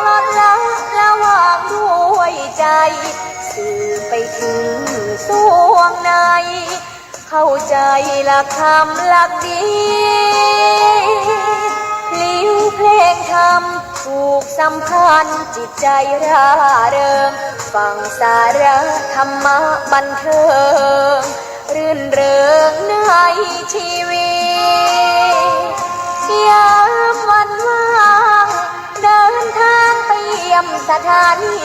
ลดละระหว่างด้วยใจสื่อไปถึงสวงในเข้าใจหลักธรรมหลักดีลิ้วเพลงธรรมผูกสัมพันธ์จิตใจร่าเริงฟังสาระธรรมะบันเทิงรื่นเริงในชีวิตยามวันว่างเดินทางไปเยี่ยมสถานี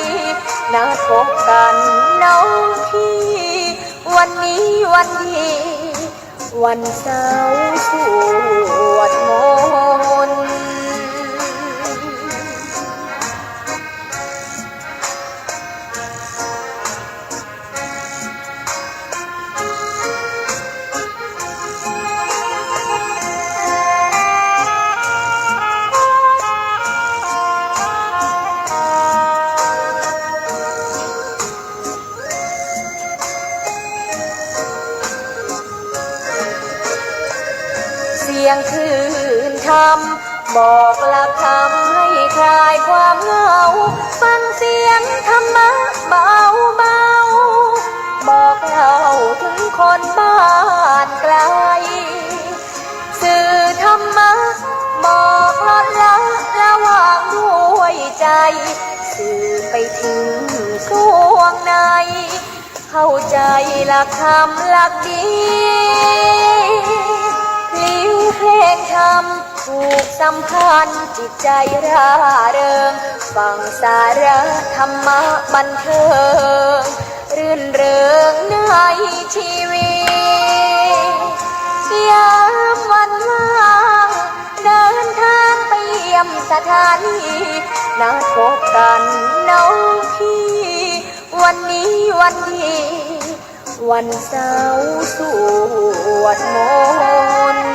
นัดพบกันน้องที่วันนี้วันดีวันเสาร์สวดมนต์เสียงคลื่นธรรมบอกหลักธรรมให้คลายความเหงาฟังเสียงธรรมะเบาเบาบอกเล่าถึงคนบ้านไกลสื่อธรรมะบอกลดละระหว่างด้วยใจสื่อไปถึงสวงในเข้าใจหลักธรรมหลักดีลิ้วเพลงธรรมผูกสัมพันธ์จิตใจร่าเริงฟังสาระธรรมะบันเทิงรื่นเริงในชีวิตยามวันว่างเดินทางไปเยี่ยมสถานีนัดพบกันน้องพี่วันนี้วันดีวันเสาร์สวดมนต์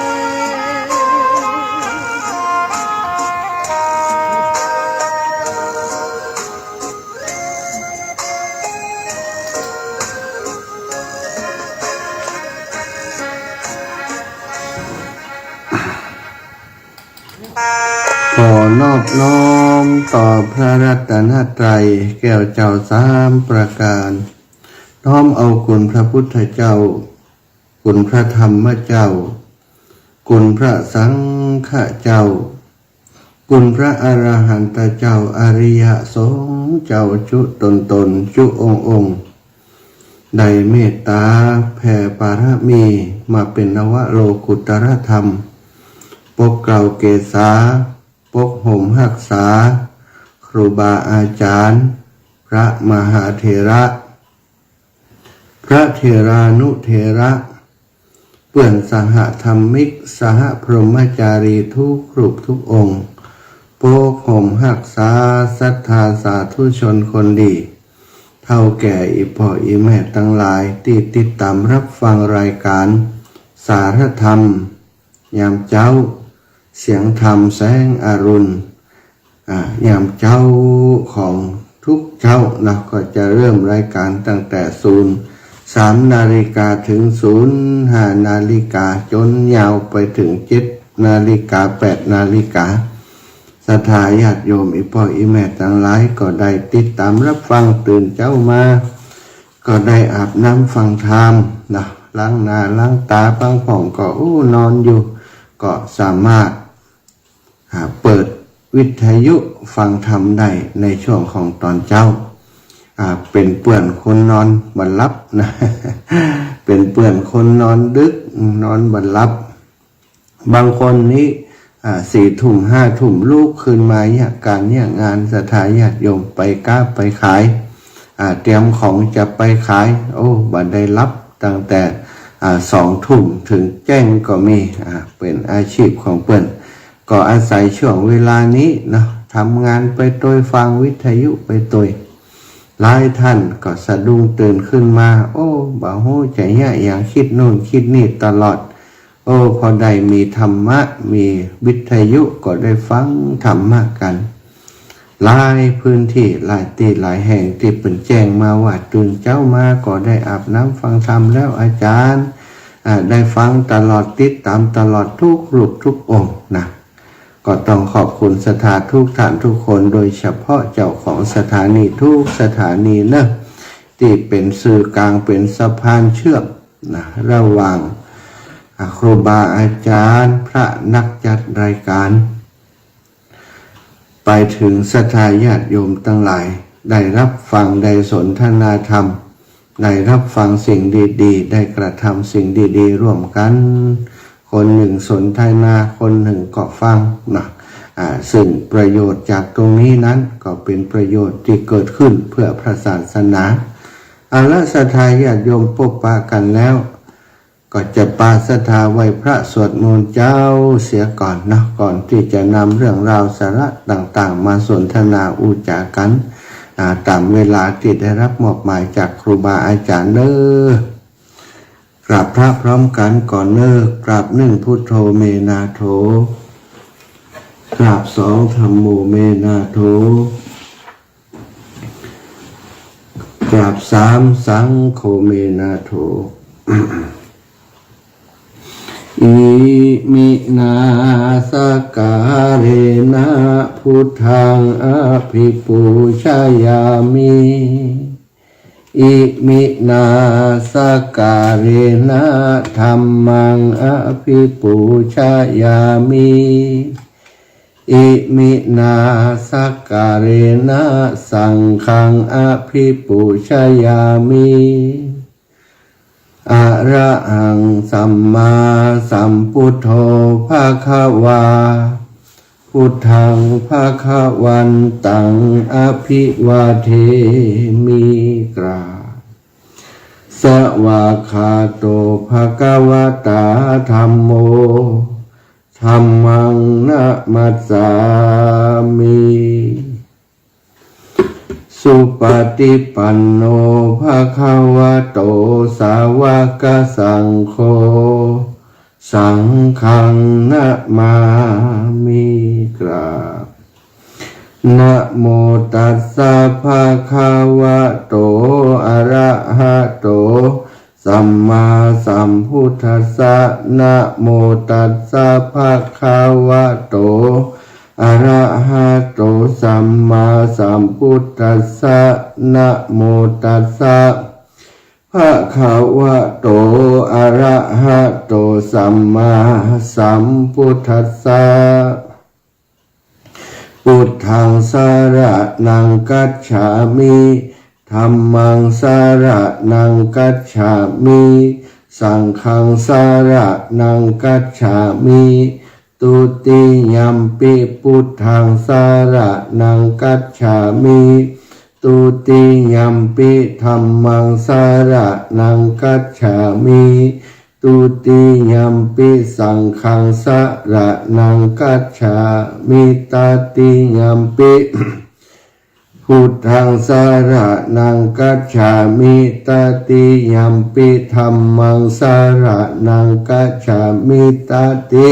ขอนอบน้อมต่อพระรัตนตรัยแก้วเจ้าสามประการน้อมเอาคุณพระพุทธเจ้าคุณพระธรรมเจ้าคุณพระสังฆเจ้าคุณพระอรหันตเจ้าอริยสงฆ์เจ้าจุตนจุองค์ได้เมตตาแผ่ปารมีมาเป็นนวโลกุตรธรรมปกเกล้าเกษาปกห่มหักษาครูบาอาจารย์พระมหาเถระพระเถรานุเถระเปื่อนสหธรรมิกสหพรหมจารีทุกรูปทุกองค์ปกห่มหักษาศรัทธาสาธุชนคนดีเท่าแก่อีพ่ออีแม่ทั้งหลายที่ติดตามรับฟังรายการสารธรรมยามเจ้าเสียงธรรมแสงอรุณยามเจ้าของทุกเจ้านะก็จะเริ่มรายการตั้งแต่03 นาฬิกาถึง05 นาฬิกาจนยาวไปถึง7 นาฬิกา8 นาฬิกาศรัทธาญาติโยมอีพ่ออีแม่ทั้งหลายก็ได้ติดตามรับฟังตื่นเจ้ามาก็ได้อาบน้ำฟังธรรมนะล้างหน้าล้างตาพักผ่อนก็นอนอยู่ก็สามารถเปิดวิทยุฟังธรรมได้ในช่วงของตอนเจ้าเป็นเปื่อนคนนอนบันลับนะเป็นเปื่อนคนนอนดึกนอนบันลับบางคนนี้4 ทุ่ม 5 ทุ่มลูกคืนมาเนี่ยการเนี่ยงานสถาญาติโยมไปก้าไปขายเตรียมของจะไปขายบันได้รับตั้งแต่2 ทุ่มถึงแจ้งก็มีเป็นอาชีพของเปื่อนก็อาศัยช่วงเวลานี้เนาะทำงานไปโดยฟังวิทยุไปโดยหลายท่านก็สะดุ้งตื่นขึ้นมาบ่ฮู้ใจเนี่ยอย่างคิดโน่นคิดนี่ตลอดพอได้มีธรรมะมีวิทยุก็ได้ฟังธรรมะกันหลายพื้นที่หลายที่หลายแห่งที่เป็นแจ้งมาว่าตื่นเจ้ามาก็ได้อาบน้ำฟังธรรมแล้วอาจารย์ได้ฟังตลอดติดตามตลอดทุกรูปทุกองค์นะ ก็ต้องขอบคุณสถานทุกท่านทุกคนโดยเฉพาะเจ้าของสถานีทุกสถานีนะที่เป็นสื่อกลางเป็นสะพานเชื่อมนะระหว่างครูบาอาจารย์พระนักจัดรายการไปถึงศรัทธาญาติโยมทั้งหลายได้รับฟังได้สนทนาธรรมได้รับฟังสิ่งดีๆได้กระทำสิ่งดีๆร่วมกันคนหนึ่งสนทนาคนหนึ่งก็ฟังนะซึ่งประโยชน์จากตรงนี้นั้นก็เป็นประโยชน์ที่เกิดขึ้นเพื่อพระศาสนาและศรัทธาญาติโยมพบปะกันแล้วก็จะปาศรัทธาไหว้พระสวดมนต์เจ้าเสียก่อนนะก่อนที่จะนำเรื่องราวสาระต่างๆมาสนทนาอุจากันตามเวลาที่ได้รับมอบหมายจากครูบาอาจารย์เนอกราบพระพร้อมกันก่อนเนอกราบหนึ่งพุทโธเมนาโถกราบสองธัมโมเมนาโถกราบสามสังโฆเมนาโถอิมินาสการเรนะพุทธังอภิปูชยามิอิมินาสการเรนะธัมมังอภิปูชยามิอิมินาสการเรนะสังฆังอภิปูชยามิอะระหังสัมมาสัมพุทโธภะคะวาพุทธังภะคะวันตังอภิวาเทมิกราสวากขาโตภะคะวะตาธัมโมธัมมังนะมัสสามิสุปฏิปันโนภะคะวะโตสาวกสังโฆสังฆังนะมามิกราบนะโมตัสสะภะคะวะโตอะระหะโตสัมมาสัมพุทธัสสะนะโมตัสสะภะคะวะโตอะระหะโตสัมมาสัมพุทธัสสะนะโมตัสสะภะคะวะโตอะระหะโตสัมมาสัมพุทธัสสะพุทธังสรณังคัจฉามิธัมมังสรณังคัจฉามิสังฆังสรณังคัจฉามิตุติยัมปิพุทธังสรณังคัจฉามิตุติยัมปิธัมมังสรณังคัจฉามิตุติยัมปิสังฆังสรณังคัจฉามิตติยัมปิพุทธังสรณังคัจฉามิตติยัมปิธัมมังสรณังคัจฉามิตติ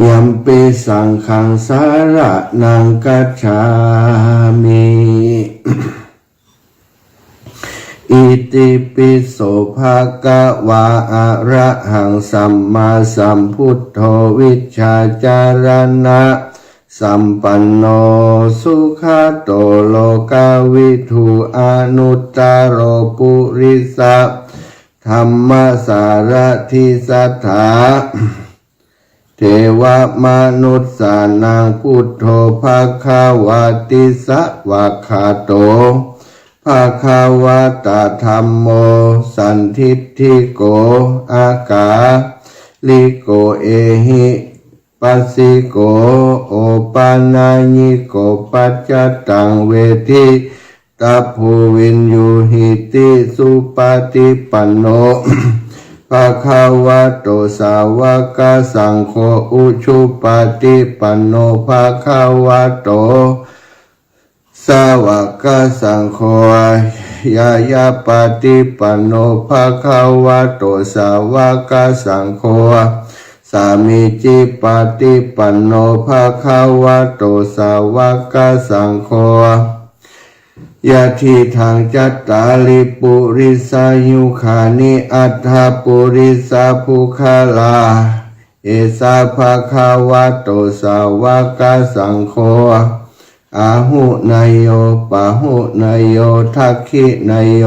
ยัมปิสังฆังสรณังคัจฉามิอิติปิโสภะคะวะอะระหังสัมมาสัมพุทโธวิชชาจารณะสัมปันโนสุขโตโลกวิทูอนุตตโรปุริสธรรมสารทิสัทธาเทวมนุษย์สานังพุทโธภะคะวะติสวะคาโตภะคะวะตะธัมโมสันทิฏฐิโกอากาลิโกเอหิปัสสิโกโอปานาญิโกปัจจตังเวทิตัพพูวินยูหิติสุปฏิปันโนภะคะวะโตสาวกสังโฆอุชุปฏิปันโนภะคะวะโตสาวกสังโฆยายาปฏิปันโนภะคะวะโตสาวกสังโฆสามิจิปฏิปันโนภะคะวะโตสาวกสังโฆยะทิทังจัตตาลิปุริสายุขานิอัฏฐปุริสาภุคลา เอสาภาคาวะโตสาวกสังโฆอาหุนายโยปะหุนายโยทักขินายโย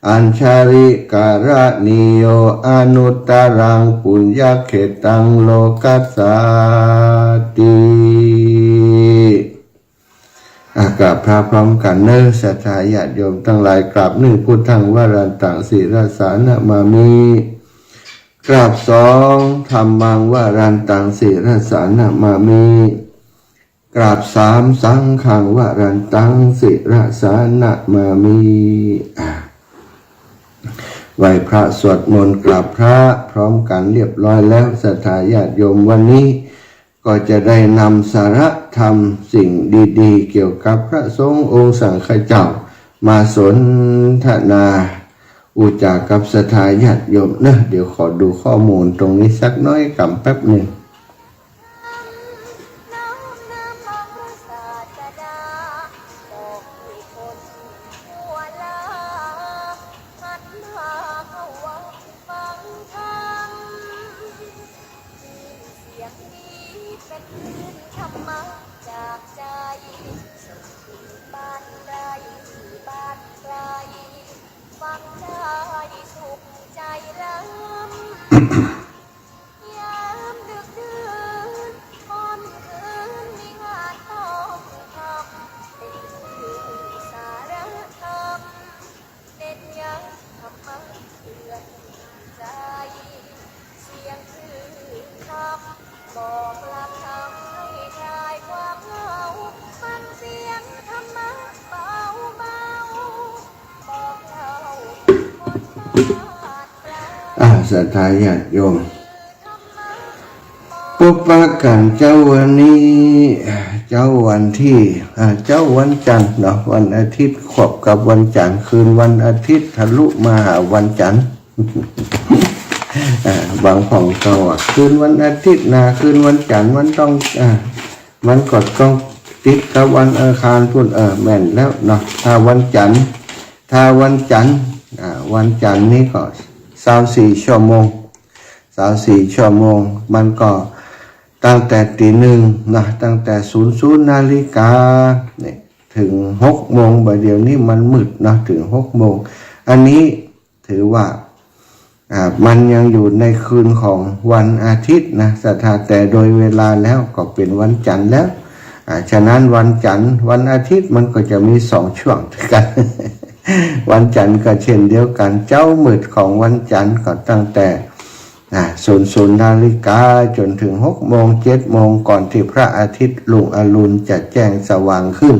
อัญชาริการะนิโยอนุตตรังปุญญเขตังโลกัสสาติกราบพระพร้อมกันเนอศรัทธาญาติโยมทั้งหลายกราบหนึ่งพุทธังวรันตังศิรสานะมามิกราบสองธรรมังวรันตังศิรสานะมามิกราบสามสังฆังวรันตังศิรสานะมามิไหว้พระสวดมนต์กราบพระพร้อมกันเรียบร้อยแล้วศรัทธาญาติโยมวันนี้ก็จะได้นำสาระธรรมสิ่งดีๆเกี่ยวกับพระสงฆ์องค์สังฆเจ้ามาสนทนาอุจากับศรัทธาญาติโยมนะเดี๋ยวขอดูข้อมูลตรงนี้สักน้อยกับแป๊บหนึ่งศรัทธาญาติโยมปุปปะกันเจ้าวันนี้เจ้าวันที่เจ้าวันจันทร์เนาะวันอาทิตย์ขบกับวันจันทร์คืนวันอาทิตย์ทะลุมาหาวันจันทร์บางของก็ว่าคืนวันอาทิตย์นะคืนวันจันทร์มันต้องมันก็ต้องติดกับวันอังคารพุ่นแม่นแล้วเนาะถ้าวันจันทร์วันจันทร์นี่ก็24 ชั่วโมง24 ชั่วโมงมันก็ตั้งแต่ตีหนึ่งนะตั้งแต่00 นาฬิกาเนี่ยถึง6 โมงเดี๋ยวนี้มันมืดนะถึง6 โมงอันนี้ถือว่ามันยังอยู่ในคืนของวันอาทิตย์นะศรัทธาแต่โดยเวลาแล้วก็เป็นวันจันทร์แล้วฉะนั้นวันจันทร์วันอาทิตย์มันก็จะมี2 ช่วงกัน วันจันทร์ก็เช่นเดียวกันเจ้ามืดของวันจันทร์ก็ตั้งแต่00 นาฬิกาจนถึง6 โมง 7 โมงก่อนที่พระอาทิตย์รุ่งอรุณจะแจ้งสว่างขึ้น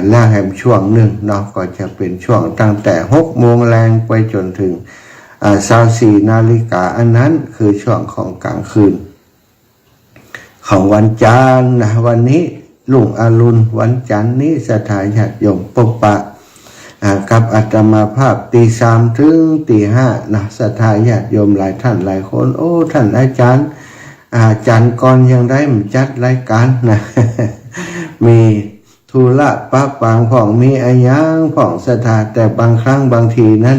แล้วแห่งช่วงหนึ่งเนาะก็จะเป็นช่วงตั้งแต่6 โมงแรงไปจนถึง24 นาฬิกาอันนั้นคือช่วงของกลางคืนของวันจันทร์นะวันนี้รุ่งอรุณวันจันทร์นี้ศรัทธาญาติโยมพบปะกับอาตมาภาพตี 3 ถึงตี 5นะศรัทธาญาติโยมหลายท่านหลายคนโอ้ท่านอาจารย์จันทร์ก่อนยังได้มาจัดรายการนะ มีธุระปะปางของมีอายังของศรัทธาแต่บางครั้งบางทีนั้น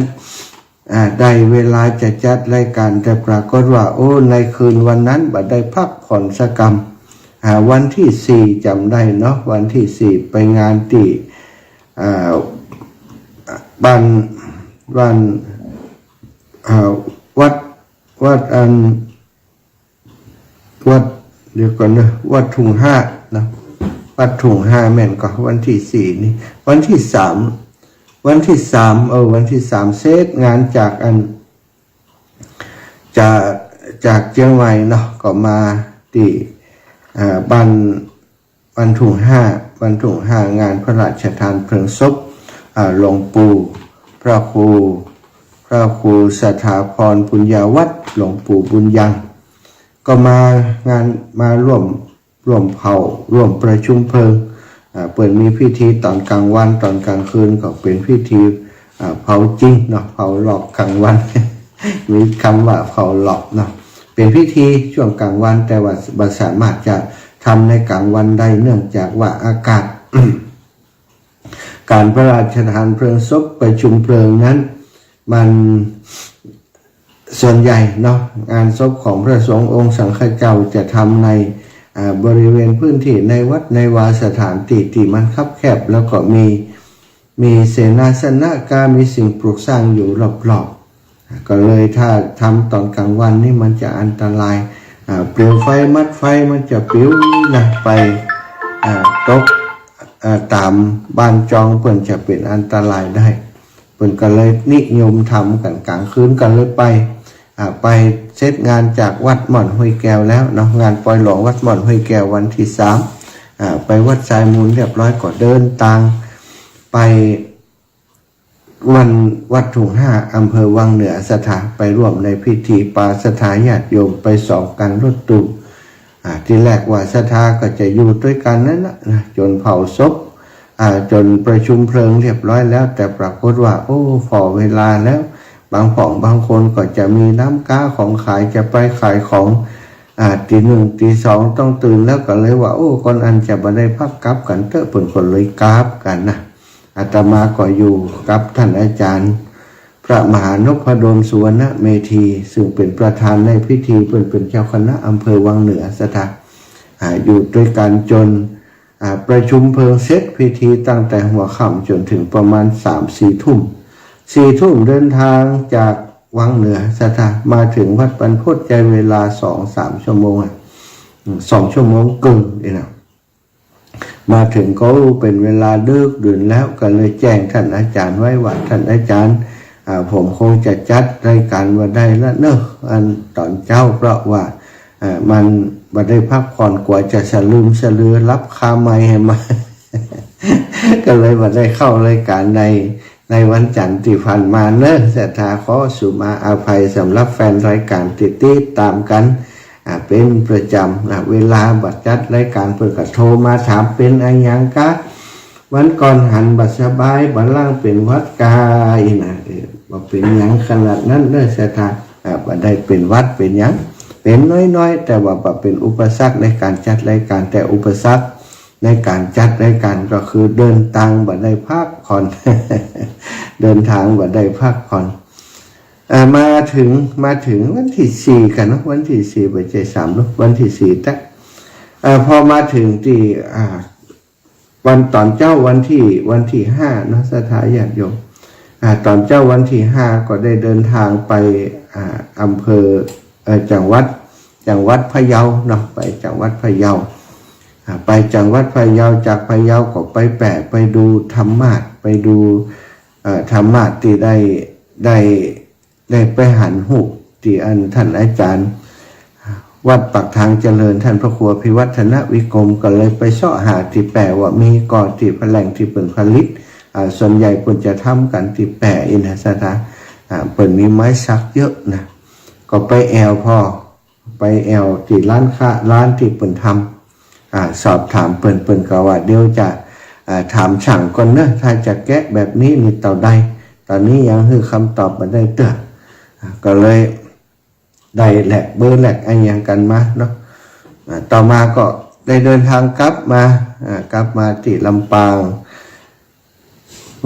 ได้เวลาจะจัดรายการแต่ปรากฏว่าโอ้ในคืนวันนั้นบัดได้พักผ่อนสักกรรมวันที่4จำได้เนาะวันที่4ไปงานที่บ้านวัดเดี๋ยวก่อนนะวัดถุงห้านะวัดถุงห้าแม่นก็วันที่4นี่วันที่3วันที่3เซตงานจากจากเชียงใหม่เนาะก็มาที่บ้านถุงห้างานพระราชทานเพลิงศพหลวงปู่พระครูสถาพรปุญญาวัฒน์หลวงปู่บุญยังก็มางานมาร่วมเผาร่วมประชุมเพลิงเปิดมีพิธีตอนกลางวันตอนกลางคืนก็เป็นพิธีเผาจริงเนาะเผาหลอกกลางวัน มีคำว่าเผาหลอกเนาะเป็นพิธีช่วงกลางวันแต่ว่าบ่สามารถจะทำในกลางวันได้เนื่องจากว่าอากาศ การพระราชทานเพลิงศพประชุมเพลิงนั้นมัน ส่วนใหญ่เนาะงานศพของพระสงฆ์องค์สังฆเจ้าจะทำในบริเวณพื้นที่ในวัดในวาสถานที่มันคับแคบแล้วก็มีเสนาสนะมีสิ่งปลูกสร้างอยู่รอบๆก็เลยถ้าทำตอนกลางวันนี่มันจะอันตรายเปลวไฟมัดไฟมันจะปิ้วนะไปตกตามบ้านจองเปิ่นจะเป็นอันตรายได้เปิ่นก็เลยนิยมทำกันกลางคืนกันเลยไปเสร็จงานจากวัดหม่อนห้วยแก้วแล้วเนาะงานปล่อยหลวงวัดหม่อนห้วยแก้ววันที่3ไปวัดสายมูลเรียบร้อยก็เดินทางไปวัดถุง5อำเภอวังเหนือสถานไปร่วมในพิธีปาสถาญาติโยมไปสองกันรถตู้ที่แรกว่าสถาก็จะอยู่ด้วยกันนั่นนะจนเผาศพจนประชุมเพลิงเรียบร้อยแล้วแต่ปรากฏว่าพอเวลาแล้วบางคนก็จะมีน้ำก้าของขายจะไปขายของตี 1 ตี 2ต้องตื่นแล้วก็เลยว่าคนอันจะมาได้พักกลับกันเถอะเปิ่นคนเลยกราบกันนะอาตมาก็อยู่กับท่านอาจารย์พระมหานพดลสุวรรณเมธีซึ่งเป็นประธานในพิธีเป็นเจ้าคณะอำเภอวังเหนือสถานอยู่ด้วยกันจนประชุมเพลิงเสร็จพิธีตั้งแต่หัวค่ำจนถึงประมาณ 3-4 ทุ่มเดินทางจากวังเหนือสถานมาถึงวัดบรรพตใจเวลา 2-3 ชั่วโมง2 ชั่วโมงกึ่งนะมาถึงก็เป็นเวลาดึกดื่นแล้วก็เลยแจ้งท่านอาจารย์ไว้ว่าท่านอาจารย์ผมคงจะจัดรายการว่าได้แล้วเนอะอันตอนเจ้าเพราะว่ามันมาได้พักผ่อนกว่าจะสลืมสลือรับคาไม้ให้มา ก็เลยมาได้เข้ารายการในวันจันทร์ที่ผ่านมาเนอะศรัทธาขอสุมาอภัยสำหรับแฟนรายการติดตามกันเป็นประจำเวลาบัดจัดรายการเปิดกระโทรมาถามเป็นอะไรยังกะวันก่อนหันบัดสบายบัดล่างเป็นวัดกายนะบอกเป็นยังขนาดนั้นเนอะศรัทธาบัดได้เป็นวัดเป็นยังเป็นน้อยๆแต่ว่าเป็นอุปสรรคในการจัดรายการแต่อุปสรรคในการจัดรายการก็คือเดินทางบัดได้พักผ่อน เดินทางบัดได้พักผ่อนมาถึงวันที่4กันนะวันที่4ไปใจ3แล้ววันที่4แต่พอมาถึงที่วันตอนเจ้าวันที่5เนาะสถาญาติโยมตอนเจ้าวันที่5ก็ได้เดินทางไปอำเภอจังหวัดพะเยาเนาะไปจังหวัดพะเยาไปจังหวัดพะเยาจากพะเยาก็ไปดูธรรมาสน์ไปดูธรรมาสน์ที่ได้ไปหันหุบที่อันท่านอาจารย์วัดปักทางเจริญท่านพระครูพิวัฒนวิกรมก็เลยไปเสาะหาที่แปลว่ามีก่อที่แหล่งที่เปิ่นผลิตส่วนใหญ่เปิ่นจะทำกันที่แปลอินทสถาเปิ่นมีไม้สักเยอะนะก็ไปแอลที่ร้านที่เปิ่นทำสอบถามเปิ่นก็ว่าเดี๋ยวจะถามช่างก่อนเนอะถ้าจะแกะแบบนี้นี่เต่าใดตอนนี้ยังคือคำตอบมาได้เตื้อก็เลยได้แหลกเบอร์แหลกอะไรอย่างกันมาเนาะต่อมาก็ได้เดินทางกลับมาที่ลำปาง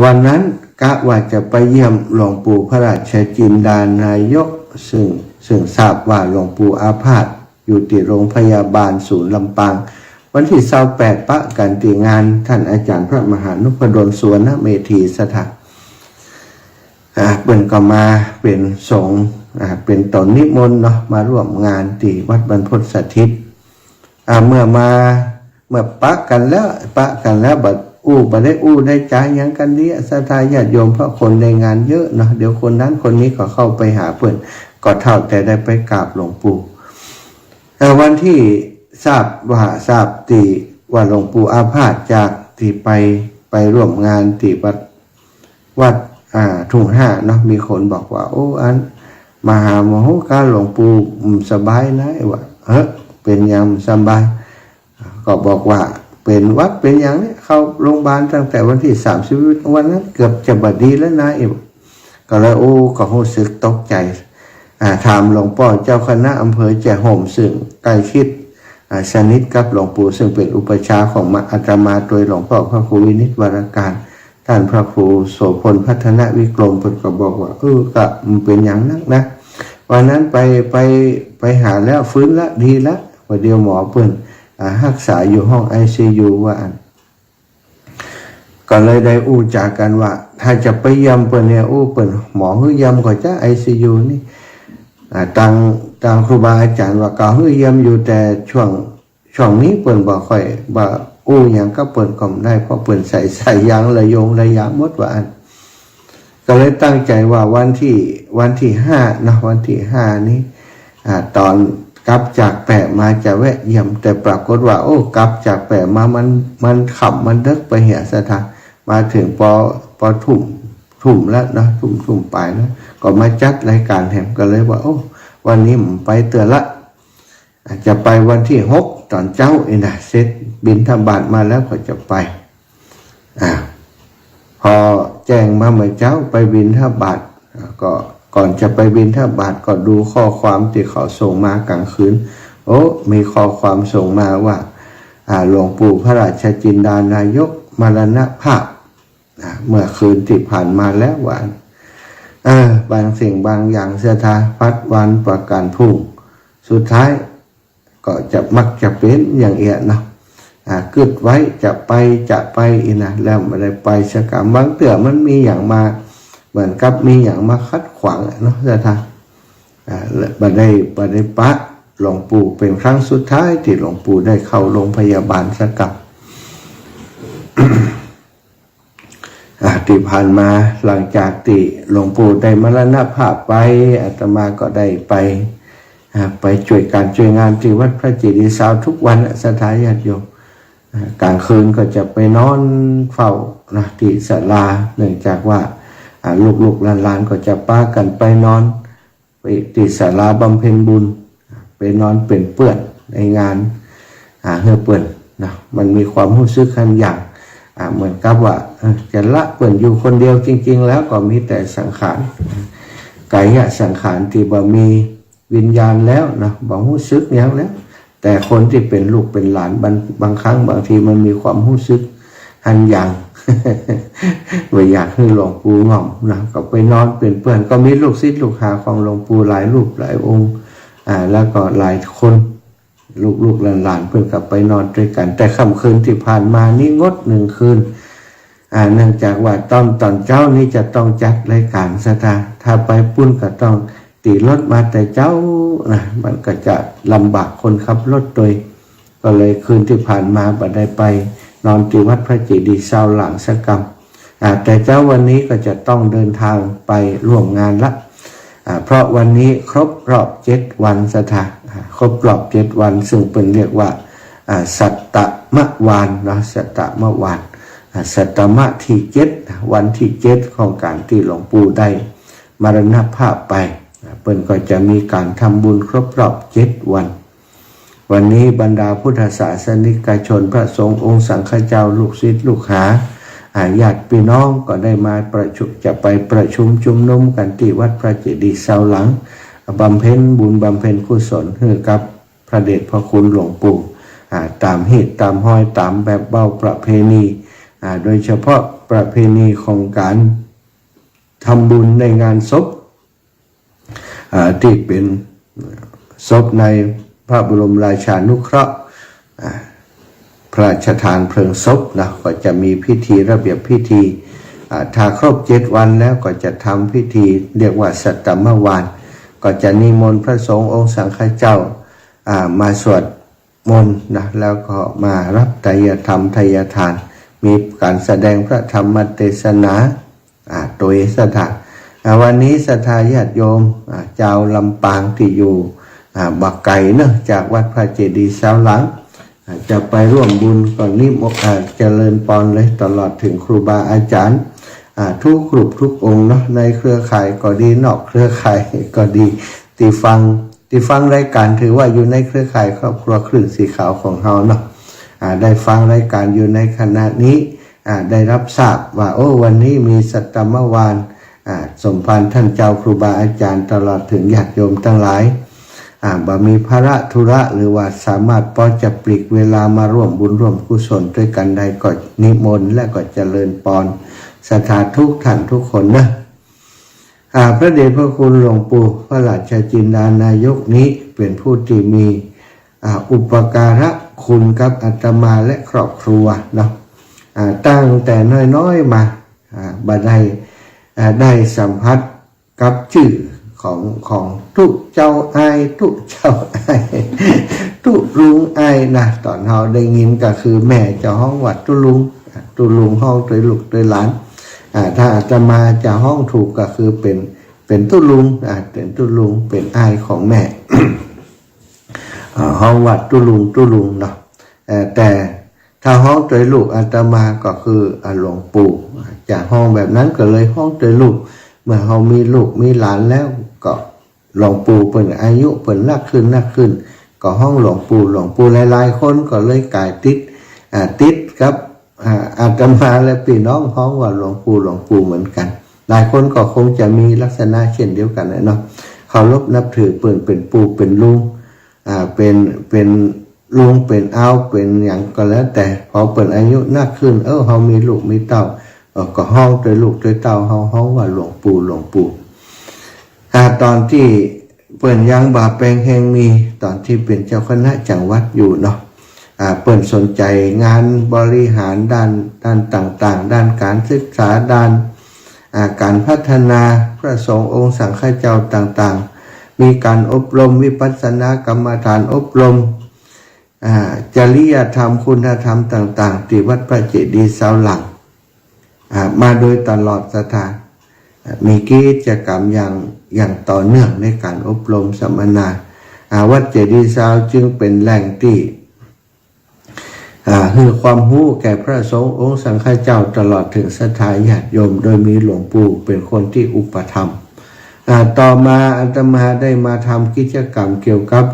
วันนั้นกะว่าจะไปเยี่ยมหลวงปู่พระราชจินดานายกซึ่งทราบว่าหลวงปู่อาพาธอยู่ที่โรงพยาบาลศูนย์ลำปางวันที่28ปะกันที่งานท่านอาจารย์พระมหานพดลสุวรรณเมธีสถานเปิ่นก็มาเป็นสงฆ์เป็นตนนิมนต์เนาะมาร่วมงานที่วัดบรรพตสถิตเมื่อปะกันแล้วบัดได้จ่ายยังกันนี้ศรัทธาญาติโยมเพราะคนในงานเยอะเนาะเดี๋ยวคนนั้นคนนี้ก็เข้าไปหาเปิ่นก็เท่าแต่ได้ไปกราบหลวงปู่วันที่ทราบว่าหลวงปู่อาพาธจากที่ไปร่วมงานที่วัดทุ่ง5เนาะมีคนบอกว่าอันมหาโมโหการหลวงปู่สบายนะว่าเป็นยังสบายก็บอกว่าเป็นวัดเป็นอย่างนี้เข้าโรงพยาบาลตั้งแต่วันที่30วันนั้นเกือบจะบดีแล้วนะก็เลยก็รู้สึกตกใจถามหลวงพ่อเจ้าคณะอำเภอแจ้ห่มซึ่งใกล้ชิดสนิทกับหลวงปู่ซึ่งเป็นอุปชาของอาตมาโดยหลวงพ่อพระครูวินิจวรการท่านพระครูโสพลพัฒนวิกรมเพิ่นก็บอกว่าก็มันเป็นอย่างนั้นนะ วันนั้นไปหาแล้วฟื้นละดีละพอเดียวหมอเปิ้นรักษาอยู่ห้อง ICU ว่าก็เลยได้อู้จากกันว่าถ้าจะไปยำเปิ้นเนี่ยอู้เปิ้นหมอฮื้อยำก็จะ ICU นี่ต่างครูบาอาจารย์ว่าก็ฮื้อยำอยู่แต่ช่วงนี้เปิ้นบ่ค่อยบ่อู้หยังก็เปิ้นก็ได้เพราะเปิ้นใส่ยางระยงระยะหมดว่าก็เลยตั้งใจว่าวันที่5นะวันที่5นี้ตอนกลับจากแปะมาจะแวะเยี่ยมแต่ปรากฏว่าโอ้กลับจากแปะมามันขับมันเดึกไปเหี่ยสถานมาถึงปอทุ่มแล้วนะทุ่มไปนะก็มาจัดรายการแถมก็เลยว่าโอ้วันนี้ผมไปเตือนละจะไปวันที่6ตอนเจ้านะเสร็จบิณฑบาตมาแล้วก็จะไปพอแจ้งมาเมื่อเจ้าไปบิณฑบาตก็ก่อนจะไปบิณฑบาตก็ดูข้อความที่เขาส่งมากลางคืนโอ้มีข้อความส่งมาว่าหลวงปู่พระราชจินดานายกมรณภาพเมื่อคืนที่ผ่านมาแล้ววันบางสิ่งบางอย่างสถาพัดวันประการพุ่งสุดท้ายก็จะมักจะเป็นอย่างเอียนะกึดไว้จะไปอีนะแล้วไม่ได้ไปสักครั้งบางเตื่อมันมีอย่างมาเหมือนกับมีอย่างมาคัดขวางเนาะสถาบัดได้ปะหลวงปู่เป็นครั้งสุดท้ายที่หลวงปู่ได้เข้าโรงพยาบาลสักครั้ง ที่ผ่านมาหลังจากที่หลวงปู่ได้มรณภาพไปอาตมาก็ได้ไปช่วยงานที่วัดพระเจดีย์สาวทุกวันสถานญาติโยมกลางคืนก็จะไปนอนเฝ้านะที่ศาลาเนื่องจากว่าลูกหลานก็จะป้ากันไปนอนไปที่ศาลาบำเพ็ญบุญไปนอนเป็นเปื้อนในงานเฮือเปื้อนนะมันมีความรู้สึกขันอย่างเหมือนกับว่าจะละเปื้อนอยู่คนเดียวจริงๆแล้วก็มีแต่สังขารกายสังขารที่บ่มีวิญญาณแล้วนะบ่รู้สึกอย่างแล้วแต่คนที่เป็นลูกเป็นหลานบางครั้งบางทีมันมีความรู้สึกหันอย่าง ไม่อยากให้หลวงปู่ง่อมนะก็ไปนอนเป็นเพื่อนก็มีลูกศิษย์ลูกหาของหลวงปู่หลายรูปหลายองค์แล้วก็หลายคนลูกหลานเพื่อนกับไปนอนด้วยกันแต่ค่ำคืนที่ผ่านมานี่งด1 คืนเนื่องจากว่าตอนเจ้านี้จะต้องจัดรายการสถานถ้าไปปุ้นก็ต้องตีรถมาแต่เจ้านะมันก็จะลำบากคนขับรถโดยก็เลยคืนที่ผ่านมาบัดได้ไปนอนที่วัดพระเจดีย์เศร้าหลังสักกรรมแต่เจ้าวันนี้ก็จะต้องเดินทางไปร่วมงานละเพราะวันนี้ครบรอบ7 วันสถานครบรอบ7 วันซึ่งเป็นเรียกว่าสัตตมวานนะสัตตมวานสัตตมะที่7วันที่7ของการที่หลวงปู่ได้มรณภาพไปเปิ้นก็จะมีการทำบุญครบรอบ7 วันวันนี้บรรดาพุทธศาสนิกชนพระสงฆ์องค์สังฆเจ้าลูกศิษย์ลูกหาญาติพี่น้องก็ได้มาจะไปประชุมชุมนุมกันที่วัดพระเจดีย์เสาหลังบำเพ็ญบุญบำเพ็ญกุศลให้กับพระเดชพระคุณหลวงปู่ตามเหตุตามห้อยตามแบบเบ้าประเพณีโดยเฉพาะประเพณีของการทำบุญในงานศพที่เป็นศพในพระบรมราชานุเคราะห์พระราชทานเพลิงศพนะก็จะมีพิธีระเบียบพิธีถ้าครบ7 วันแล้วก็จะทำพิธีเรียกว่าสัตตมวานก็จะนิมนต์พระสงฆ์องค์สังฆเจ้ามาสวดมนต์นะแล้วก็มารับไตรธรรมไตรทานมีการแสดงพระธรรมเทศนาโดยสถานวันนี้ศรัทธาญาติโยมชาวลำปางที่อยู่บักไก่เนอะจากวัดพระเจดีย์เสาหลังจะไปร่วมบุญก่อนนี้เจริญพรเลยตลอดถึงครูบาอาจารย์ทุกกลุ่มทุกองค์เนาะในเครือข่ายก็ดีนอกเครือข่ายก็ดีที่ฟังรายการถือว่าอยู่ในเครือข่ายครอบครัวคลื่นสีขาวของเฮาเนาะได้ฟังรายการอยู่ในขณะนี้ได้รับทราบว่าโอ้วันนี้มีสัตตมวานสมภารท่านเจ้าครูบาอาจารย์ตลอดถึงญาติโยมทั้งหลายบ่มีภาระธุระหรือว่าสามารถพอจะปลีกเวลามาร่วมบุญร่วมกุศลด้วยกันได้ก็นิมนต์และก็เจริญพรศรัทธาทุกท่านทุกคนนะ พระเดชพระคุณหลวงปู่พระราชจินดานายกนี้เป็นผู้ที่มีอุปการะคุณกับอาตมาและครอบครัวเนาะตั้งแต่น้อยๆมาบัดได้สัมผัสกับชื่อของทุกเจ้าไอทุกเจ้าไอทุลุงไอนะตอนเราได้ยินก็คือแม่เจ้าห้องวัดทุลุงห้องตัวลูกตัวหลานถ้าอาตมาจะห้องถูกก็คือเป็นทุลุงเป็นทุลุงเป็นไอของแม่ ห้องวัดทุลุงเนาะแต่ถ้าห้องตัวลูกอาตมาก็คือหลวงปู่จากห้องแบบนั้นก็เลยห้องตัวลูกเมื่อเขามีลูกมีหลานแล้วก็หลวงปู่เป็นอายุเป็นนักขึ้นก็ห้องหลวงปู่หลายๆคนก็เลยกลายติดกับอาตมาและพี่น้องห้องว่าหลวงปู่เหมือนกันหลายคนก็คงจะมีลักษณะเช่นเดียวกันเนาะเคารพนับถือเป็นปู่เป็นลุงเป็นลุงเป็นเอาเป็นอย่างก็แล้วแต่พอเปิดอายุนักขึ้นเขามีลูกมีเต้าก็ห้องโดยลูกโดยเต้าห้องว่าหลวงปู่ตอนที่เปิดยังบาแปลงแห่งมีตอนที่เป็นเจ้าคณะจังหวัดอยู่เนาะเปิดสนใจงานบริหารด้านต่างๆด้านการศึกษาด้านการพัฒนาพระสงฆ์องค์สังฆเจ้าต่างๆมีการอบรมวิปัสสนากรรมฐานอบรมจริยธรรมคุณธรรมต่างๆที่วัดพระเจดีย์เสาหลังมาโดยตลอดสถานมีกิจกรรมอย่างต่อเนื่องในการอบรมสัมมนาวัดเจดีย์เสาจึงเป็นแหล่งที่ให้ความรู้แก่พระสงฆ์องค์สังฆเจ้าตลอดถึงศรัทธาญาติโยมโดยมีหลวงปู่เป็นคนที่อุปถัมภ์ต่อมาอาตมาได้มาทำกิจกรรมเกี่ยวกับ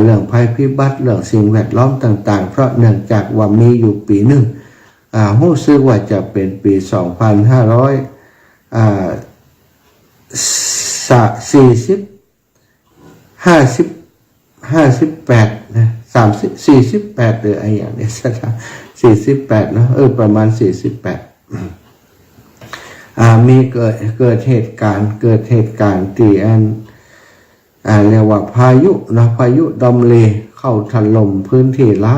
เรื่องภัยพิบัติเรื่องสิ่งแวดล้อมต่างๆเพราะเนื่องจากว่ามีอยู่ปีหนึ่งรู้สึกว่าจะเป็นปี58นะ48หรืออะไรอย่างนี้สัก48เนาะประมาณ48มีเกิดเหตุการณ์ที่เรียกว่าพายุดอมเลเข้าถล่มพื้นที่หล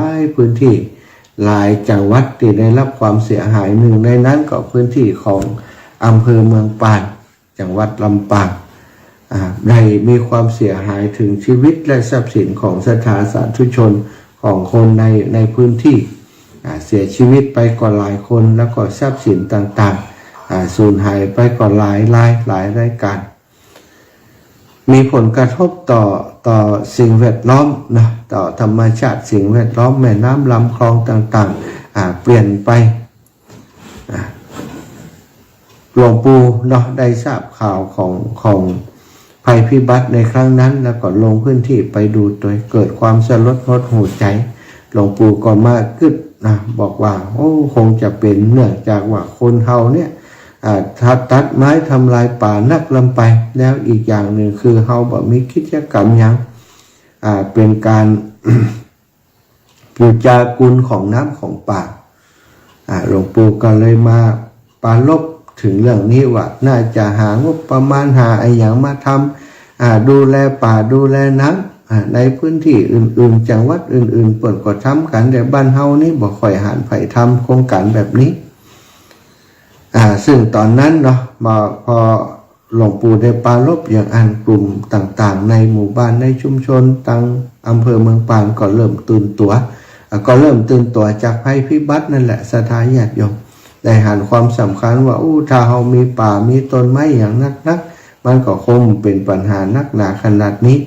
ายจังหวัดที่ได้รับความเสียหายหนึ่งในนั้นก็พื้นที่ของอำเภอเมืองปานจังหวัดลำปางได้มีความเสียหายถึงชีวิตและทรัพย์สินของสาธารณชนของคนในพื้นที่เสียชีวิตไปก็หลายคนแล้วก็ทรัพย์สินต่างๆสูญหายไปก็หลายรายการมีผลกระทบต่อสิ่งแวดล้อมนะต่อธรรมชาติสิ่งแวดล้อมแม่น้ำลำคลองต่างๆเปลี่ยนไปหลวงปู่เนาะได้ทราบข่าวของภัยพิบัติในครั้งนั้นแล้วก็ลงพื้นที่ไปดูโดยเกิดความสลดหดหู่ใจหลวงปู่ก็มากึดนะบอกว่าคงจะเป็นเนื่องจากว่าคนเฮาเนี่ยตัดไม้ทำลายป่านักลำไปแล้วอีกอย่างหนึ่งคือเฮาบ่มีกิจกรรมยังเป็นการ ปูจาคุณของน้ำของป่าหลวงปู่ก็เลยมาปราลบถึงเรื่องนี้ว่าน่าจะหางบประมาณหาไอ้อย่างมาทำดูแลป่าดูแลน้ำในพื้นที่อื่นๆจังหวัดอื่นๆเปิดก็ทำกันแต่บ้านเฮานี่บ่ค่อยหานไผ่ทำโครงการแบบนี้ซึ่งตอนนั้นเนาะพอหลวงปู่ได้ปราลบอย่างกลุ่มต่างๆในหมู่บ้านในชุมชนต่างอำเภอเมืองปานก็เริ่มตื่นตัวจากภัยพิบัตินั่นแหละศรัทธาญาติโยมได้หันความสำคัญว่าถ้าเรามีป่ามีต้นไม้อย่างนักมันก็คงเป็นปัญหานักหนาขนาดนี้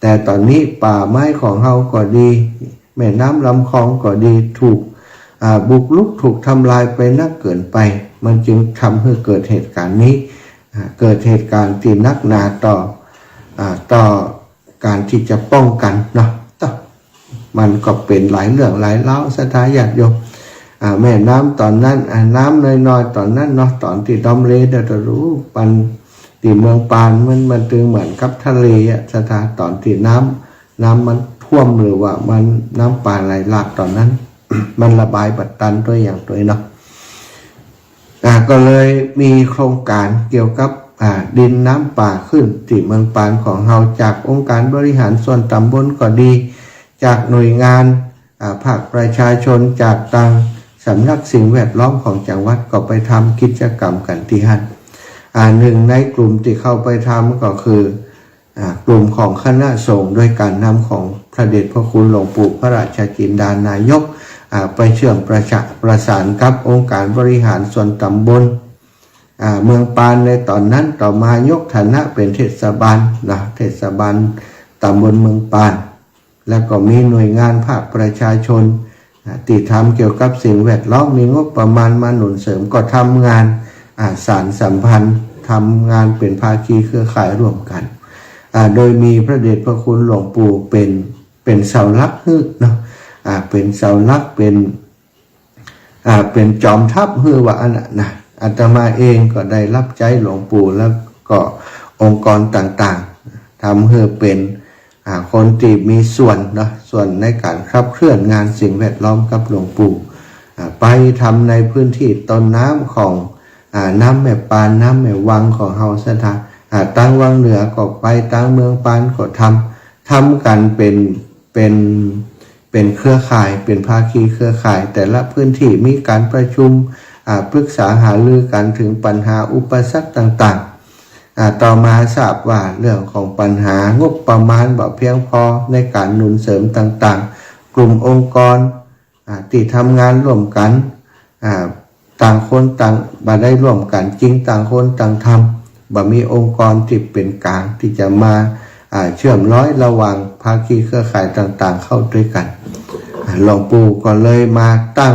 แต่ตอนนี้ป่าไม้ของเราก็ดีแม่น้ำลำคลองก็ดีถูกบุกรุกถูกทำลายไปนักเกินไปมันจึงทำให้เกิดเหตุการณ์นี้เกิดเหตุการณ์ที่นักหนาต่อการที่จะป้องกันเนาะมันก็เป็นหลายเรื่องหลายเล่าศรัทธาญาติโยมแม่น้ำตอนนั้นน้ำน้อยๆตอนนั้นเนาะตอนที่ดอมเลเรารู้ปันที่เมืองปานมันตึงเหมือนกับทะเลศรัทธาตอนที่น้ำมันท่วมหรือว่ามันน้ำป่าไหลหลากตอนนั้น มันระบายบัดตันตัวอย่างตัวเนาะก็เลยมีโครงการเกี่ยวกับ ดินน้ำป่าขึ้นที่เมืองปานของเราจากองค์การบริหารส่วนตำบลก็ดีจากหน่วยงานภาคประชาชนจากทางสำนักสิ่งแวดล้อมของจังหวัดก็ไปทำกิจกรรมกันที่หันหนึ่งในกลุ่มที่เข้าไปทำก็คือกลุ่มของคณะสงฆ์ด้วยการนำของพระเดชพระคุณหลวงปู่พระราชจินดานายกไปเชื่อมประสานกับองค์การบริหารส่วนตำบลเมืองปานในตอนนั้นต่อมายกฐานะเป็นเทศบาลเทศบาลตำบลเมืองปานแล้วก็มีหน่วยงานภาคประชาชนที่ทำเกี่ยวกับสิ่งแวดล้อมมีงบประมาณมาหนุนเสริมก็ทำงานสารสัมพันธ์ทำงานเป็นภาคีเครือข่ายร่วมกันโดยมีพระเดชพระคุณหลวงปู่เป็นเสาหลักเป็นเสาหลักเป็นจอมทัพว่าอันนะอาตมาเองก็ได้รับใจหลวงปู่แล้วก็องค์กรต่างๆทำให้เป็นคนที่มีส่วนในการขับเคลื่อนงานสิ่งแวดล้อมกับหลวงปู่ไปทำในพื้นที่ต้นน้ำของน้ำแม่ปานน้ำแม่วังของเฮาสถานตั้งวังเหนือก็ไปตั้งเมืองปานก็ทำกันเป็นเครือข่ายเป็นภาคีเครือข่ายแต่ละพื้นที่มีการประชุมปรึกษาหารือกันถึงปัญหาอุปสรรคต่างๆต่อมาทราบว่าเรื่องของปัญหางบประมาณบ่เพียงพอในการหนุนเสริมต่างๆกลุ่มองค์กรที่ทำงานร่วมกันต่างคนต่างบ่ได้ร่วมกันจริงต่างคนต่างทำบ่มีองค์กรที่เป็นกลางที่จะมาเชื่อมร้อยระหว่างภาคีเครือข่ายต่างๆเข้าด้วยกันหลวงปู่ก็เลยมาตั้ง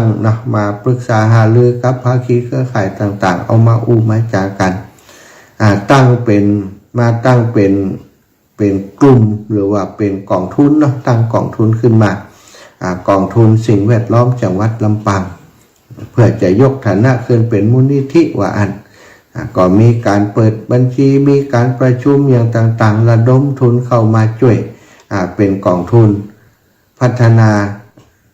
มาปรึกษาหารือกับภาคีเครือข่ายต่างๆเอามามาจากันตั้งเป็นกลุ่มหรือว่าเป็นกองทุนตั้งกองทุนขึ้นมากองทุนสิ่งแวดล้อมจังหวัดลำปางเพื่อจะยกฐานะขึ้นเป็นมูลนิธิว่าอันก็มีการเปิดบัญชีมีการประชุมอย่างต่างๆระดมทุนเข้ามาช่วยเป็นกองทุนพัฒนา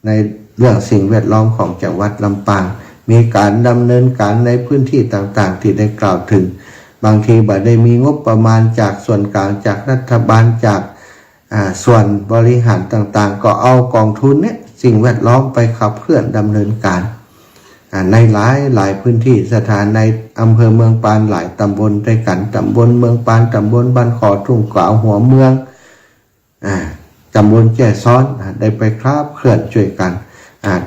ในเรื่องสิ่งแวดล้อมของจังหวัดลำปางมีการดำเนินการในพื้นที่ต่างๆที่ได้กล่าวถึงบางทีบ่ได้มีงบประมาณจากส่วนกลางจากรัฐบาลจากส่วนบริหารต่างๆก็เอากองทุนเนี่ยสิ่งแวดล้อมไปขับเคลื่อนดำเนินการในหลายพื้นที่สถานในอำเภอเมืองปานหลายตำบลด้วยกันตำบลเมืองปานตำบลบ้านขอทุ่งกวาวหัวเมืองตำบลแจ้ซ้อนได้ไปคราบเคลื่อนช่วยกัน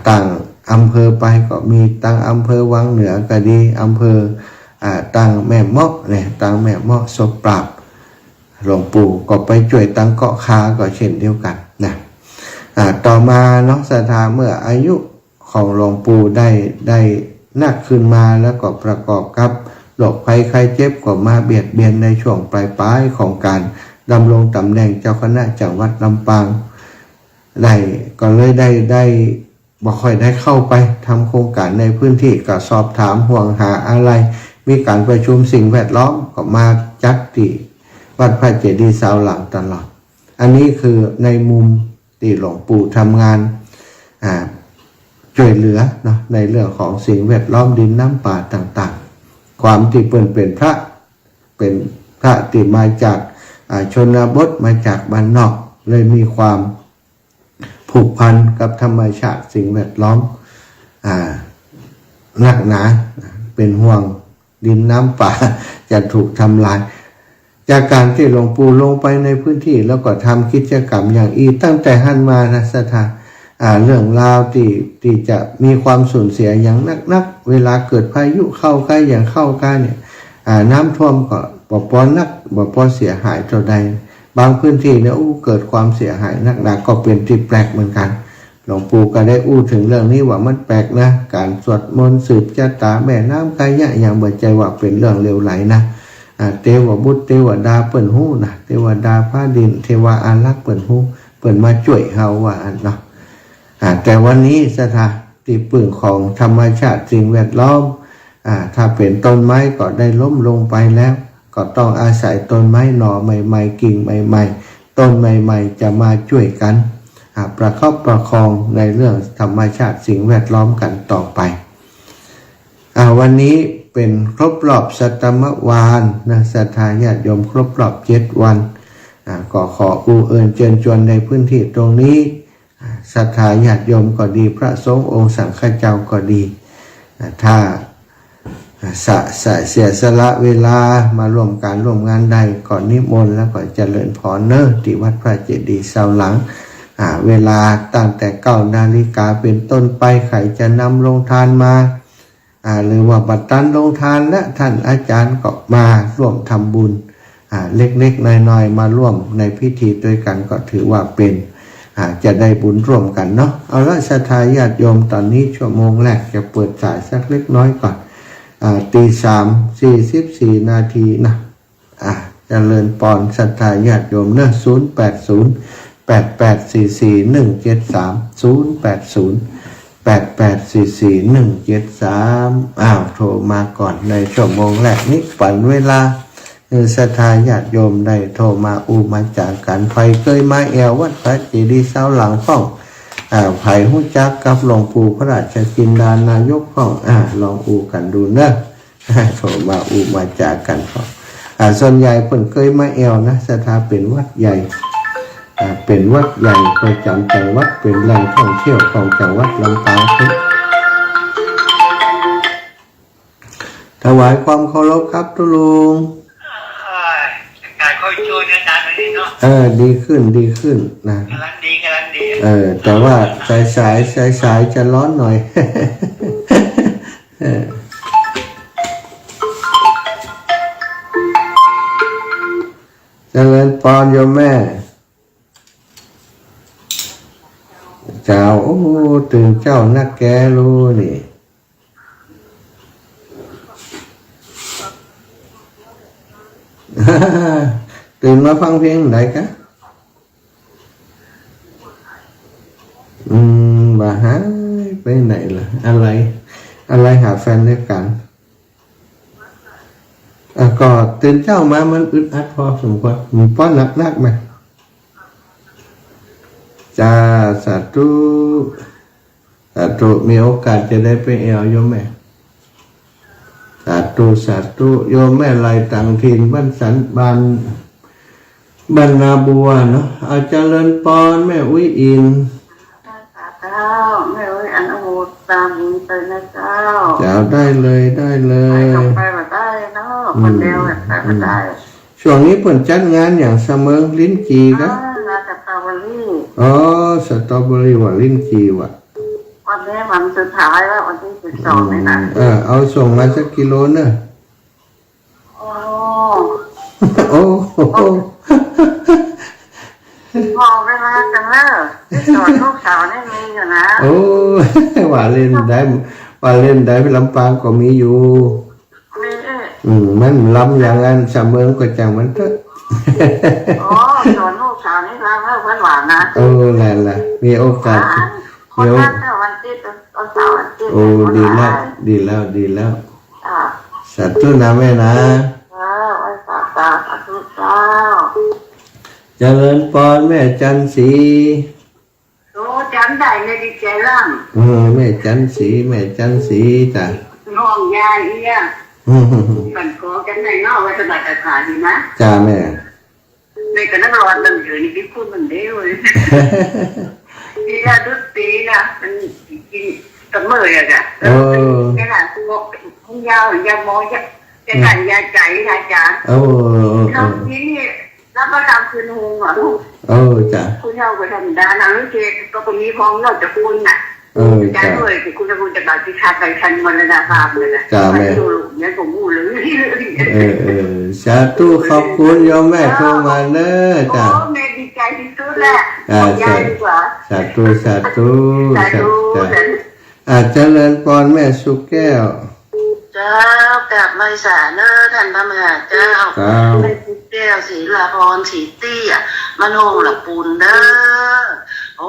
ต่างอำเภอไปก็มีตั้งอำเภอวังเหนือก็ดีอำเภอตั้งแม่เมาะเนี่ยตั้งแม่เมาะศพปราบหลวงปู่ก็ไปช่วยตั้งเกาะคาก็เช่นเดียวกันต่อมาศรัทธาเมื่ออายุของหลวงปู่ได้นักขึ้นมาแล้วก็ประกอบกับโรคภัยไข้เจ็บก็มาเบียดเบียนในช่วงปลายของการดำรงตำแหน่งเจ้าคณะจังหวัดลำปางก็เลยได้บ่ค่อยได้เข้าไปทำโครงการในพื้นที่ก็สอบถามห่วงหาอะไรมีการประชุมสิ่งแวดล้อมก็มาจัดที่วัดพระเจดีย์เสาหลังตลอดอันนี้คือในมุมที่หลวงปู่ทำงานช่วยเหลือในเรื่องของสิ่งแวดล้อมดินน้ำป่าต่างๆความที่เป็นพระที่มาจากชนบทมาจากบ้านนอกเลยมีความผูกพันกับธรรมชาติสิ่งแวดล้อมหนักหนาเป็นห่วงดินน้ำป่าจะถูกทำลายจากการที่หลวงปู่ลงไปในพื้นที่แล้วก็ทำกิจกรรมอย่างตั้งแต่หันมาสถานเรื่องราวที่จะมีความสูญเสียอย่างนักเวลาเกิดพายุเข้าใกล้อย่างเข้าใกล้เนี่ยน้ำท่วมก็บ่พอเสียหายเท่าใดบางพื้นที่เนี่ยเกิดความเสียหายหนักก็เป็นที่แปลกเหมือนกันหลวงปู่ก็ได้ถึงเรื่องนี้ว่ามันแปลกนะการสวดมนต์สืบชะตาแม่น้ำกายะอย่างเบิดใจว่าเป็นเรื่องเลวไหลนะเทวบุตรเทวดาเปิ่นหู้นะเทวดาฟ้าดินเทวาอารักษ์เปิ่นหู้เปิ่นมาช่วยเฮาว่าแต่วันนี้สถานที่ปึ่งของธรรมชาติสิ่งแวดล้อมถ้าเป็นต้นไม้ก็ได้ล้มลงไปแล้วก็ต้องอาศัยต้นไม้หน่อใหม่ๆกิ่งใหม่ๆต้นใหม่ๆจะมาช่วยกันประคับประคองในเรื่องธรรมชาติสิ่งแวดล้อมกันต่อไปวันนี้ เป็นครบรอบสัตมวานนะศรัทธาญาติโยมครบรอบ7 วันก็ขออูเอิญเชิญชวนในพื้นที่ตรงนี้ศรัทธาญาติโยมก็ดีพระสงฆ์องค์สังฆเจ้าก็ดีถ้าเสียสละเวลามาร่วมการร่วมงานใดก่อนนิมนต์แล้วก็เจริญพรเนอที่วัดพระเจดีย์เสาหลังเวลาตั้งแต่9 นาฬิกาเป็นต้นไปใครจะนำลงทานมาหรือว่าบัตรตันลงทานและท่านอาจารย์ก็มาร่วมทำบุญเล็กๆน้อยๆมาร่วมในพิธีด้วยกันก็ถือว่าเป็นจะได้บุญร่วมกันเนาะเอาละศรัทธาญาติโยมตอนนี้ชั่วโมงแรกจะเปิดสายสักเล็กน้อยก่อน3:44 นาทีนะเจริญปอนศรัทธาญาติโยมเนอะ080-8844-173โทรมาก่อนในชั่วโมงแรกนี้ฝันเวลาศรัทธาญาติโยมได้โทรมามาจากกันไผเคยมาแอววัดพระเจดีย์เสาหลังข้องไผหู้จักกับหลวงปู่พระราชกินดานายกข้องลองกันดูเนอะโทรมามาจากกันข้องส่วนใหญ่เพิ่นเคยมาแอวนะศรัทธาเป็นวัดใหญ่เป็นวัดใหญ่ประจำจังหวัดเป็นแหล่งท่องเที่ยวของจังหวัดลำปางถวายความเคารพครับทุลุงการค่อยช่วยอาจารย์นี่เนาะดีขึ้นนะกำลังดี แต่ว่าสายจะร้อนหน่อยเจริญพรโยมแม่เจ้าตื่นเจ้านักแกรู้นี่ตื่นมาฟังเพลงไหนคะบ่าหายไปไหนล่ะอะไรหาแฟนด้วยกันก็ตื่นเจ้ามามันอึดอัดพอสมควรมันป้อนนักไหมจ้าสาธุมีโอกาสจะได้ไปแอวโยมแม่สาธุโยมแม่ลายต่างถิ่นบ้านสันบ้านนาบัวเนาะอาจารย์เลินปอนแม่อุ้ยอินเจ้าแม่อุ้ยอนุโมทนาบุญเตือนนะเจ้าได้เลยไปมาได้เนาะคนเดียวไปมาได้ช่วงนี้เพิ่นจัดงานอย่างเสมอลิ้นจีกะงานสตรอเบอรี่สตรอเบอรี่ว่าลิ้นจีว่ะวันนี้วันสุดท้ายแล้ววันที่12นี่นะเอาส่งมาสักกิโลเนอะโอ้พอเวลาจังเลยสอนลูกสาวนี่มีอยู่นะว่าเล่นได้ไปลำปางก็มีอยู่มันลำอย่างนั้นเสมอก็จังมันเถอะสอนลูกสาวนี่ลำแล้วหวานนะนั่นแหละมีโอกาสคนนั้นวันที่วันเสาร์วันที่ดีแล้วสาธุนะแม่นะวันสาธุเจ้าเจริญพรแม่จันสีจำได้เลยดีใจล่ำแม่จันสีจ้ะน้องยายมันขอกันในนอกวัฒนธรรมดีนะจ้าแม่ในกันนักร้องนั่งอยู่นี่พี่พูดมันเดียวเลยดีนะดุตีนะมันกินเสมออะจ้ะนี่แหละคุณยาโมจะกันยาใจนะจ๊ะน้องนี่รับประทานคืนหงเหรอลูกจ้ะคุณยาไปทำด้านนั้นเจ๊ก็เป็นมีของเราจะคุณน่ะจ้าเลยคุณจะคุณจะแบบที่ชาติชันมันนะครเลยนะจ้าแม่เนี่ยผมพูดเลยสาธุขอบคุณโยมแม่โทรมาเนอะจ้ะแม่ดีใจที่สุดแหละยายดีกว่าสาธุจ้ะเจริญพรแม่สุแก้วเจ้ากลับมาสาเนอท่านพระมหาเจ้าแม่สุแก้วศรีลาพรศรีเตี้ยมโนหลับปูนเด้อ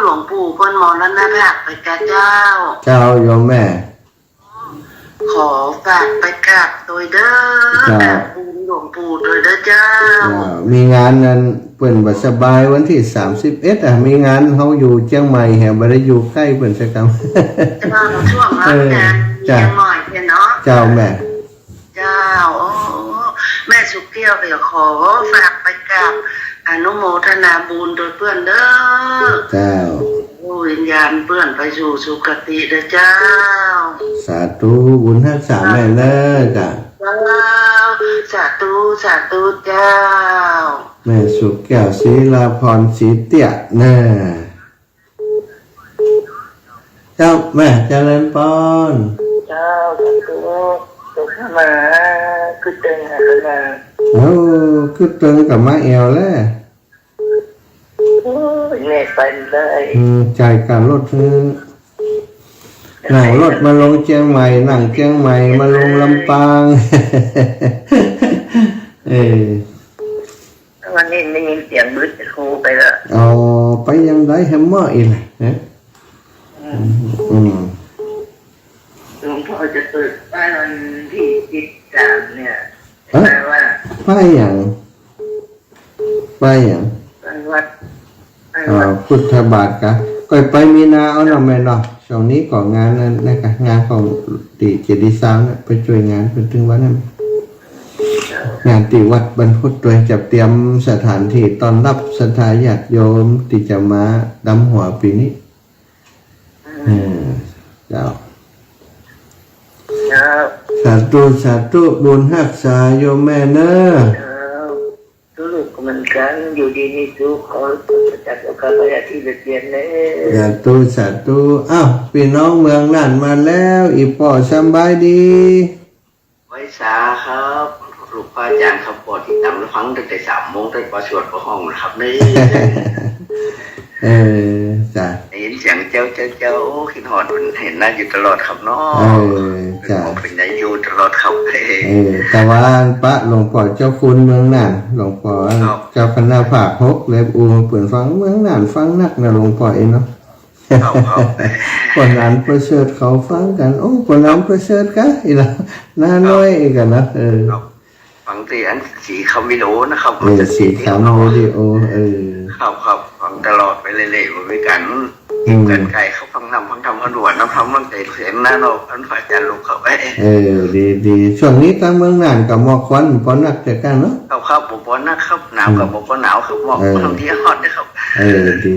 หลวงปู่เพิ่นมรณภาพไปกับเจ้าโยมแม่ขอฝากไปกราบโดยเด้อกราบปูนหลวงปู่โดยเด้อเจ้ามีงานนั้นเปิ้นบ่สบายวันที่31มีงานเฮาอยู่เชียงใหม่แฮะบ่ได้อยู่ใกล้เปิ้นสักคำช่วงนั้นเชียงใหม่เนาะ เจ้าแม่ เจ้าโอ้แม่สุกแก้วไปขอฝากไปกับอนุโมทนาบุญโดยเพื่อนเด้อ เจ้า วิญญาณเพื่อนไปสู่สุคติเด้อเจ้า สาธุบุญทักษาแม่เลิศจ้ะ เจ้าสาธุสาธุเจ้า แม่สุแก้วศรีลาพรศรีเตี้ยแน่เจ้าแม่เจริญพร เจ้าสาธุสุขมาคือเต็งหากัน เอาคือตึงกับมาแอวแล้ว เล็กไปเลย จ่ายการรถนั่งรถมาลงเชียงใหม่นั่งเชียงใหม่มาลงลำปาง วันนี้ได้ยินเสียงบึ้ดครูไปแล้ว เอาไปยังไดแฮมเมอร์อีกเลยนะหลวงพ่อจะเปิดป้ายวันที่13เนี่ยแปลว่า ป้ายอย่างไปวัดพุทธบาทกะก็ไปมีนาเอาหน่อยแม่เนาะช่วงนี้ก่องานนั่นนะคะงานของตีเจดีย์ซ้ำเนี่ยไปช่วยงานเป็นถึงวันนั้นงานตีวัดบรรพุตตัวจะเตรียมสถานที่ต้อนรับศรัทธาญาติโยมที่จะมาดำหัวปีนี้เจ้าสาธุสาธุบุญรักษาโยมแม่เนอะทุกคนเหมือนกันอยู่ดีมีสุขขอจัดโอกาสไปที่เรียนเลยสาธุสาธุอ้าวพี่น้องเมืองน่านมาแล้วอีป่อสบายดีไว้สาครับลูกพระอาจารย์ครับปอที่ตั้งฟังตั้งแต่3 โมงตั้งแต่สวดประห้องนะครับนี่จ้ะเห็นเสียงเจ้าคิดหอดเห็นหน้าอยู่ตลอดครับเนาะจ้ะเป็นไหนอยู่ตลอดครับแต่ว่าพระหลวงพ่อเจ้าคุณเมืองน่านหลวงพ่อเจ้าคณะภาค6เลยเปิดฟังเมืองน่านฟังนักนะหลวงพ่อเองเนาะคนนั้นประเสริฐเขาฟังกันโอ้คนนั้นประเสริฐกันอีละน่าน้อยกันนะฟังตีอันสีคำวิดีโอนะครับสีคำวิดีโอครับฟังตลอดไปเรื่อยๆบริการเกินไก่เขาฟังนำฟังทำขนวดน้ำทำมันเตะเสียงหน้าโลกอันฝ่ายจานลูกเขาไปดีช่วงนี้ทางเมืองน่านกับหมอกควันพอนักแต่กันเนาะครับผมพอนักครับหนาวกับผมพอหนาวครับหมอกทำที่ฮอตนะครับดี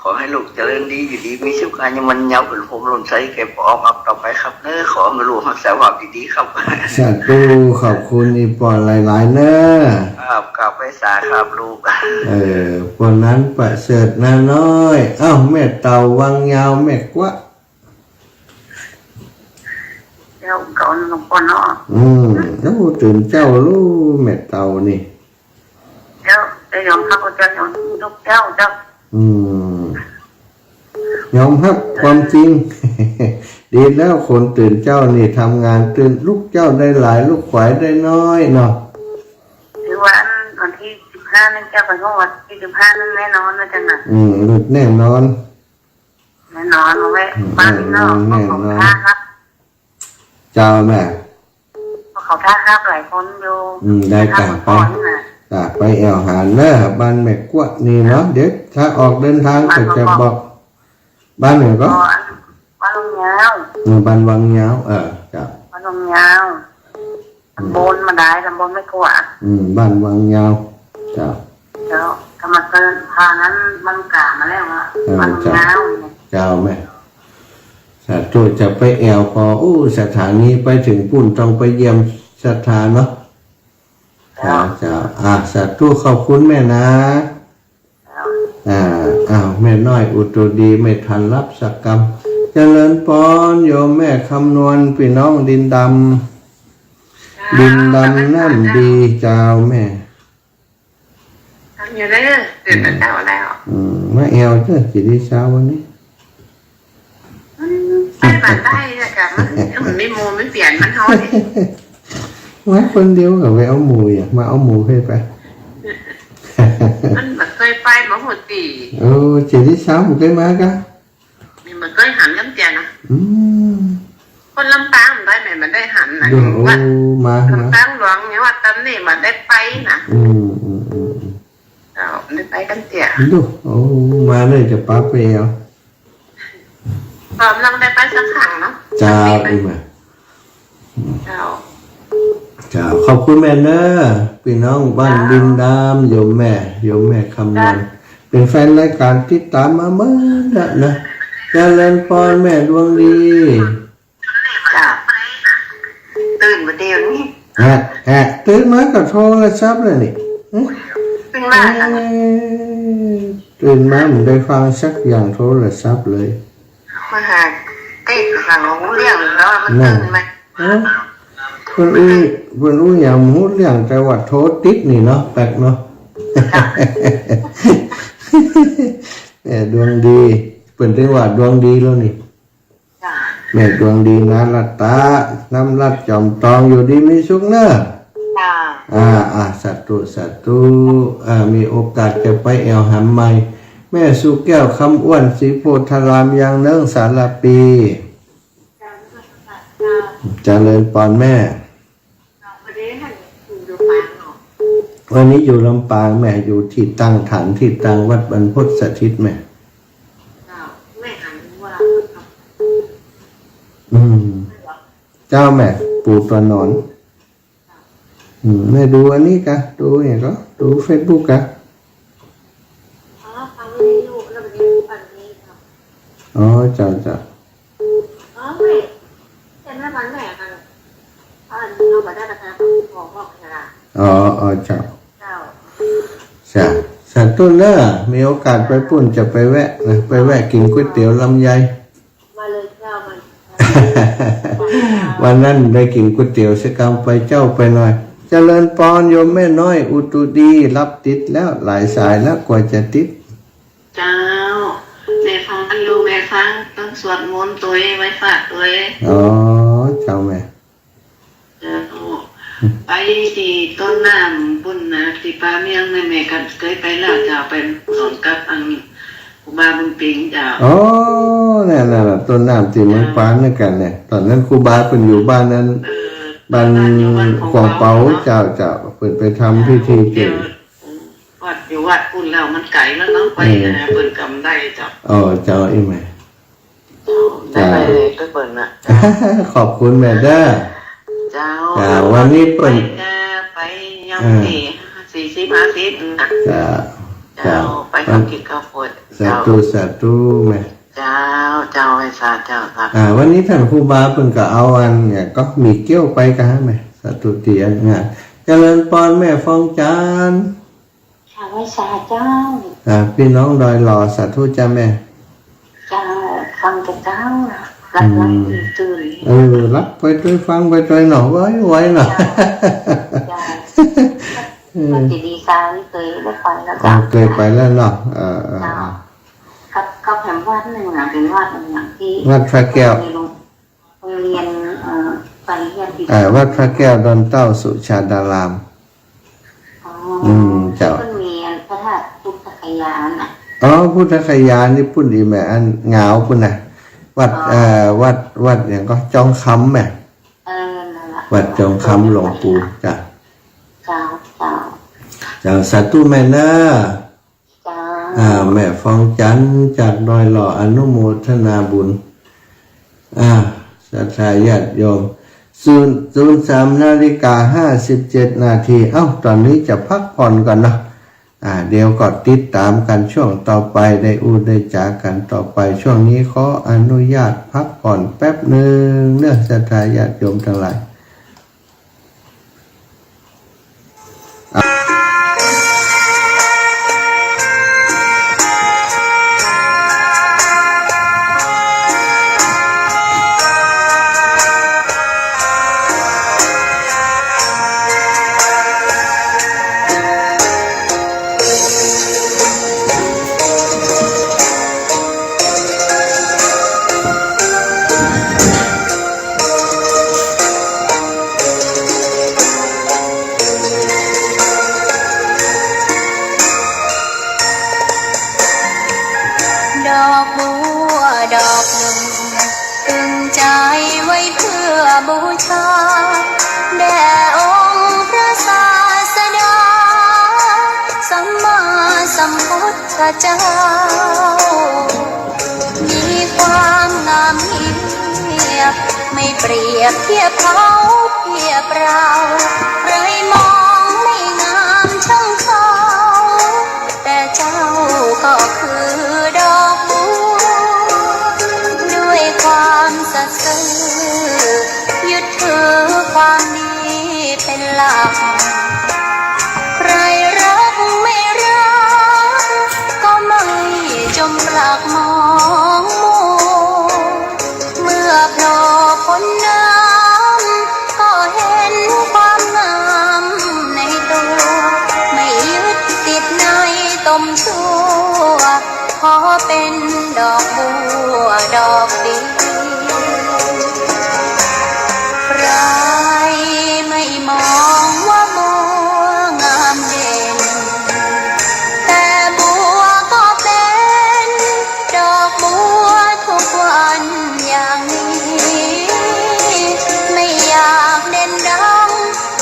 ขอให้ลูกเจริญดีอยู่ดีมีสุขกายมันเงาเป็นผมหล่นใสเก็บออมอับต่อไปครับขอให้ลูกรักษาความดีๆครับสาธุขอบคุณอีปอนหลายๆเนอะครับกลับไปสาครับลูกวันนั้นประเสริฐนาน้อยแม่เต่าวังยาวแม่กวะเจ้าก่อนหลวงพ่อเนาะแล้วตื่นเจ้าลูกแม่เต่านี่เจ้าได้ยอมรับเจ้ายอมลูกเจ้ายอมรับความจริง ดีแล้วคนตื่นเจ้านี่ทำงานตื่นลูกเจ้าได้หลายลูกขวายได้น้อยเนาะคือวันที่15นั่นเจ้าไปก็วันที่15นั่นแน่นอนนะจ๊ะน่ะหลุดแน่นอนเอาไว้บ้านพี่น้องของท่าครับเจ้าแม่เขาท่าครับหลายคนอยู่ได้กลับไปแอวหาเนอะบ้านแม่กวดนี่เนาะเดี๋ยวถ้าออกเดินทางก็จะบอกบ้านไหนก็บ้านวังยาวบ้านวังยาวจ้ะบ้านวังยาวตำบลมาได้ตำบลไม่กวาดบ้านวังยาวจ้ะแล้วธรรมเกินพานั้นมันกล่ามาแล้วว่าบ้านวังยาวเจ้าแม่สาธุจะไปแอวพอสถานีไปถึงปุ่นต้องไปเยี่ยมสถานเนาะจ้าสาธุขอบคุณแม่นะแม่น้อยอุตดีไม่ทันรับสักกรรมเจริญพรโยมแม่คำนวณพี่น้องดินดำนั่นดีเจ้าแม่ทำอยู่เลยตื่นแต่เช้าแล้วมาแอวเจ้ากี่ดีเช้าวันนี้ไปบ้านได้เลยจ้ะมันไม่โมไม่เปลี่ยนมันเท่านี้มาคนเดียวกับไปเอาหมูมาเอาหมูให้ไปมันแบบเคยไปมาหัวตีchỉ đi sáu một cái má cả mình màเคยหันกันเจียนะคนลำปางมันได้ไหมมันได้หันนะว่าลำปางหลวงเนี่ยว่าตอนนี้มันได้ไปนะได้ไปกันเจียดูมาเลยจะปั๊บไปเอาพร้อมลำได้ไปสักครั้งเนาะจ้าอีมา เจ้า จ้าขอบคุณแม่เนอะพี่น้องบ้านดินดามโยมแม่คำนวณเป็นแฟนรายการติดตามมาเมื่อนะเจริญพรแม่ดวงดี จ้าตื่นมาเดียวนี้ ตื่นมาก็โทรศัพท์เลยนี่ เป็นบ้าค่ะ ตื่นมาเหมือนได้ฟังสักอย่างโทรศัพท์เลย มาหาเด็กสั่งหูเรื่องแล้วมันตื่นไหม เพิ่นอู้อย่างหูเรื่องแต่ว่าโทรติดนี่เนาะแปลกเนาะ แม่ดวงดีเปิ่นได้ว่าดวงดีแล้วนี่ จ้า แม่ดวงดีนาลัตตาน้ำลัดจอมตองอยู่ดีมีสุขเนอะ จ้า สาธุมีโอกาสจะไปแอวหำใหม่แม่สุแก้วคำอ้วนสีโพธารามยางเนิ่งสารปีเจริญปอนแม่วันนี้อยู่ลำปางแม่อยู่ที่ตั้งฐานที่ตั้งวัดบรรพตสถิตแม่เจ้าแม่ปู่ตัวหนอนแม่ดูอันนี้กะดูอย่างก็ดูเฟซบุ๊กกะอ๋อเจ้าอ๋อไม่แต่แม่มันแม่กันเราบัได้ประทานของบอกนะ อ๋อเจ้าสาธุเนอะมีโอกาสไปปุ่นจะไปแวะนะไปแวะกินก๋วยเตี๋ยวลำไย มาเลยเจ้ามัน วันนั้นได้กินก๋วยเตี๋ยวสักคำไปเจ้าไปหน่อยเจริญปอนโยมแม่น้อยอุตุดีรับติดแล้วหลายสายแล้วกว่าจะติด เจ้าแม่ฟังอยู่แม่ฟังต้องสวดมนต์ตัวเองไว้ฝากตัวเอง อ๋อเจ้าแม่ ไปที่ต้นน้ำบุญนะที่ป้าเมียงแม่กันเคยไปแล้วจะไปสอนกับอังครูบาบุญปิงจ้า อ๋อเนี่ยต้นน้ำที่เมืองปานนั่นกันเนี่ยตอนนั้นครูบาเป็นอยู่บ้านนั้นบ้านกวางเปาเจ้าเปิดไปทำพิธีเก่ง วัดอยู่วัดคุณแล้วมันไก่แล้วน้องไปนะเปิดกำได้จ้า อ๋อเจ้าอีแม่ ได้ไปเลยก็เปิดนะ ขอบคุณแม่เด้อ เจ้า วันนี้เปิด ไปยัง40-50นะ เจ้าไปทำกิจกรรมปวด สาธุแม่ เจ้าให้สาเจ้าครับ วันนี้ท่านครูบาเพิ่นก็เอาอันเนี่ยก็มีเกี้ยวไปกันฮะแม่สาธุตีอันงานเจริญปอนแม่ฟองจาน ข้าไว้สาเจ้า พี่น้องดอยหล่อสาธุจ้าแม่ เจ้าฟังกับเจ้ารับตื่น รับไปด้วยฟังไปด้วยหน่อไว้หน่อ มันจะดีซาไม่เคยได้ไปแล้ว อ๋อเคยไปแล้วเนาะก็แผ่นวัดหนึ่งนะเป็นวัดหนึ่งที่ วัดพระแก้ว โรงเรียนปริญญาตรี วัดพระแก้วดอนเต้าสุชาดารามเจ้า ก็มีพระธาตุพุทธคยานน่ะ อ๋อพุทธคยานนี่ปุ่นดีแม่อันเหงาปุ่นน่ะวัดอย่างก็จองคำแม่นั่นแหละ วัดจองคำหลวงปู่จ้ะ เจ้า เจ้าสาธุแม่นะ แม่ฟองจันทร์จากดอยหล่ออนุโมทนาบุญศรัทธาญาติโยม03:57 นาทีตอนนี้จะพักผ่อนก่อนนะเดี๋ยวก็ติดตามกันช่วงต่อไปได้ได้จากกันต่อไปช่วงนี้ขออนุญาตพักผ่อนแป๊บหนึ่งเนื้อศรัทธาญาติโยมทั้งหลายดอกบัวดอกหนึ่งตึงใจไว้เพื่อบูชาแด่องค์พระศาสดาสัมมาสัมพุทธเจ้ามีความงามเงียบไม่ เปรียบเทียบเขาเทียบเราใครมองไม่งามช่างเขาแต่เจ้าก็คือดอกบัวด้วยความสัตย์ซื่อยึดถือความดีเป็นหลักใครรักไม่รักก็ไม่จมปลักมองมัวเมื่อโผล่พ้นน้ำก็เห็นความงามในตัวไม่ยึดติดในตมชั่วขอเป็นดอกบัวดอกดีใครไม่มองว่าบัวงามเด่นแต่บัวก็เป็นดอกบัวทุกวันอย่างนี้ไม่อยากเด่นดัง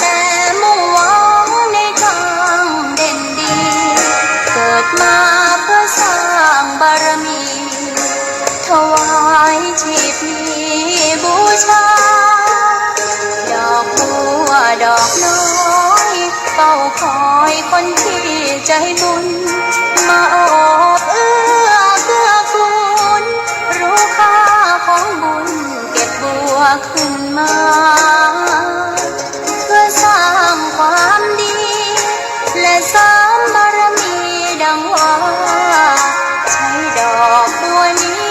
แต่มุ่งหวังในทางเด่นดีเกิดมาเพื่อสร้างบารมีถวายชีพนี้บูชาดอกบัวดอกน้อยเฝ้าคอยคนที่ใจบุญมาโอบเอื้อเกื้อกูลรู้ค่าของบุญเก็บบัวขึ้นมาเพื่อสร้างความดีและเสริมบารมีดังว่าใช้ดอกบัวนี้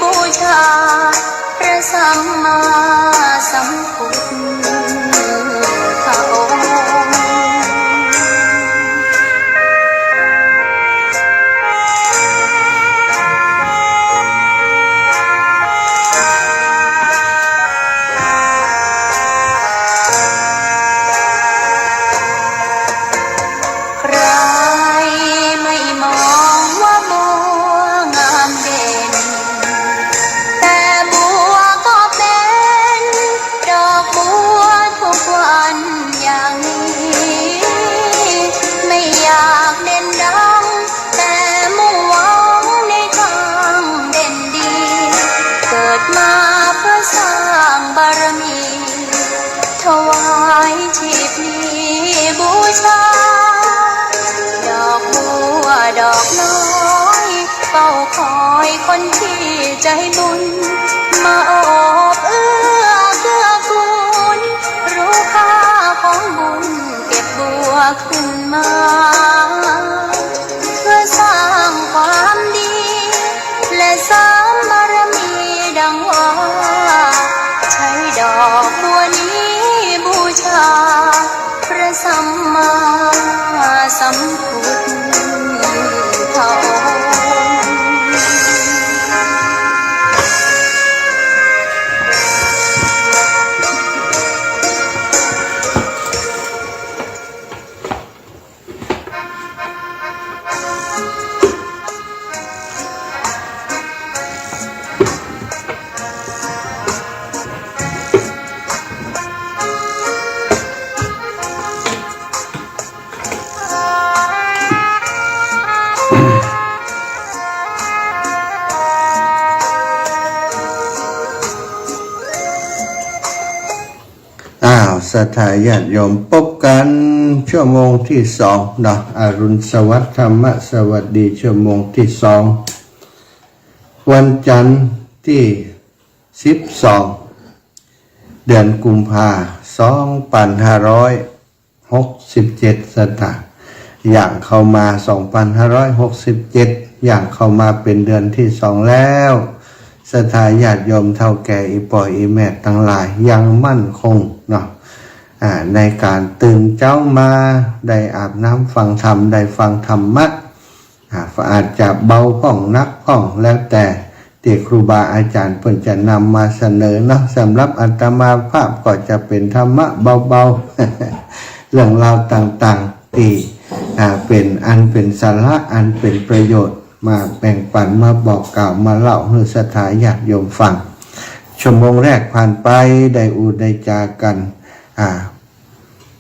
บูชาพระสัมมาสัมพุทธองค์ใครไม่มองว่าบัวงามเด่นแต่บัวก็เป็นดอกบัวทุกวันอย่างนี้ไม่อยากเด่นดังแต่มุ่งหวังในทางเด่นดีเกิดมาเพื่อสร้างบารมีถวายชีพนี้บูชาดอกบัวดอกน้อยเฝ้าคอยคนที่ใจบุญมาโอบเอื้อเกื้อกูลรู้ค่าของบุญเก็บบัวขึ้นมาเพื่อสร้างความดีและเสริมบารมีดังว่าใช้ดอกบัวนี้บูชาพระสัมมาสัมพุทธองค์ศรัทธาญาติโยมพบกันชั่วโมงที่สองเนาะอรุณสวัสดิ์ธรรมะสวัสดีชั่วโมงที่สองวันจันทร์ที่12เดือนกุมภาพันธ์2567ศรัทธาอย่างเข้ามา2567อย่างเข้ามาเป็นเดือนที่สองแล้วศรัทธาญาติโยมเท่าแก่อีป่อยอีแม่ทั้งหลายยังมั่นคงเนาะในการตื่นเจ้ามาได้อาบน้ำฟังธรรมได้ฟังธรรมะอาจจะเบาพ้องนักพ้องแล้วแต่ที่ครูบาอาจารย์เพิ่นจะนำมาเสนอเนาะสำหรับอาตมาภาพก็จะเป็นธรรมะเบาๆ เรื่องราวต่างๆที่เป็นอันเป็นสาระอันเป็นประโยชน์มาแบ่งปันมาบอกกล่าวมาเล่าให้ศรัทธาญาติโยมฟังชั่วโมงแรกผ่านไปได้ได้จากัน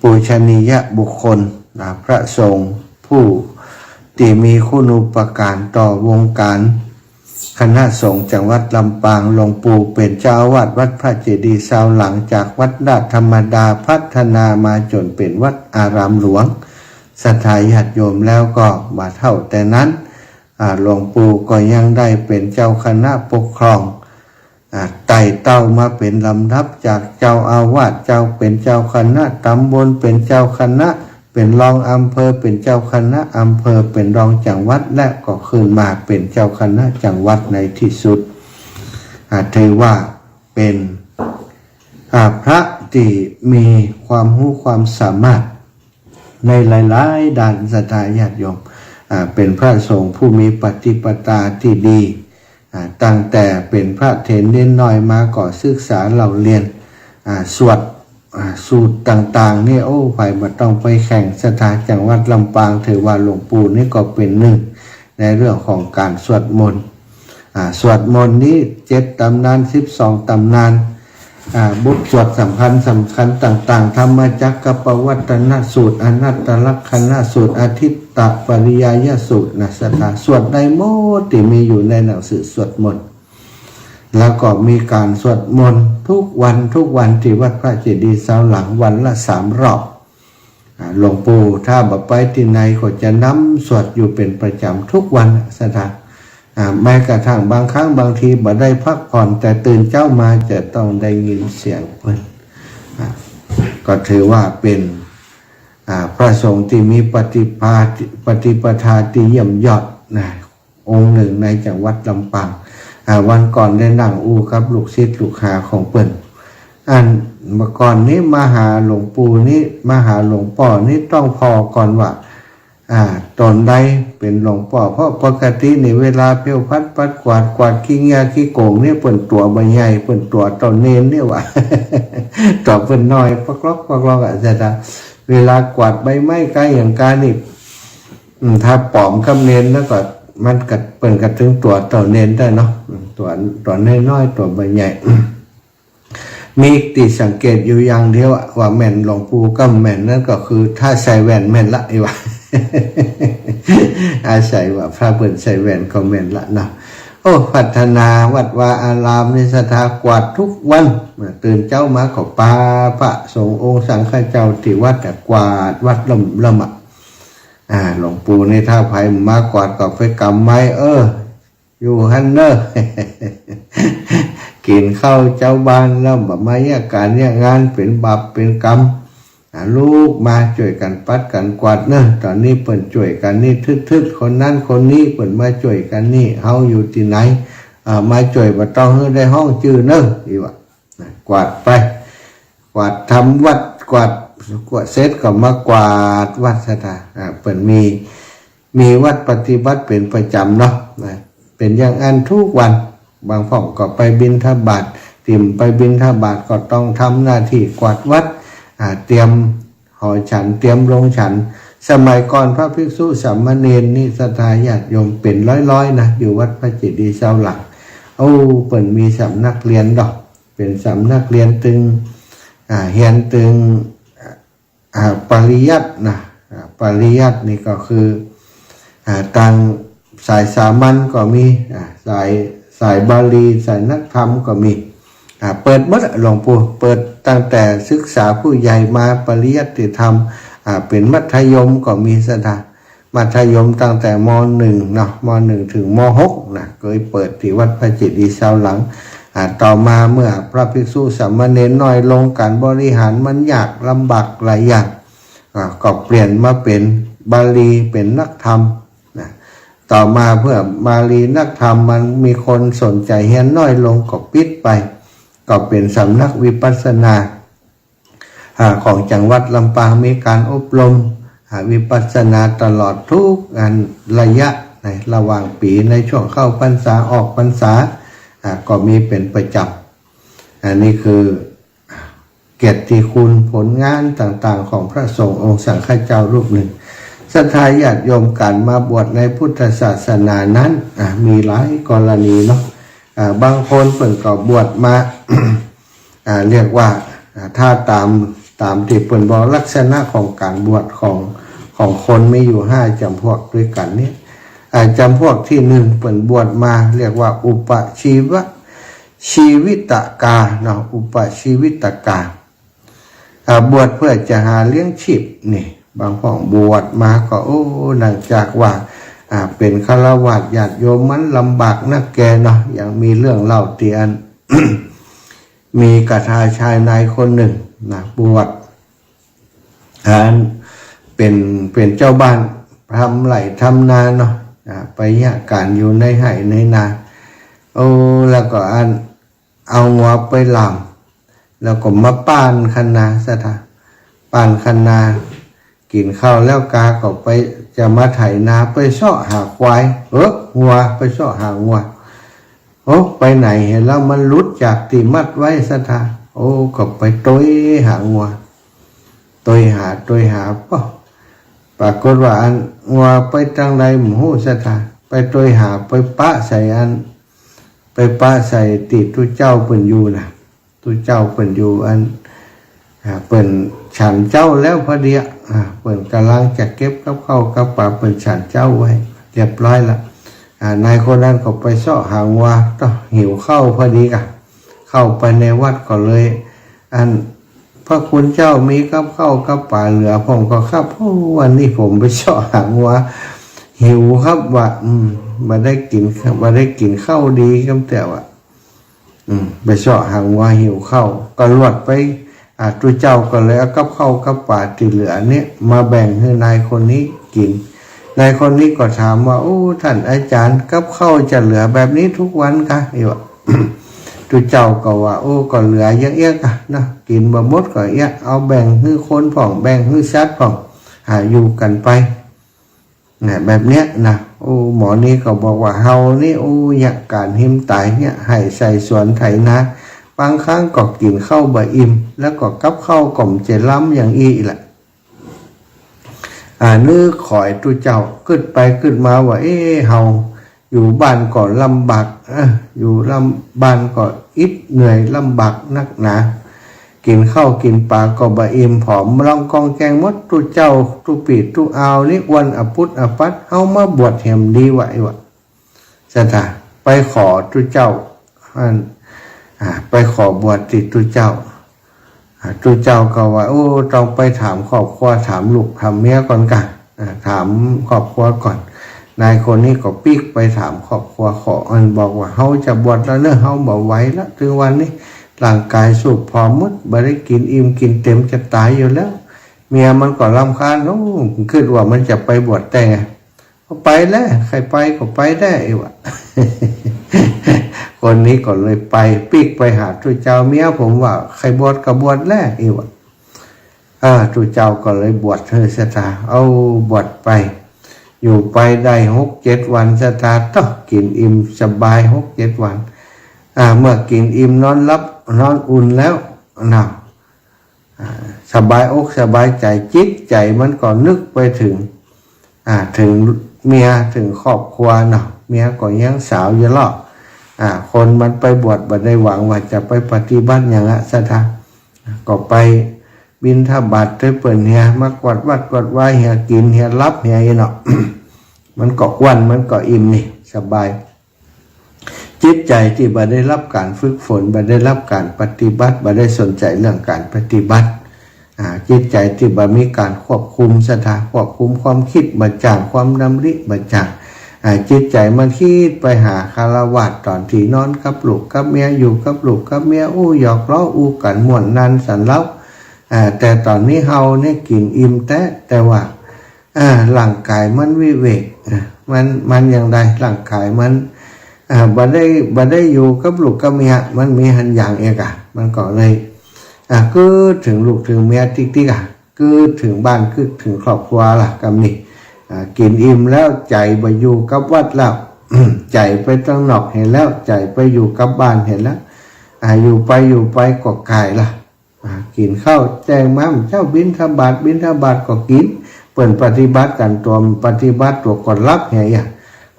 ปูชนียบุคคลพระสงฆ์ผู้ที่มีคุณูปการต่อวงการ คณะสงฆ์จังหวัดลำปางหลวงปู่เป็นเจ้าอาวาสวัดพระเจดีย์ซาวหลังจากวัดราชธรรมดาพัฒนามาจนเป็นวัดอารามหลวงศรัทธาญาติโยมแล้วก็มาเท่าแต่นั้นหลวงปู่ก็ยังได้เป็นเจ้าคณะปกครองไต่เต้ามาเป็นลำดับจากเจ้าอาวาสเจ้าเป็นเจ้าคณะตำบลเป็นเจ้าคณะเป็นรองอำเภอเป็นเจ้าคณะอำเภอเป็นรองจังหวัดและก็ขึ้นมาเป็นเจ้าคณะจังหวัดในที่สุดถือว่าเป็นพระที่มีความรู้ความสามารถในหลายๆด้านศรัทธาญาติโยมเป็นพระสงฆ์ผู้มีปฏิปทาที่ดีตั้งแต่เป็นพระเถรเน้นน้อยมาก็ศึกษาเราเรียนสวดสูตรต่างๆนี่ไฟมาต้องไปแข่งสถานจังหวัดลำปางถือว่าหลวงปู่นี่ก็เป็นหนึ่งในเรื่องของการสวดมนต์สวดมนต์นี้7 ตำนาน12 ตำนานบทสวดสำคัญต่างๆธรรมจักรปวัตตนสูตรอนัตตลักษณสูตรอาทิตตปริยายสูตรสถานสวดได้หมดที่มีอยู่ในหนังสือสวดมนต์แล้วก็มีการสวดมนต์ทุกวันที่วัดพระเจดีย์ซาวหลังวันละ3 รอบหลวงปู่ถ้าไปที่ไหนก็จะนำสวดอยู่เป็นประจำทุกวันสถานแม้กระทั่งบางครั้งบางทีบ่ได้พักผ่อนแต่ตื่นเจ้ามาจะต้องได้ยินเสียงเพิ่นก็ถือว่าเป็นพระสงฆ์ที่มีปฏิปทาที่เยี่ยมยอดองค์หนึ่งในจังหวัดลำปางวันก่อนได้นั่งอู้ครับลูกศิษย์ลูกหาของเปิ้นเมื่อก่อนนี้มาหาหลวงปู่นี่มาหาหลวงพ่อนี่ต้องพอก่อนว่าตอนใดเป็นหลวงพ่อเพราะปกติในเวลาเพียวพัดปัดกวาดขี้เงี้ยขี้โกงเนี่ยเปิ้นตัวใบใหญ่เปิ้นตัวตอนเนนเนี่ยว่ะ ตัวเปิ้นน้อยปักล็อกจะได้เวลากวาดใบไม้ใกล้อย่างการนี่ถ้าปอมคำเนนแล้วก็มันกัดเปิ้นกัดถึงตัวต่อเนนได้เนาะตัวน้อยตัวใบใหญ่ มีติสังเกตอยู่อย่างเดียวว่าแม่นหลวงปู่ก็แม่นนั่นก็คือถ้าใส่แว่นแม่นละอีว่า อาศัยว่าพระเปิ้นใส่แว่นก็แม่นละนะพัฒนาวัดวาอารามในศรัทธากวาดทุกวันตื่นเจ้ามาก็ปาพระสงฆ์องค์สังฆเจ้าที่วัดกวาดวัดละมะหลวงปู่ในท่าไผ่มากวาดก็ไปกำไม้อยู่ฮันเนอร์ กินข้าวเจ้าบ้านแล้วแบบมาแยกการแยกงานเป็นบาปเป็นกรรมลูกมาช่วยกันปัดกันกวาดเนอะตอนนี้เปิ่นช่วยกันนี่ทึดคนนั้นคนนี้เปิ่นมาช่วยกันนี่เฮาอยู่ที่ไหนมาช่วยบ่ต้องให้ได้ห้องชื่อเนอะอีว่ากวาดไปกวาดทำวัดกวาดเสร็จก็มากวาดวัดซะท่าเปิ่นมีวัดปฏิบัติเป็นประจำเนาะเป็นอย่างอันทุกวันบางพ่อก็ไปบิณฑบาตติ่มไปบิณฑบาตก็ต้องทำหน้าที่กวาดวัดเตรียมหอฉันเตรียมโรงฉันสมัยก่อนพระภิกษุสามเณรนี่ศรัทธาญาติโยมเป็นร้อยๆนะอยู่วัดพระเจดีย์ซาวหลังเปิ่นมีสำนักเรียนดอกเป็นสำนักเรียนตึงเฮียนตึงปริยัตินะปริยัตินี่ก็คือต่างสายสามัญก็มีสายบาลีสายนักธรรมก็มีเปิดหมดหลวงปู่เปิดตั้งแต่ศึกษาผู้ใหญ่มาปริยัติธรรมเป็นมัธยมก็มีสถานมัธยมตั้งแต่ม.1 เนาะม.1 ถึงม.6 นะเคยเปิดที่วัดพระเจดีย์ซาวหลังต่อมาเมื่อพระภิกษุสามเณรน้อยลงการบริหารมันยากลำบากหลายอย่างก็เปลี่ยนมาเป็นบาลีเป็นนักธรรมนะต่อมาเพื่อบาลีนักธรรมมันมีคนสนใจเฮียนน้อยลงก็ปิดไปก็เป็นสำนักวิปัสสนาของจังหวัดลำปางมีการอบรมวิปัสสนาตลอดทุกระยะในระหว่างปีในช่วงเข้าพรรษาออกพรรษาก็มีเป็นประจำอันนี้คือเกียรติคุณผลงานต่างๆของพระสงฆ์องค์สังฆเจ้ารูปหนึ่งศรัทธาญาติโยมการมาบวชในพุทธศาสนานั้นมีหลายกรณีเนาะบางคนเปิ่นก็บวชมา เรียกว่าถ้าตามที่เปิ่นบอกลักษณะของการบวชของคนมีอยู่5 จำพวกด้วยกันนี้ จำพวกที่หนึ่งเปิ่นบวชมาเรียกว่าอุปชีวิตกาเนาะอุปชีวิตกาบวชเพื่อจะหาเลี้ยงชีพนี่บางพวกบวชมาก็หลังจากว่าเป็นฆราวาสญาติโยมมันลำบากนักแกเนาะอย่างมีเรื่องเล่าเตียน มีกฐาชายนายคนหนึ่งนะบวชเป็นเจ้าบ้านทำไร่ทำนาเนาะไปยะการอยู่ในไห่ในนาแล้วก็เอางัวไปลำแล้วก็มาป้านคันนาซะท่าป้านคันนากินข้าวแล้วกาก็ไปจะมาไถนาไปเสาะหาควายงัวไปเสาะหางัวไปไหนเห็นแล้วมันหลุดจากที่มัดไว้ซะท่าก็ไปต้ยหางัวต้ยหาป่ะปรากฏว่างัวไปทางใดหมู่ซะท่าไปต้ยหาไปปะใส่ไปปะใส่ติดตุเจ้าเปิ่นอยู่นะตุเจ้าเปิ่นอยู่เปิ่นฉันเจ้าแล้วพอดีเปิ่นกำลังจะเก็บกับข้าวกับปลาเปิ่นฉันเจ้าไว้เรียบร้อยละนายคนนั้นก็ไปเสาะหางัวต้องหิวข้าวพอดีกะเข้าไปในวัดก็เลยพระคุณเจ้ามีกับข้าวกับปลาเหลือผมก็ครับวันนี้ผมไปเสาะหางัวหิวครับว่ามาได้กินข้าวดีครับแต่ว่าไปเสาะหางัวหิวข้าวก็ลวดไปตัวเจ้าก็เลยเอากับข้าวกับปลาที่เหลือเนี่ยมาแบ่งให้นายคนนี้กินนายคนนี้ก็ถามว่าท่านอาจารย์กับข้าวจะเหลือแบบนี้ทุกวันคะตัวเจ้าก็ว่าก็เหลือเยอะๆกันนะกินบะมดก็เยอะเอาแบ่งให้คนผ่องแบ่งให้ชัดผ่องอยู่กันไปแบบเนี้ยนะหมอนี่ก็บอกว่าเฮานี่อยากการหิมตายเนี่ยให้ใส่สวนไถนาบางครั้งก็กินข้าวบะอิ่มแล้วก็กับข้าวกล่อมเจล้ำอย่างอีแหละนึกขอยตัวเจ้าขึ้นไปขึ้นมาว่าเฮาอยู่บ้านก็ลำบากอยู่บ้านก็อิดเหนื่อยลำบากนักหนากินข้าวกินปลาก็บะอิ่มผอมลองกองแกงมดตัวเจ้าตัวปีตัวเอานี่วันอพุทธอปัตเฮามาบวชแหมดีไว้วะสถาไปขอตัวเจ้าไปขอบวชติดตัวเจ้าตัวเจ้าก็ว่าต้องไปถามครอบครัวถามลูกถามเมียก่อนกันถามครอบครัวก่อนนายคนนี้ก็ปิ๊กไปถามครอบครัวขอบอกว่าเฮาจะบวชแล้วเนอะเฮาบ่ไหวแล้วถึงวันนี้ร่างกายสูบพอมดบ่ได้กินอิ่มกินเต็มจะตายอยู่แล้วเมียมันก็รำคาญคิดว่ามันจะไปบวชแต่ไงก็ไปแล้วใครไปก็ไปได้วะ คนนี้ก็เลยไปปิ๊กไปหาตัวเจ้าเมียผมว่าใครบวชก็บวชแล้ววะตัวเจ้าก็เลยบวชเธอสตาบวชไปอยู่ไปได้6-7 วันสตาต้องกินอิ่มสบาย6-7 วันเมื่อกินอิ่มนอนรับนอนอุ่นแล้วสบายอกสบายใจจิตใจมันก็นึกไปถึงเมียถึงครอบครัวเมียก็ยังสาวอยู่หรอกคนมันไปบวชบ่ได้หวังว่าจะไปปฏิบัติอย่างละสถาก็ไปบิณฑบาตไปเปิดเฮียมากวาดวัดกวาดวายเฮียกินเฮียรับเฮียเนาะ มันก็อ้วนมันก็อิ่มนี่สบายจิตใจที่บ่ได้รับการฝึกฝนบ่ได้รับการปฏิบัติบ่ได้สนใจเรื่องการปฏิบัติจิตใจที่บ่มีการควบคุมสถาควบคุมความคิดบ่จางความดำริบ่จางจิตใจมันคิดไปหาคารวะตอนที่นอนกับลูกกับเมียอยู่กับลูกกับเมียหยอกล้อกันม่วนนันสันเล่าแต่ตอนนี้เฮาเนี่ยกินอิ่มแต่ว่าร่างกายมันวิเวกมันอย่างไรร่างกายมันบ่ได้อยู่กับลูกกับเมียมันมีหันอย่างเอกมันก็เลยคือถึงลูกถึงเมียติ๊กคือถึงบ้านคือถึงครอบครัวล่ะกำนี่กินอิ่มแล้วใจไปอยู่กับวัดแล้ว ใจไปตั้งนอกเห็นแล้วใจไปอยู่กับบ้านเห็นแล้วอยู่ไปก็กายล่ะกินข้าวแจ้งมั่มเจ้าบิณฑบาตก็กินเปิ่นปฏิบัติกันตัวปฏิบัติตัวกดรับไง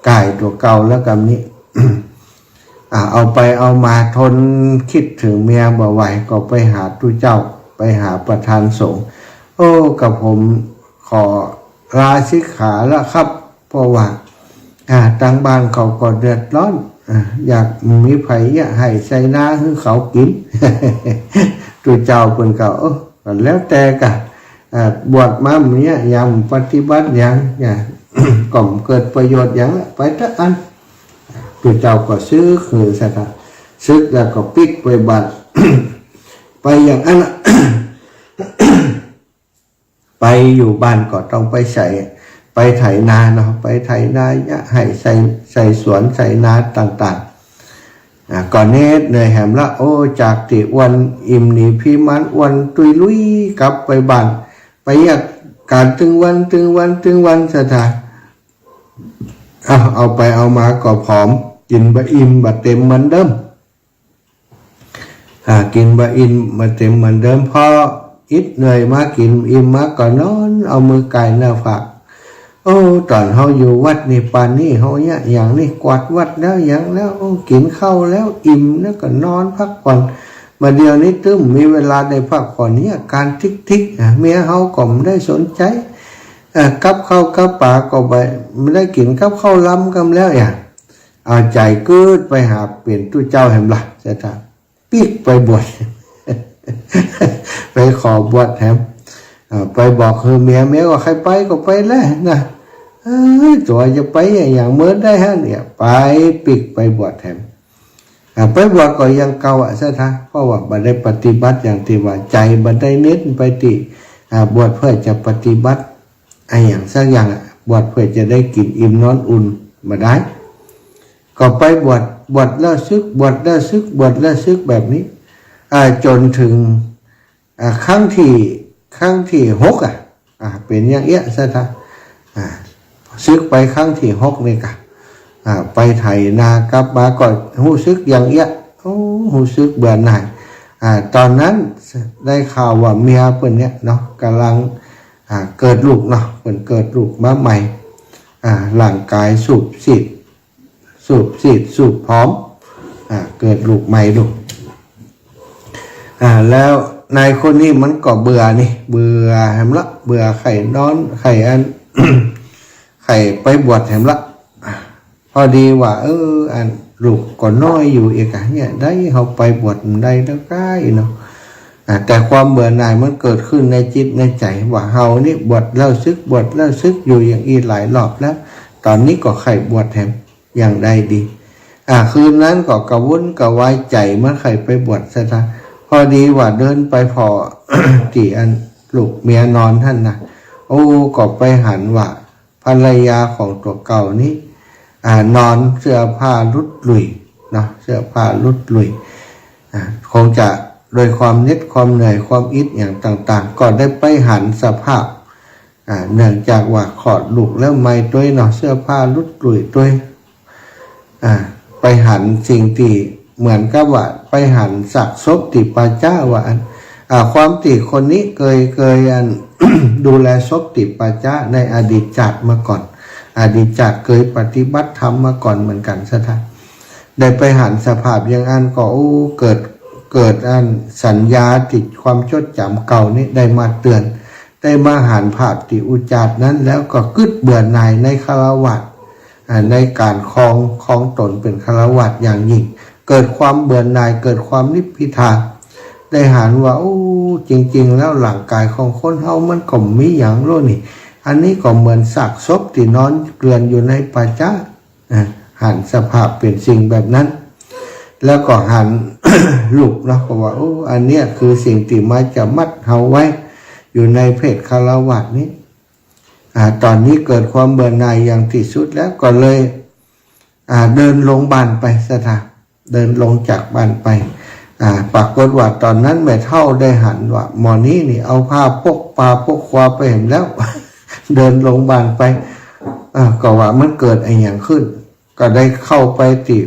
กายตัวเก่าแล้วกำนี้ เอาไปเอามาทนคิดถึงเมียบ่ไหวก็ไปหาตู้เจ้าไปหาประธานสงฆ์กับผมขอลาสิกขาแล้วครับเพราะว่า ต่างบ้านเขาก็เดือดร้อนอยากมีไผให้ใส่นาให้เขากิน ตัวเจ้าคนเก่าก็แล้วแต่กันบวชมาเนี้ยยังปฏิบัติยังก่อมเกิดประโยชน์ยังไปทักอันตัวเจ้าก็ซื้อคือสักซื้อแล้วก็ปิกไปบัตร ไปอย่างนั้น ไปอยู่บ้านก็ต้องไปไปไถนาเนาะไปไถนาให้ใส่สวนใส่นาต่างๆก่อนนี้เหนื่อยแหมละโอ้จากติวันอิ่มหนีพี่มันวันตุยลุยกลับไปบ้านไปการตึงวันสถานเอาไปเอามาก็ผอมกินบะอิ่มบะเต็มเหมือนเดิมกินบะอิ่มบะเต็มเหมือนเดิมพออิดเหนื่อยมากินอิ่มมาก็นอนเอามือไก่หน้าฝากโอ้ตอนเขาอยู่วัดนี่ปานนี่เขาเนี่ยอย่างนี้กวาดวัดแล้วอย่างแล้วกินข้าวแล้วอิ่มแล้วก็นอนพักผ่อนมาเดียวนี้ตึ้มมีเวลาได้พักผ่อนเนี่ยการทิกเมียเขาก็ไม่ได้สนใจกับข้าวกับปลาก็ไปไม่ได้กินกับข้าวล้ำกันแล้วอย่างเอาใจกืดไปหาเปลี่ยนตู้เจ้าแห่งละจะทำปีกไปบวช ไปขอบวชแถมไปบอกคือเมียว่าใครไปก็ไปแล้วนะตัวจะไปอย่างเมื่อได้ฮะเนี่ยไปปีกไปบวชแถมไปบวชก็ยังเก่าซะท่าเพราะว่าบัดได้ปฏิบัติอย่างที่ว่าใจบัดได้เน้นไปติบวชเพื่อจะปฏิบัติอย่างสักอย่างบวชเพื่อจะได้กินอิ่มนอนอุ่นมาได้ก็ไปบวชแล้วซึกบวชแล้วซึกแบบนี้จนถึงครั้งที่6เป็นอย่างเอี้ยซะท่าซึกไปครั้งที่6นี่กะไปไถนากลับมาก่อนหูซึกอย่างเอี้ยหูซึกเบื่อหน่ายตอนนั้นได้ข่าวว่าเมียเปิ้นเนี่ยเนาะกำลังเกิดลูกเนาะเปิ้นเกิดลูกมาใหม่ร่างกายสูบพร้อมเกิดลูกใหม่ลูกแล้วนายคนนี้มันก็เบื่อแหมละเบื่อไข่นอนไข่อัน ไข่ไปบวชแหมละพอดีว่าอันลูกก็น้อยอยู่อีกเนี่ยได้เขาไปบวชได้แล้วใกล้เนาะแต่ความเบื่อหน่ายมันเกิดขึ้นในจิตในใจว่าเฮานี่บวชแล้วซึกอยู่อย่างอีหลายรอบแล้วตอนนี้ก็ไข่บวชแถมอย่างใดดีคืนนั้นก็กระวนกระวายใจเมื่อไข่ไปบวชซะท่าพอดีว่าเดินไปพอ ที่อันลูกเมียนอนท่านนะก็ไปหันว่าภรรยาของตัวเก่านี้นอนเสื้อผ้ารุดหลุยเนาะเสื้อผ้ารุดหลุยคงจะโดยความเหน็ดความเหนื่อยความอิดอย่างต่างๆก็ได้ไปหันสภาพเนื่องจากว่าขอดลูกแล้วไม่ตัวเนาะเสื้อผ้ารุดหลุยตัวไปหันสิ่งที่เหมือนกับว่าไปหันสักศพติปาจ้าว่าความติคนนี้เคยดูแลศพติปาจ้าในอดีตชาติมาก่อนอดีตชาติเคยปฏิบัติธรรมมาก่อนเหมือนกันซะท่านได้ไปหันสภาพอย่างอันก็เกิดอันสัญญาติดความจดจำเก่านี้ได้มาเตือนได้มาหันภาพติอุจารนั้นแล้วก็กึดเบื่อหน่ายในฆราวาสในการครองตนเป็นฆราวาสอย่างยิ่งเกิดความเบื่อหน่ายเกิดความนิพพิทาได้หันว่าจริงๆแล้วร่างกายของคนเฮามันก็มีอย่างโลนี่อันนี้ก็เหมือนซากศพที่นอนเกลื่อนอยู่ในป่าช้าหันสภาพเป็นสิ่งแบบนั้นแล้วก็หัน ลูกเนาะก็ว่าอันเนี้ยคือสิ่งที่มาจะมัดเฮาไว้อยู่ในเพศฆราวาสนี้ตอนนี้เกิดความเบื่อหน่ายอย่างที่สุดแล้วก็เลยเดินลงบ้านไปซะท่าเดินลงจากบ้านไปปรากฏว่าตอนนั้นแม่เฒ่าได้หันว่าหมอนี้นี่เอาผ้าพกปลาพกควาไปเห็นแล้ว เดินลงบ้านไปก็ว่ามันเกิดอะไรอย่างขึ้นก็ได้เข้าไปติ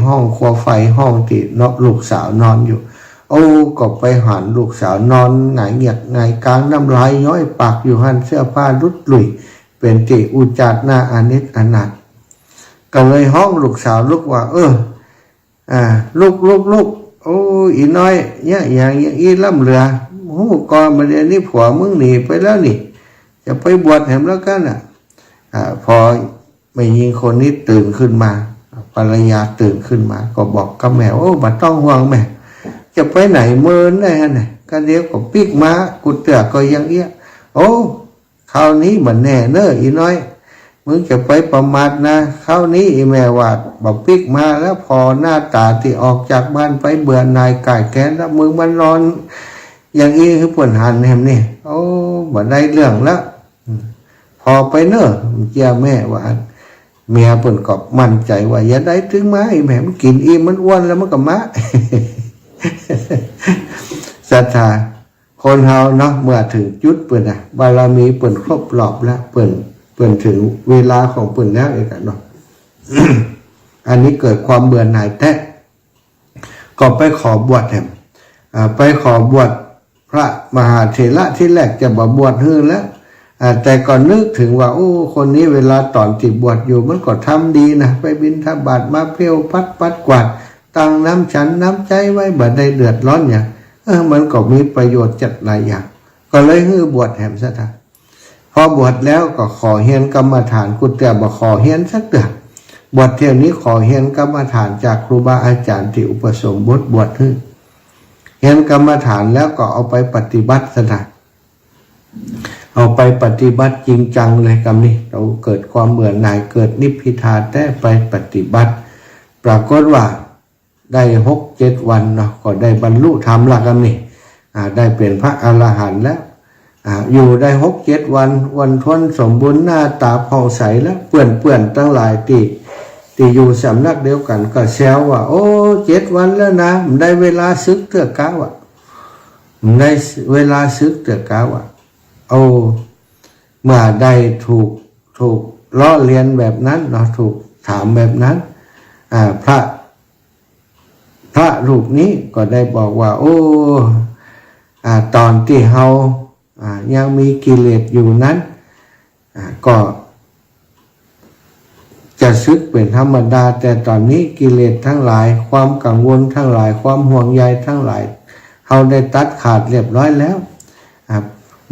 ห้องครัวไฟห้องติลูกสาวนอนอยู่ก็ไปหันลูกสาวนอนหงายเหยียดหงายกลางน้ำลายย้อยปากอยู่หันเสื้อผ้ารุดหลุยเป็นติอุจาดหน้าอนิจอนัตก็เลยห้องลูกสาวลูกว่าลูกอีน้อยเนี่ยอย่างอีล่ำเรือก่อนมาเดี๋ยวนี้ผัวมึงหนีไปแล้วนี่จะไปบวชแหมแล้วกันพอ แม่หญิงคนนี้ตื่นขึ้นมาภรรยาตื่นขึ้นมาก็บอกกับแม่โอ้บ่ต้องห่วงแม่จะไปไหนเมินได้ฮะเนี่ยก็เดี๋ยวก็ปิกมากุเตือก็ยังเอี้ยโอ้คราวนี้มันแน่เนอะอีน้อยมึงจะไปประมาทนะคราวนี้อีแม่ว่าบอกปิกมาแล้วพอหน้าตาที่ออกจากบ้านไปเบื่อนายก่ายแค้นแล้วมึงมันนอนอย่างนี้คือปวดหันแฮมนี่โอ้บ่ได้เรื่องแล้วพอไปเนอะเจ้าแม่ว่าเมียเปิ่นก็มั่นใจว่าอย่าได้ถึงมาไอ้แม่มันกินอิ่มมันอ้วนแล้วมันก็มา ศรัทธาคนเฮาเนาะเมื่อถึงจุดเปิ่นน่ะบารมีเปิ่นครบรอบแล้วเปิ่นถึงเวลาของเปิ่นแล้วเองกันเนาะ อันนี้เกิดความเบื่อหน่ายแท้ก็ไปขอบวชแถมไปขอบวชพระมหาเถระที่แรกจะบวชฮื้อแล้วแต่ก่อนนึกถึงว่าโอ้คนนี้เวลาตอนที่บวชอยู่มันก็ทำดีนะไปบิณฑบาตมาเพี้ยวปัดกวาดตั้งน้ำฉันน้ำใจไว้บ่ได้เดือดร้อนอย่างมันก็มีประโยชน์จัดหลายอย่างก็เลยฮื้อบวชแถมซะท่าพอบวชแล้วก็ขอเฮียนกรรมฐานกุฏิบ่ขอเฮียนสักเดือนบวชเที่ยวนี้ขอเฮียนกรรมฐานจากครูบาอาจารย์ที่อุปสมบทบวชฮื้อเฮียนกรรมฐานแล้วก็เอาไปปฏิบัติซะท่าเอาไปปฏิบัติจริงจังเลยคำนี้เราเกิดความเบื่อหน่ายเกิดนิพพิทาแต่ไปปฏิบัติปรากฏว่าได้6-7 วันเนาะก็ได้บรรลุธรรมละคำนี้ได้เป็นพระอรหันต์แล้วอยู่ได้6-7 วันทนสมบูรณ์หน้าตาผ่องใสแล้วเปื่อนตั้งหลายที่อยู่สำนักเดียวกันก็แซวว่าโอ้7 วันแล้วนะมันได้เวลาซึกเถื่อก้าวมันได้เวลาซึกเถื่อก้าวโอ้เมื่อได้ถูกล้อเลียนแบบนั้นเนาะถูกถามแบบนั้นพระรูปนี้ก็ได้บอกว่าโอ้ตอนที่เฮายังมีกิเลสอยู่นั้นก็จะซึกเป็นธรรมดาแต่ตอนนี้กิเลสทั้งหลายความกังวลทั้งหลายความห่วงใยทั้งหลายเฮาได้ตัดขาดเรียบร้อยแล้ว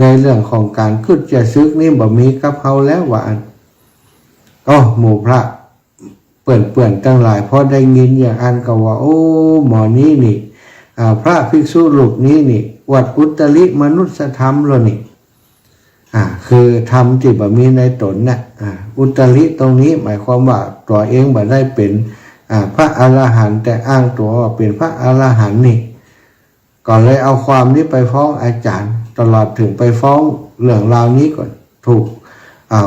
ในเรื่องของการขึ้นจะซึกนี่บ่มีกับเฮาแล้วว่าหมู่พระเปื่อนตั้งหลายพอได้ยินอย่างอันก็ว่าโอ้หมอนี้นี่พระภิกษุรูปนี้นี่วัดอุตริมนุสธรรมแล้วนี่คือธรรมที่บ่มีในตนนะอุตริตรงนี้หมายความว่าตัวเองบ่ได้เป็นพระอรหันต์แต่อ้างตัวว่าเป็นพระอรหันต์นี่ก็เลยเอาความนี้ไปฟ้องอาจารย์ตลอดถึงไปฟ้องเรื่องราวนี้ก็ถูก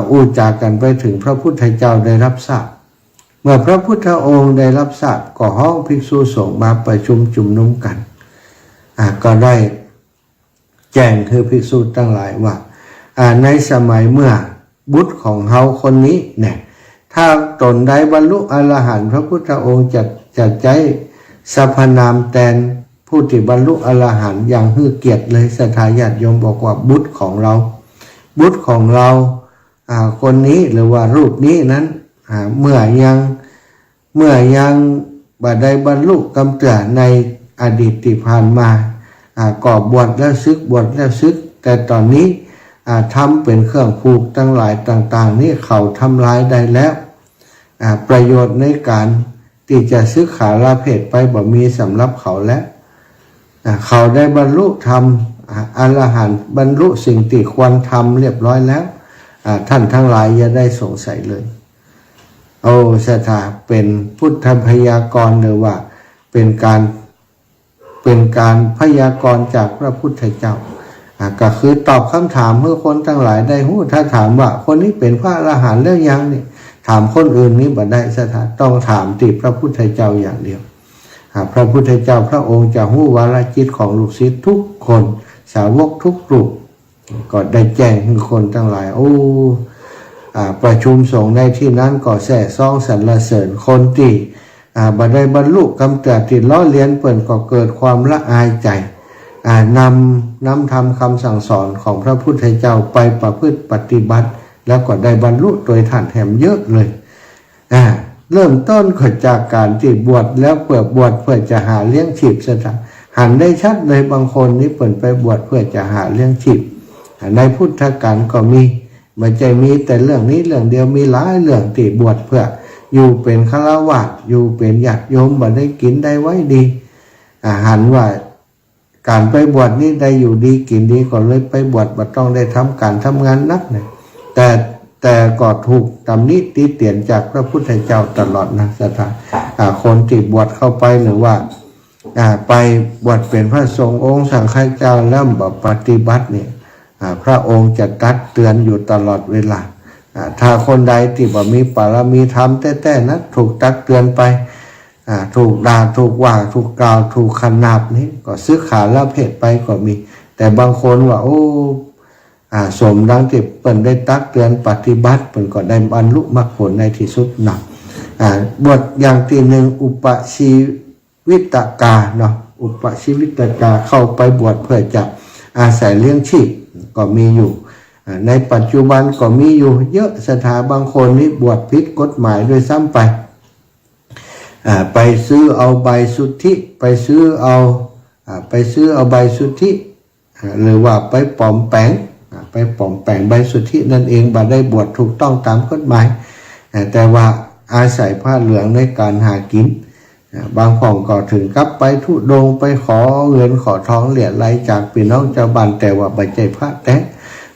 อู้จากันไปถึงพระพุทธเจ้าได้รับทราบเมื่อพระพุทธองค์ได้รับทราบก็ห้องภิกษุสงฆ์มาประชุมจุมนุมกันก็ได้แจ้งคือภิกษุทั้งหลายว่าในสมัยเมื่อบุตรของเฮาคนนี้เนี่ยถ้าตนได้บรรลุอรหันต์พระพุทธองค์จะใจสรรพนามแทนผู้ที่บรรลุอรหันต์อย่างฮือเกียรติเลยศรัทธาญาติโยมบอกว่าบุตรของเราคนนี้หรือว่ารูปนี้นั้นเมื่อยังบ่ได้บรรลุกำเตือในอดีตที่ผ่านมาก่อบวชแล้วซึกแต่ตอนนี้ทำเป็นเครื่องผูกทั้งหลายต่างๆนี่เขาทำลายได้แล้วประโยชน์ในการที่จะซึกขาลาเพศไปบ่มีสำหรับเขาแล้วเขาได้บรรลุธรรมอรหันต์บรรลุสิ่งที่ควรทำเรียบร้อยแล้วท่านทั้งหลายอย่าได้สงสัยเลยโอ้ศรัทธาเป็นพุทธพยากรณ์หรือว่าเป็นการพยากรณ์จากพระพุทธเจ้าก็คือตอบคำถามเมื่อคนทั้งหลายได้หู้ถ้าถามว่าคนนี้เป็นพระอรหันต์แล้วยังนี่ถามคนอื่นนี้บ่ได้ศรัทธาต้องถามที่พระพุทธเจ้าอย่างเดียวพระพุทธเจ้าพระองค์จะหู้วาระจิตของลูกศิษย์ทุกคนสาวกทุกรูปก็ได้แจ้งให้คนทั้งหลายประชุมสงฆ์ในที่นั้นก็แส่ซองสรรเสริญคนที่บ่ได้บรรลุกำเตือที่ล้อเลียนเปิ่นก็เกิดความละอายใจนำธรรมคำสั่งสอนของพระพุทธเจ้าไปประพฤติปฏิบัติแล้วก็ได้บรรลุโดยท่านแถมเยอะเลยเริ่มต้นก็จากการที่บวชแล้วเพื่อจะหาเลี้ยงชีพซะหันได้ชัดเลยบางคนนี่เปิ่นไปบวชเพื่อจะหาเลี้ยงชีพในพุทธกาลก็มี มันจะมีแต่เรื่องนี้เรื่องเดียวมีหลายเรื่องที่บวชเพื่ออยู่เป็นฆราวาสอยู่เป็นญาติโยมบ่ได้กินได้ไว้ดีหันว่าการไปบวชนี่ได้อยู่ดีกินดีก็เลยไปบวชบ่ต้องได้ทำการทำงานนักนะแต่ก็ถูกตำหนิติเตียนจากพระพุทธเจ้าตลอดนะสถานคนที่บวชเข้าไปหรือว่าไปบวชเป็นพระสงฆ์องค์สังฆเจ้าแล้วบ่ปฏิบัติเนี่ยพระองค์จะตักเตือนอยู่ตลอดเวลาถ้าคนใดที่บ่มีปารมีธรรมแต่นั้นถูกตักเตือนไปถูกด่าถูกว่าถูกกล่าวถูกขนาบนี่ก็ซื้อขาละเพศไปก็มีแต่บางคนว่าโอ้สมดังที่เปิ่นได้ตักเตือนปฏิบัติเปิ่นก็ได้บรรลุมรรคผลในที่สุดหนักบทอย่างที่หนึ่งอุปชีวิตกาเนาะอุปชีวิตกาเข้าไปบวชเพื่อจะอาศัยเลี้ยงชีพก็มีอยู่ในปัจจุบันก็มีอยู่เยอะสถาบางคนนี่บวชผิดกฎหมายด้วยซ้ำไปซื้อเอาใบสุทธิไปซื้อเอาใบสุทธิหรือว่าไปปลอมแปลงใบสุทธินั่นเองบ่ได้บวชถูกต้องตามกฎหมายแต่ว่าอาศัยผ้าเหลืองในการหากินบางของก็ถึงกับไปทุดงไปขอเงินขอทองเหรียญไรจากพี่น้องชาวบ้านแต่ว่าใบใจพระแต่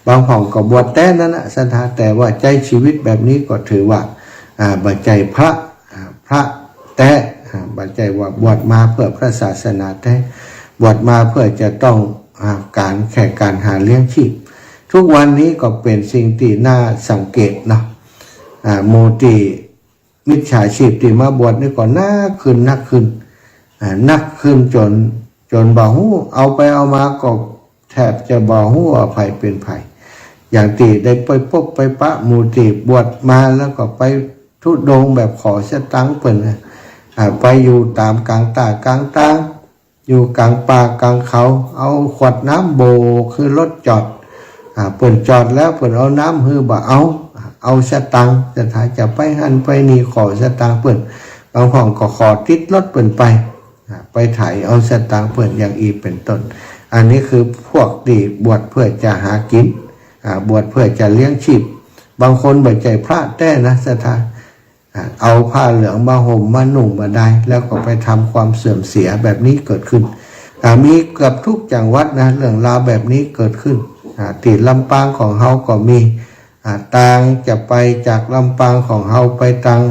บางของก็บวชแต่นั่นนะสถานแต่ว่าใจชีวิตแบบนี้ก็ถือว่าใบใจพระแต่ใบใจว่าบวชมาเพื่อพระศาสนาแต่บวชมาเพื่อจะต้องการหาเลี้ยงชีพทุกวันนี้ก็เป็นสิ่งที่น่าสังเกตเนาะโมติมิจฉาชีพที่มาบวชนี่ก็นักขึ้นจนบ่ฮู้เอาไปเอามาก็แทบจะบ่ฮู้ว่าไผเป็นไผอย่างที่ได้ไปพบไปปะโมติบวชมาแล้วก็ไปทุดงแบบขอสตังค์เพิ่นไปอยู่ตามกลางตางอยู่กลางป่ากลางเขาเอาขวดน้ำโบคือรถจอดเปิ่นจอดแล้วเปิ่นเอาน้ำฮือบ่เอาสตังค์จะถ่ายจะไปหันไปนี่ขอสตังค์เปิ่นบางห้องก็ขอติดรถเปิ่นไปถ่ายเอาสตังค์เปิ่นอย่างอีเป็นต้นอันนี้คือพวกที่บวชเพื่อจะหากินบวชเพื่อจะเลี้ยงชีพบางคนบ่ใจพระแต่นะสถานเอาผ้าเหลืองมาห่มมาหนุ่งมาได้แล้วก็ไปทำความเสื่อมเสียแบบนี้เกิดขึ้นมีเกือบทุกจังหวัดนะเรื่องราวแบบนี้เกิดขึ้นที่ลำปางของเฮาก็มีต่างจะไปจากลำปางของเฮาไปตัง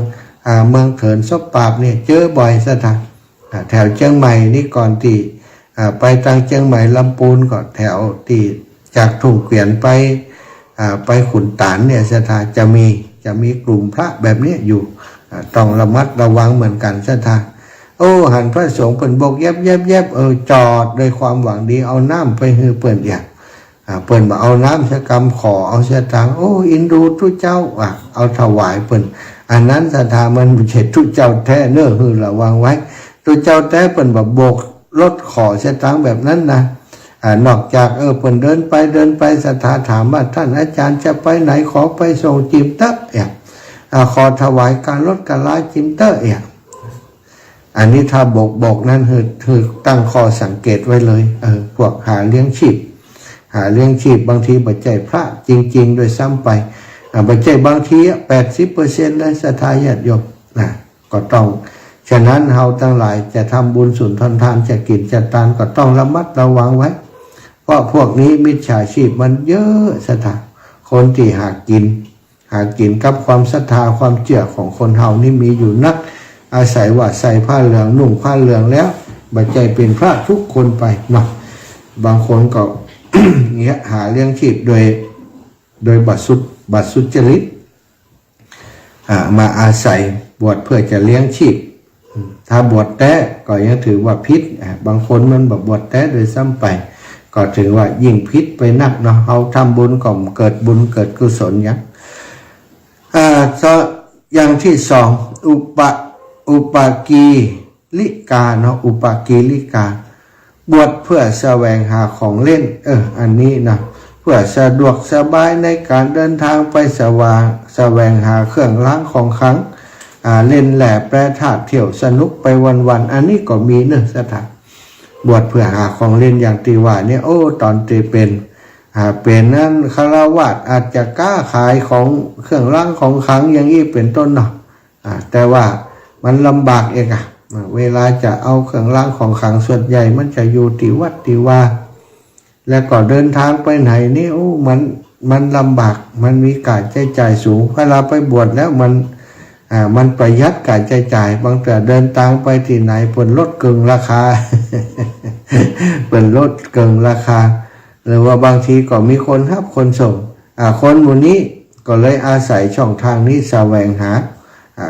เมืองเถินซบปราบเนี่ยเจอบ่อยสถานแถวเชียงใหม่นี่ก่อนที่ไปตังเชียงใหม่ลำปูนก็แถวที่จากทุ่งเกวียนไปขุนตานเนี่ยสถานจะมีกลุ่มพระแบบนี้อยู่ต้องระมัดระวังเหมือนกันสถานโอ้หันพระสงฆ์เปิ่นบอกแยบจอดโดยความหวังดีเอาน้ำไปให้เปิ่นอย่างเปิ่นมาเอาน้ำชะกำขอเอาสตางค์โอ้อินดูทุเจ้าเอาถวายเปิ่นอันนั้นสถานมันไม่ใช่ทุเจ้าแท้เน้อคือระวังไว้ทุเจ้าแท้เปิ่นแบบโบกรถขอสตางค์แบบนั้นนะนอกจากเปิ่นเดินไปสถานถามว่าท่านอาจารย์จะไปไหนขอไปส่งจิมเตอร์ขอถวายการลดการลาจิมเตอร์อันนี้ถ้าบอกนั้นคือตั้งข้อสังเกตไว้เลยพวกหาเลี้ยงชีพบางทีบัจจัยพระจริงๆโดยซ้ำไปบัจจัยบางที 80% เลยศรัทธาญาติโยมก็ต้องฉะนั้นเฮาทั้งหลายจะทำบุญสุนทรทานจะกินจะทานก็ต้องระมัดระวังไว้เพราะพวกนี้มิจฉาชีพมันเยอะศรัทธาคนที่หากินกับความศรัทธาความเชื่อของคนเฮานี่มีอยู่นักอาศัยว่าใส่ผ้าเหลืองนุ่งผ้าเหลืองแล้วบัจจัยเป็นพระทุกคนไปเนาะบางคนก็ เงี้ยหาเลี้ยงชีพโดยบัตรสุจริตมาอาศัยบวชเพื่อจะเลี้ยงชีพถ้าบวชแท้ก็ยังถือว่าพิษบางคนมันบวชแท้โดยซ้ำไปก็ถือว่ายิ่งพิษไปนักเนาะเอาทำบุญก็เกิดบุญเกิดกุศลอย่างที่สองอุปกีลิกาเนาะอุปกีลิกาบวชเพื่อแสวงหาของเล่นอันนี้นะเพื่อสะดวกสบายในการเดินทางไปแสวงหาเครื่องล้างของขลังเล่นแหล่แปรธาตุเที่ยวสนุกไปวันๆอันนี้ก็มีสถานบวชเพื่อหาของเล่นอย่างที่ว่าเนี่ยตอนที่เป็น เป็นนั้นคารวะอาจจะกล้าขายของเครื่องรางของขลังอย่างนี้เป็นต้นเนาะแต่ว่ามันลำบากเองเวลาจะเอาเครื่องรางของขลังส่วนใหญ่มันจะอยู่ที่วัดที่ว่าแล้วก็เดินทางไปไหนนี่มันลำบากมันมีการใช้จ่ายสูงเวลาไปบวชแล้วมันประหยัดการใช้จ่ายบางแต่เดินทางไปที่ไหนเปิดลดเกินราคา เปิดลดเกินราคาหรือว่าบางทีก็มีคนรับคนส่งคนหมู่นี้ก็เลยอาศัยช่องทางนี้แสวงหา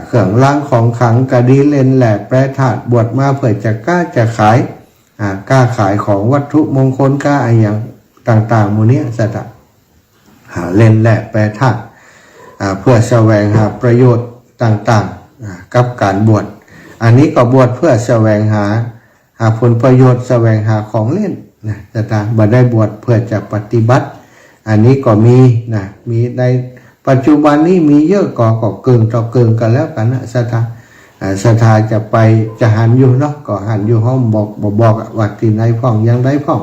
เครื่องรางของขลังกระดีเล่นแหลกแปรธาตุบวชมาเพื่อจะกล้าจะขายกล้าขายของวัตถุมงคลกล้าอะไรอย่างต่างๆหมู่นี้สัตว์เล่นแหลกแปรธาตุเพื่อแสวงหาประโยชน์ต่างๆกับการบวชอันนี้ก็บวชเพื่อแสวงหาผลประโยชน์แสวงหาของเล่นสัตว์บ่ได้บวชเพื่อจะปฏิบัติอันนี้ก็มีในปัจจุบันนี้มีเยอะก็เกินต่อเกินกันแล้วกันนะศรัทธาจะไปจะหันอยู่เนาะก็หันอยู่ห้องบอกว่าที่ไหนพ่องยังได้พ่อง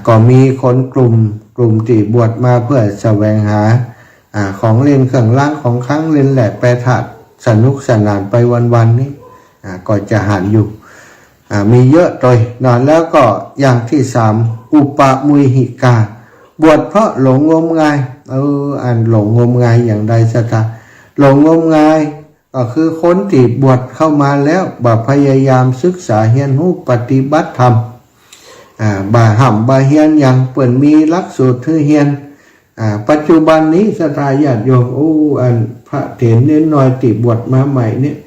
ก็มีคนกลุ่มที่บวชมาเพื่อแสวงหาของเล่นเครื่องรางของขลังเล่นแหลกแปรธาตุสนุกสนานไปวันๆนี้ก็จะหันอยู่มีเยอะโดยนอนแล้วก็อย่างที่3อุปมุยหิกาบวชเพราะหลงงมงายอันหลงงมงายอย่างใดศรัทธาหลงงมงายก็คือคนที่บวชเข้ามาแล้วพยายามศึกษาเรียนรู้ปฏิบัติธรรมบ่เฮียนอย่างเปิ่นมีหลักสูตรที่เฮียนปัจจุบันนี้ศรัทธาญาติโยมอันพระเถรเน้นน้อยที่บวชมาใหม่เนี่ย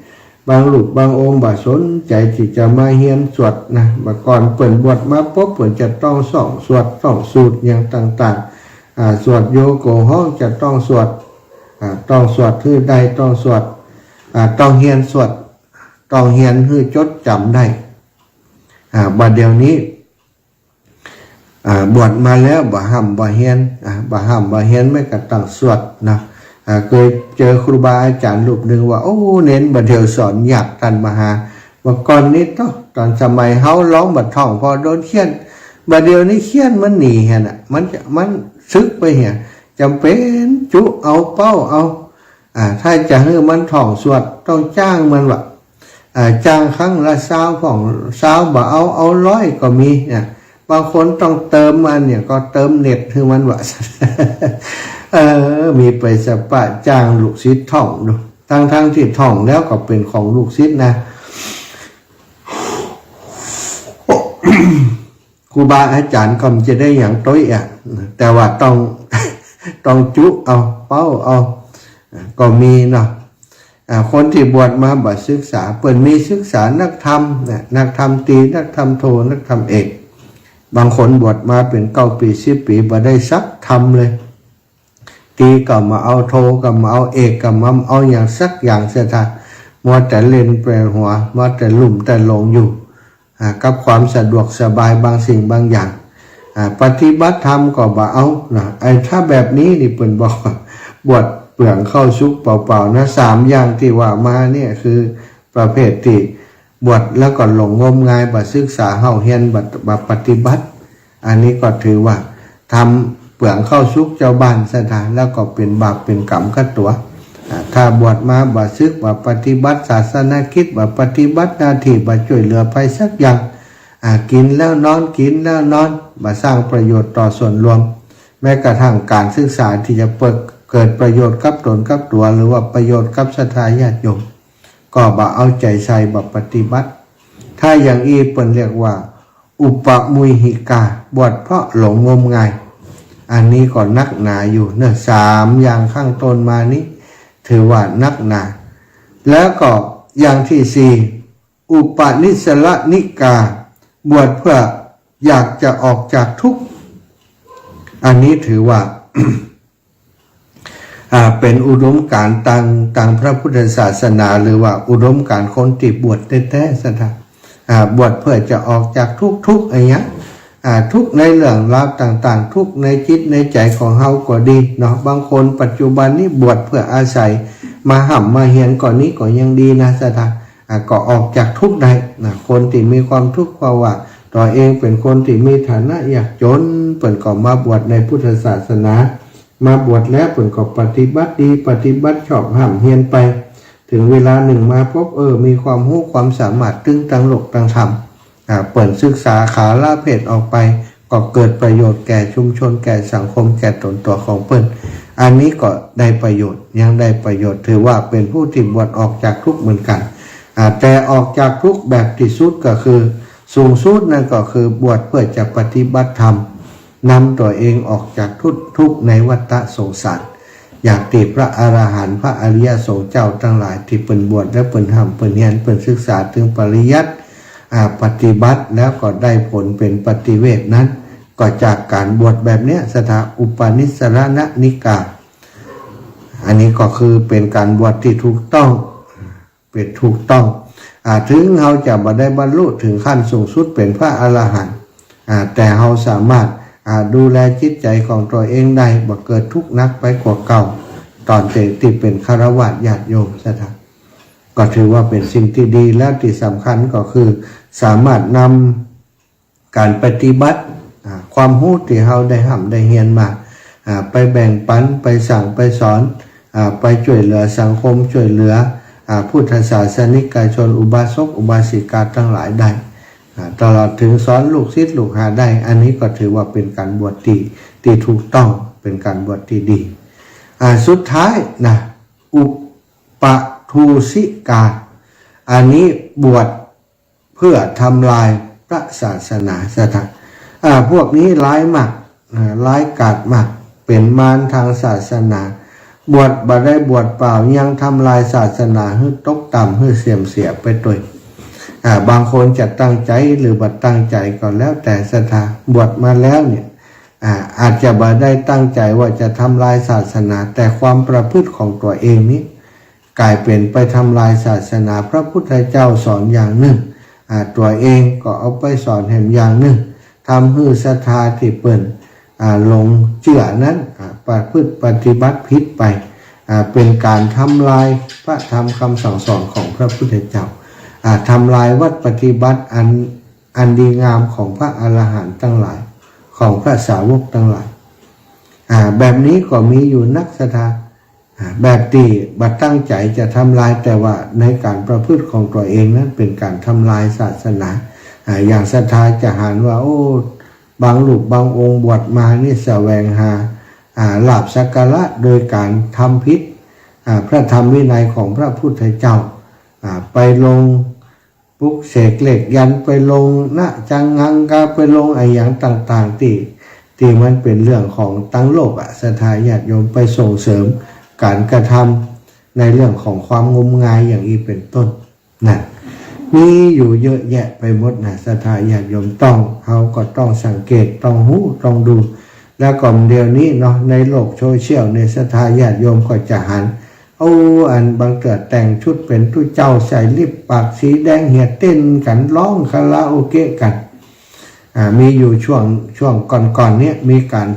บางรูปบางองค์สนใจที่จะมาเฮียนสวดนะก่อนเปิ่นบวชมาปุ๊บเปิ่นจะต้องสอบสวดต้องสูตรอย่างต่างๆสวดโยโกห้องจะต้องสวดที่ใดต้องสวดต้องเฮียนสวดต้องเฮียนให้จดจำได้บัดเดี๋ยวนี้บวชมาแล้วบ่เฮียนไม่กระตั้งสวดนะเคยเจอครูบาอาจารย์รูปหนึ่งว่าเน้นบัดเดี๋ยวสอนอยากตันมาหาเมื่อก่อนนี้ตอนสมัยเฮาร้องบัดท่องพอโดนเขียนบัดเดี๋ยวนี้เขียนมันหนีเห็นมันซึกไปเหี่ยจำเป็นจุเอาเป้าเอาถ้าจะให้มันท่องสวดต้องจ้างมันว่าจ้างครั้งละ20ของ20บ่เอา100ก็มีบางคนต้องเติมมันเนี่ยก็เติมเน็ตคือมันว่า มีไปสปะจ้างลูกศิษย์ท่องดูทั้งที่ท่องแล้วก็เป็นของลูกศิษย์นะ ครูบาอาจารย์ก็จะได้อย่างต้อยแต่ว่าต้องจุเอาเป้าเอาก็มีเนาะคนที่บวชมาศึกษาเปิดมีศึกษานักธรรมนักธรรมตรีนักธรรมโทนักธรรมเอกบางคนบวชมาเป็น9 ปี10 ปีบ่ได้สักธรรมเลยตีก็มาเอาโทก็มาเอาเอกก็มาเอาอย่างสักอย่างเสียท่ามัวแต่เล่นแปลหัวมัวแต่ลุ่มแต่หลงอยู่กับความสะดวกสบายบางสิ่งบางอย่างปฏิบัติธรรมก็บ่เอาถ้าแบบนี้นี่เปิ่นบอกบวชเปลืองเข้าชุกเปล่าๆนะ3อย่างที่ว่ามาเนี่ยคือประเภทที่บวชแล้วก็หลงงมงายศึกษาเฮาเฮียนปฏิบัติอันนี้ก็ถือว่าทำเปลืองเข้าชุกเจ้าบ้านสถานแล้วก็เป็นบาปเป็นกรรมกับตัวถ้าบวชมาศึกปฏิบัติศาสนาคิดปฏิบัติหน้าที่ช่วยเหลือภัยสักอย่างกินแล้วนอนสร้างประโยชน์ต่อส่วนรวมแม้กระทั่งการศึกษาที่จะเกิดประโยชน์กับตนกับตัวหรือว่าประโยชน์กับศรัทธาญาติโยมก็เอาใจใส่ปฏิบัติถ้าอย่างอีเปิ้นเรียกว่าอุปมุยหิกาบวชเพราะหลงงมงายอันนี้ก็นักหนาอยู่เนอะ3อย่างข้างต้นมานี้ถือว่านักหนาแล้วก็อย่างที่4อุปนิสรนิกาบวชเพื่ออยากจะออกจากทุกข์อันนี้ถือว่า เป็นอุดมการณ์ต่างพระพุทธศาสนาหรือว่าอุดมการณ์คนที่บวชแท้ๆสัตว์บวชเพื่อจะออกจากทุกข์อะไรเงี้ยทุกในเรื่องราวต่างๆทุกในจิตในใจของเฮาก็ดีเนาะบางคนปัจจุบันนี้บวชเพื่ออาศัยมาเฮียนก่อนนี้ก็ยังดีนะสัตว์ก็ออกจากทุกข์ได้นะคนที่มีความทุกข์เพราะว่า ตัวเองเป็นคนที่มีฐานะยากจนเปิ่นก็มาบวชในพุทธศาสนามาบวชแล้วเปิ่นก็ปฏิบัติดีปฏิบัติชอบห้ามเฮียนไปถึงเวลาหนึ่งมาพบมีความรู้ความสามารถตึงตังโลกตังธรรมเปิ่นศึกษาขาละเพศออกไปก็เกิดประโยชน์แก่ชุมชนแก่สังคมแก่ตนตัวของเปิ่นอันนี้ก็ได้ประโยชน์ยังได้ประโยชน์ถือว่าเป็นผู้ที่บวชออกจากทุกข์เหมือนกันแต่ออกจากทุกข์แบบที่สุดก็คือสูงสุดนั่นก็คือบวชเพื่อจะปฏิบัติธรรมนำตัวเองออกจากทุกข์ในวัฏสงสารอยากติพระอรหันต์พระอริยสงฆ์เจ้าทั้งหลายที่เปิ่นบวชและเปิ่นทำเปิ่นเรียนเปิ่นศึกษาถึงปริยัติปฏิบัติแล้วก็ได้ผลเป็นปฏิเวทนั้นก็จากการบวชแบบนี้สถาอุปนิสรณนิกายอันนี้ก็คือเป็นการบวชที่ถูกต้องเป็นถูกต้องถึงเราจะมาได้บรรลุถึงขั้นสูงสุดเป็นพระอรหันต์แต่เราสามารถดูแลจิตใจของตัวเองได้บ่เกิดทุกข์นักไปกว่าเก่าตอนที่เป็นฆราวาสญาติโยมสถานก็ถือว่าเป็นสิ่งที่ดีและที่สำคัญก็คือสามารถนำการปฏิบัติความรู้ที่เราได้ทำได้เรียนมาไปแบ่งปันไปสั่งไปสอนไปช่วยเหลือสังคมช่วยเหลือพุทธศาสนิกชนอุบาสกอุบาสิกาทั้งหลายได้ตลอดถึงสอนลูกศิษย์ลูกหาได้อันนี้ก็ถือว่าเป็นการบวชที่ถูกต้องเป็นการบวชที่ดีสุดท้ายนะอุปทูสิกาอันนี้บวชเพื่อทำลายพระศาสนาสถานพวกนี้ร้ายมากร้ายกาจมากเป็นมารทางศาสนาบวชบ่ได้บวชเปล่ายังทำลายศาสนาให้ตกต่ำให้เสื่อมเสียไปด้วยบางคนจะตั้งใจหรือบ่ตั้งใจก็แล้วแต่ศรัทธาบวชมาแล้วเนี่ยอาจจะบ่ได้ตั้งใจว่าจะทำลายศาสนาแต่ความประพฤติของตัวเองนี้กลายเป็นไปทำลายศาสนาพระพุทธเจ้าสอนอย่างหนึ่งตัวเองก็เอาไปสอนแห่งอย่างหนึ่งทำให้ศรัทธาที่เปิ่นหลงเชื่อนั้นประพฤติปฏิบัติผิดไปเป็นการทำลายพระธรรมคำสั่งสอนของพระพุทธเจ้าทำลายวัดปฏิบัติอันดีงามของพระอรหันต์ทั้งหลายของพระสาวกทั้งหลายแบบนี้ก็มีอยู่นักศรัทธาแบบที่บัดตั้งใจจะทำลายแต่ว่าในการประพฤติของตัวเองนั้นเป็นการทำลายศาสนาอย่างศรัทธาจะหันว่าบางลูกบางองค์บวชมานี่แสวงหาลาภสักการะโดยการทำผิดพระธรรมวินัยของพระพุทธเจ้าไปลงปุกเสกเหล็กยันไปลงนะจังงังกาไปลงอย่างต่างๆที่มันเป็นเรื่องของตั้งโลกศรัทธาญาติโยมไปส่งเสริมการกระทำในเรื่องของความงมงายอย่างนี้เป็นต้นนะมีอยู่เยอะแยะไปหมดนะศรัทธาญาติโยมเขาก็ต้องสังเกตต้องหูต้องดูแล้วก็เดี๋ยวนี้เนาะในโลกโซเชียลในศรัทธาญาติโยมก็จะหันอันบางเกิดแต่งชุดเป็นผู้เจ้าใส่ลิปปากสีแดงเหียดเต้นกันร้องคาราโอเกะกันมีอยู่ช่วงก่อนๆเนี่ยมีการ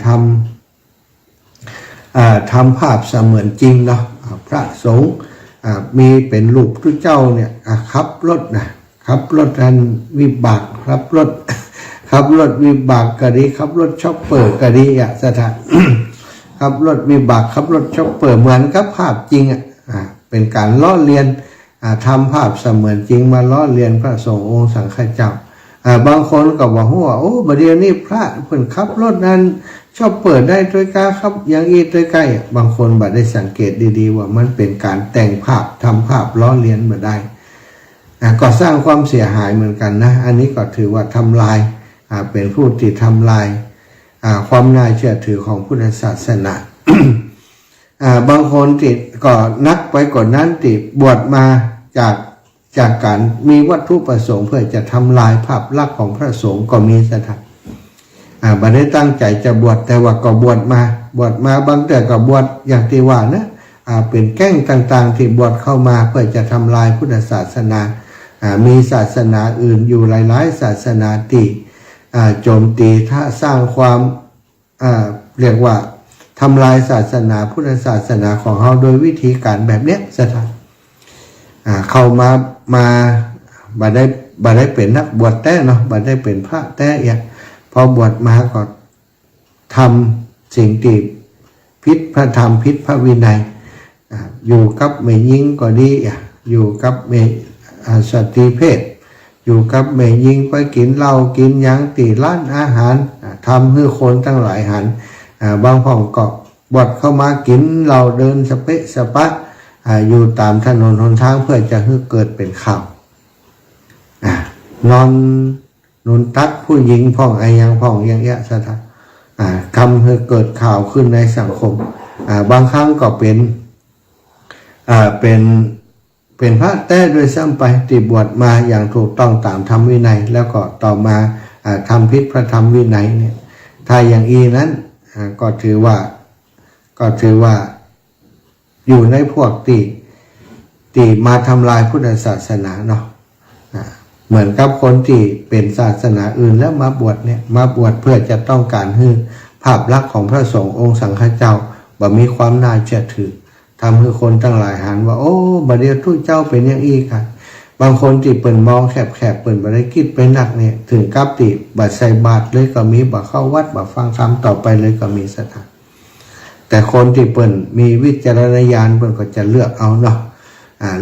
ทำภาพเสมือนจริงเนาะพระสงฆ์มีเป็นรูปผู้เจ้าเนี่ยขับรถอันวิบากขับรถวิบากก็ดีขับรถช็อปเปอร์ก็ดีสถาน ขับรถวิบากขับรถช็อปเปอร์เหมือนกับภาพจริงเป็นการล้อเลียนทำภาพเสมือนจริงมาล้อเลียนพระสงฆ์องค์สังฆเจ้าบางคนก็บอกว่าบัดเดี๋ยวนี้พระเพิ่นขับรถนั้นชอบเปิดได้ด้วยกาครับอย่างอีด้วยใกล้บางคนบัดได้สังเกตดีๆว่ามันเป็นการแต่งภาพทำภาพล้อเลียนมาได้ก็สร้างความเสียหายเหมือนกันนะอันนี้ก็ถือว่าทำลายเป็นผู้ที่ทำลายความน่าเชื่อถือของพุทธศาสนา บางคนติดก็นักไปกว่านั้นติดบวชมาจากการมีวัตถุประสงค์เพื่อจะทำลายภาพลักษณ์ของพระสงฆ์ก็มีสถานบัดได้ตั้งใจจะบวชแต่ว่าก็บวชมาบางแต่ก็บวชอย่างที่ว่านะเป็นแก๊งต่างๆที่บวชเข้ามาเพื่อจะทำลายพุทธศาสนามีศาสนาอื่นอยู่หลายๆศาสนาที่โจมตีถ้าสร้างความเรียกว่าทำลายศาสนาพุทธศาสนาของเขาโดยวิธีการแบบเนี้ยสถานเข้ามาบัดได้ บ่ได้เป็นนักบวชแต่เนาะบ่ได้เป็นพระแต่อย่างพอบวชมาก็ทำสิ่งที่ผิดพระธรรมผิดพระวินัยอยู่กับแม่หญิงก็ดีอยู่กับแม่สตรีเพศอยู่กับแม่หญิงไปกินเหล้ากินหยังตีร้านอาหารทำให้คนตั้งหลายหันบางห้องก็บวชเข้ามากินเหล้าเดินสเปะสปะอยู่ตามถนนหนทางเพื่อจะให้เกิดเป็นข่าวนอนนุนตักผู้หญิงพ่องไอยังพ่องยังสถานทำให้เกิดข่าวขึ้นในสังคมบางครั้งก็เป็นพระแต่โดยซ้ำไปที่บวชมาอย่างถูกต้องตามธรรมวินัยแล้วก็ต่อมาทำผิดพระธรรมวินัยเนี่ยถ้าอย่างอีนั้นก็ถือว่าอยู่ในพวกที่มาทำลายพุทธศาสนาเนาะเหมือนกับคนที่เป็นศาสนาอื่นแล้วมาบวชเนี่ยมาบวชเพื่อจะต้องการให้ภาพลักษณ์ของพระสงฆ์องค์สังฆเจ้าบ่มีความน่าเชื่อถือทำให้คนตั้งหลายหันว่าโอ้บัดเดียวทุกเจ้าเป็นอย่างอีกค่ะบางคนที่เปิ่นมองแคบๆเปิ่นบ่ได้คิดไปหนักเนี่ยถึงกับติบัดใส่บาตรเลยก็มีบ่เข้าวัดบ่ฟังธรรมต่อไปเลยก็มีสถานแต่คนที่เปิ่นมีวิจารณญาณเปิ่นก็จะเลือกเอาเนาะ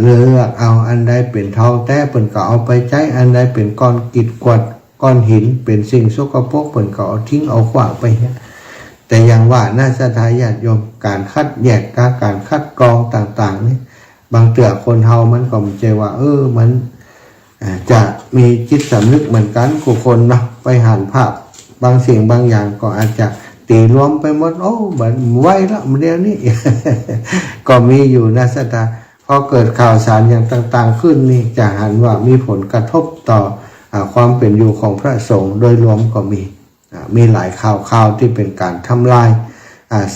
เลือกเอาอันใดเป็นทองแต่เปิ่นก็เอาไปใช้อันใดเป็นก้อนกิดกวดก้อนหินเป็นสิ่งสกปรกเปิ่นก็เอาทิ้งเอาขว้างไปแต่อย่างว่าน่าศรัทธาญาติโยมการคัดแยกการคัดกรองต่างๆนี่บางเตือคนเฮามันก็ไม่ใช่ว่ามันจะมีจิตสำนึกเหมือนกันกูคนเนาะไปหันภาพบางสิ่งบางอย่างก็อาจจะตีรวมไปหมดมันไว้ละมันเดียวนี้ ก็มีอยู่น่าศรัทธาพอเกิดข่าวสารอย่างต่างๆขึ้นนี่จะหันว่ามีผลกระทบต่อความเป็นอยู่ของพระสงฆ์โดยรวมก็มีหลายข่าวที่เป็นการทำลาย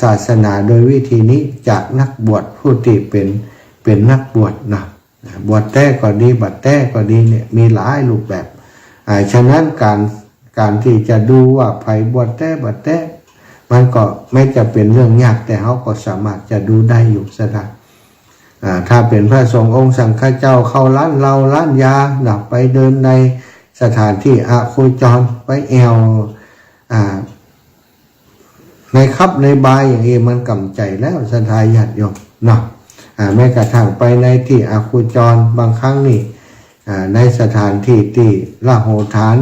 ศาสนาโดยวิธีนี้จากนักบวชผู้ที่เป็นนักบวชนะบวชแต่ก็ดีบัดแต่ก็ดีเนี่ยมีหลายรูปแบบฉะนั้นการที่จะดูว่าไผบวชแต่บัดแต่มันก็ไม่จะเป็นเรื่องยากแต่เขาก็สามารถจะดูได้อยู่สถานถ้าเป็นพระสงฆ์องค์สังฆเจ้าเข้าร้านเหล้าร้านยาไปเดินในสถานที่อโคจรไปแอวในคับในบายอย่างนี้มันกำใจแล้วศรัทธาญาติโยมเนาะแม้กระทั่งไปในที่อโคจรบางครั้งนี่ในสถานที่ที่ละโหฐาน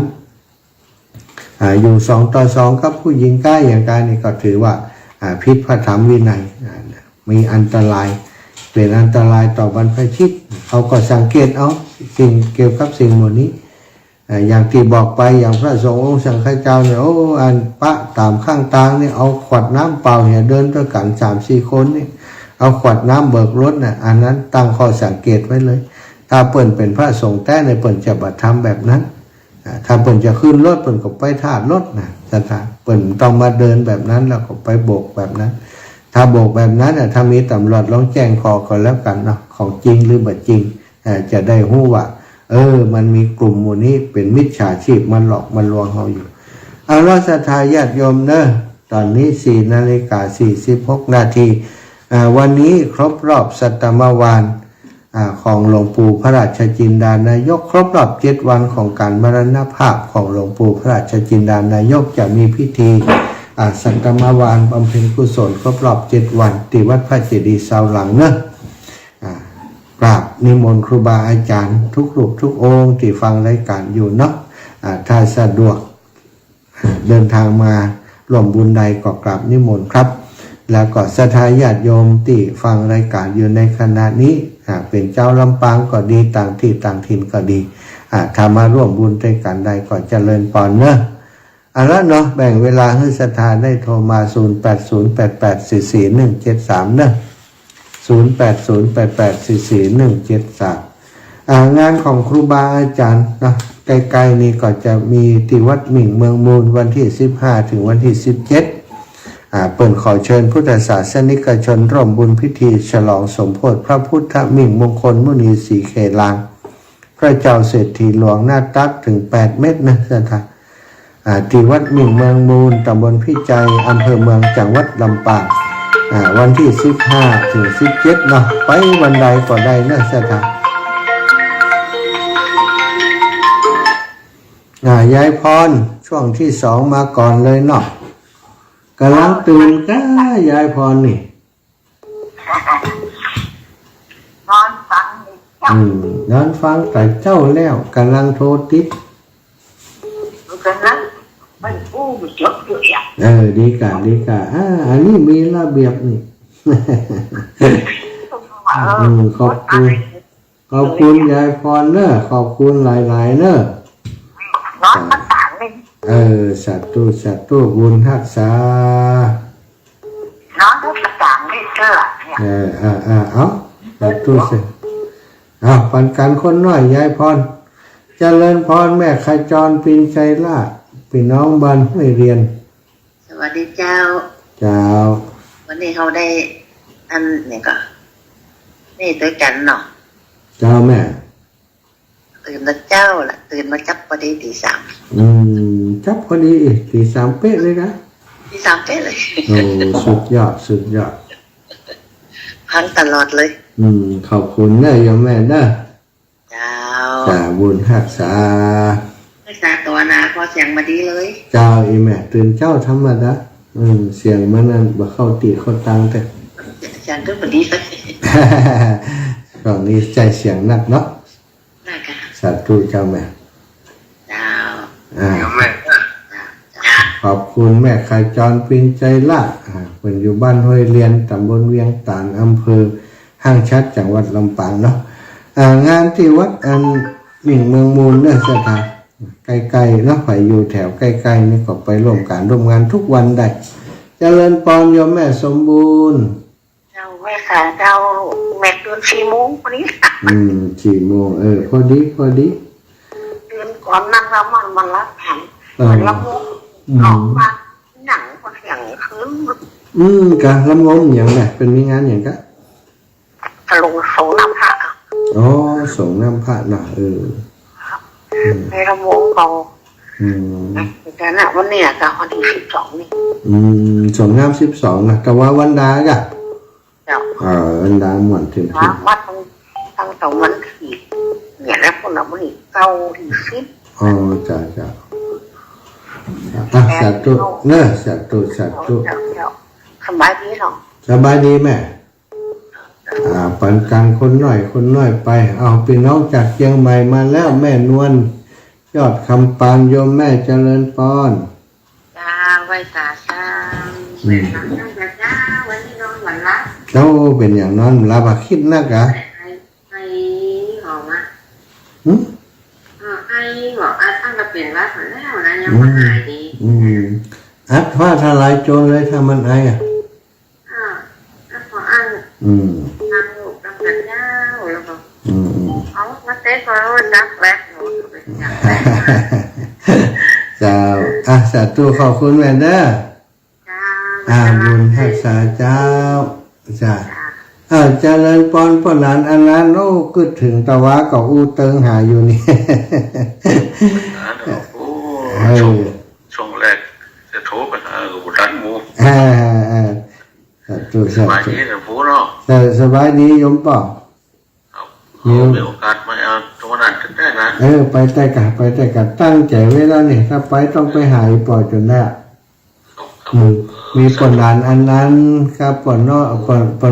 อยู่2 ต่อ 2กับผู้หญิงใกล้อย่างการนี่ก็ถือว่าผิดพระธรรมวินัยมีอันตรายเป็นอันตรายต่อบรรพชิตเขาก็สังเกตเอาสิ่งเกี่ยวกับสิ่งหมดนี้อย่างที่บอกไปอย่างพระสงฆ์องค์สังฆเจ้าเนี่ยอันปะตามข้างทางนี่เอาขวดน้ำเปล่าเนี่ยเดินด้วยกัน 3-4 คนนี่เอาขวดน้ำเบิกรถน่ะอันนั้นตั้งข้อสังเกตไว้เลยถ้าเปิ่นเป็นพระสงฆ์แต่ในเปิ่นจะบัดทำแบบนั้นถ้าเปิ่นจะขึ้นรถเปิ่นก็ไปท่ารถนะสถานเปิ่นต้องมาเดินแบบนั้นแล้วก็ไปโบกแบบนั้นถ้าโบกแบบนั้นถ้ามีตำรวจลองแจ้งพอก่อนแล้วกันเนาะของจริงหรือบ่จริงจะได้รู้ว่ามันมีกลุ่มหมู่นี้เป็นมิจฉาชีพมันหลอกมันลวงเราอยู่เอาล่ะศรัทธาญาติโยมเนอะตอนนี้ 4:46 นาทีวันนี้ครบรอบสัตตมวานของหลวงปู่พระราชจินดานายกครบรอบ7 วันของการมรณภาพของหลวงปู่พระราชจินดานายกจะมีพิธีสัตตมวานบำเพ็ญกุศลครบรอบ7 วันที่วัดพระเจดีย์เสาหลังเนอะกราบนิมนต์ครูบาอาจารย์ทุกรูปทุกองค์ที่ฟังรายการอยู่เนาะถ้าสะดวกเดินทางมาร่วมบุญใดก็กราบนิมนต์ครับแล้วก็ศรัทธาญาติโยมที่ฟังรายการอยู่ในขณะนี้เป็นเจ้าลำปางก็ดีต่างที่ต่างถิ่นก็ดีถ้ามาร่วมบุญด้วยกันใดก็เจริญพรเนอะแล้วเนาะแบ่งเวลาให้ศรัทธาได้โทรมา 0808844173 เนอะ0808844173งานของครูบาอาจารย์นะใกล้ๆนี้ก็จะมีที่วัดหมิ่งเมืองมูลวันที่15ถึงวันที่17เปิดขอเชิญพุทธศาสนิกชนร่วมบุญพิธีฉลองสมโภชพระพุทธมิ่งมงคลมุนีสีเขลางพระเจ้าเศรษฐีหลวงหน้าตักถึง8 เมตรนะท่านที่วัดหมิ่งเมืองมูลตำบลพิจัยอำเภอเมืองจังหวัดลำปางวันที่15ถึง17เนาะไปวันใดก็ได้นะท่าน ยายพรช่วงที่สองมาก่อนเลยเนาะกำลังตื่นก้ายายพรนี่ นอนฟังเลยเจ้าน อนฟังแต่เจ้าแล้วกำลังโทรติด กันนะมันอู้มันจบเลยอ่ะ ดีกะอันนี้มีระเบียบนี่ ขอบคุณยายพรเนอะขอบคุณหลายๆเนอะ นอนมันต่างเลย สัตว์บุญรักษาน อนมันต่างเลยเจ้าเนี่ย เอาสัตว์สิปันกันคนน้อยยายพรเจริญพรแม่ขจรปินใจล่าพี่น้องบ้านห้วยเรียน สวัสดีเจ้า วันนี้เขาได้อันนี่ก็นี่ด้วยกันเนาะ เจ้าแม่ ตื่นมาเจ้าล่ะตื่นมาจับพอดีตีสาม จับพอดีตีสามเป๊ะเลยนะ ตีสามเป๊ะเลย โอ้สุดยอด พังตลอดเลย ขอบคุณเนอะโยมแม่เนอะ เจ้า จ่าบุญรักษา ไม่ทราบตัวนะพอเสียงมาดีเลย เจ้าอีแม่ตื่นเจ้าธรรมดาเสียงมันนั่นบ่เข้าตีเข้าตังแต่ เสียงก็มาดีเลย ตอนนี้ใจเสียงหนักเนาะ น่าค่ะ สาธุเจ้าแม่ เจ้า แม่ เจ้า ขอบคุณแม่ขจรปินใจละเป็นอยู่บ้านห้วยเรียนตำบลเวียงตานอำเภอห้างชัดจังหวัดลำปางเนาะงานที่วัดอันหมิ่งเมืองมูลเนี่ยสถานใกล้ๆเนาะไปอยู่แถวใกล้ๆนี่ก็ไปร่วมงานทุกวันได้เจริญปอนโยมแม่สมบูรณ์ เจ้าแม่ค่ะเจ้าแม่ตื่น4 โมงวันนี้ 4 โมงพอดีตื่นก่อนนั่งแล้วมันรับแผนละโมงออกมาหนังคนเสียงคืน กะลำงมอย่างไรเป็นมีงานอย่างกะ ตะลุงโสนำพระ ส่งน้ำพระเนาะในละโมงเรา แต่น่ะวันนี้ก็วันที่12นี่ ส่งน้ำ12นะแต่ว่าวันดากะ เจ้า วันดาหมดถึง วัดตั้งแต่วันที่เนี่ยแล้วคนละวันนี้เก้าที่10จ้าสาธุเนอะสาธุ เจ้าสบายดีเนาะ สบายดีแม่ปันกันคนน้อยไปเอาพี่น้องจากเชียงใหม่มาแล้วแม่นวลยอดคำปานโยมแม่เจริญปอน จ้าไว้ตาซ้ำ จ้าวันนี้นอนวันละ เจ้าเป็นอย่างนั้นลาบาคิดนักอะ ไอ้หอมอ่ะ หึ ไอ้บอกตั้งแต่เปลี่ยนวัดแล้วนะยังไม่หายดี อัดว่าทลายโจรเลยถ้ามันไออ่ะ แล้วพออันนั่งอยู่ตั้งแต่เช้าแล้วก็เอามาเต้นก็นักแรกหนูเป็นอย่างไร เจ้าสาธุขอบคุณแม่เด้อบุญรักษาเจ้าจ้าเจริญปอนปนหลานอันนั้นโอ้กึดถึงตะวะกับอูเติงหาอยู่นี่ ช่วงแรกจะโทรไปหาบุรันหมู สาธุ สบายดีนะผู้เนาะ สบายดีโยมป่อ มีโอกาสมาเอาตัวนั้นได้นะ ไปแต่กะตั้งใจไว้แล้วนี่ถ้าไปต้องไปหาอีป่อจนได้มีปนหลานอันนั้นครับปน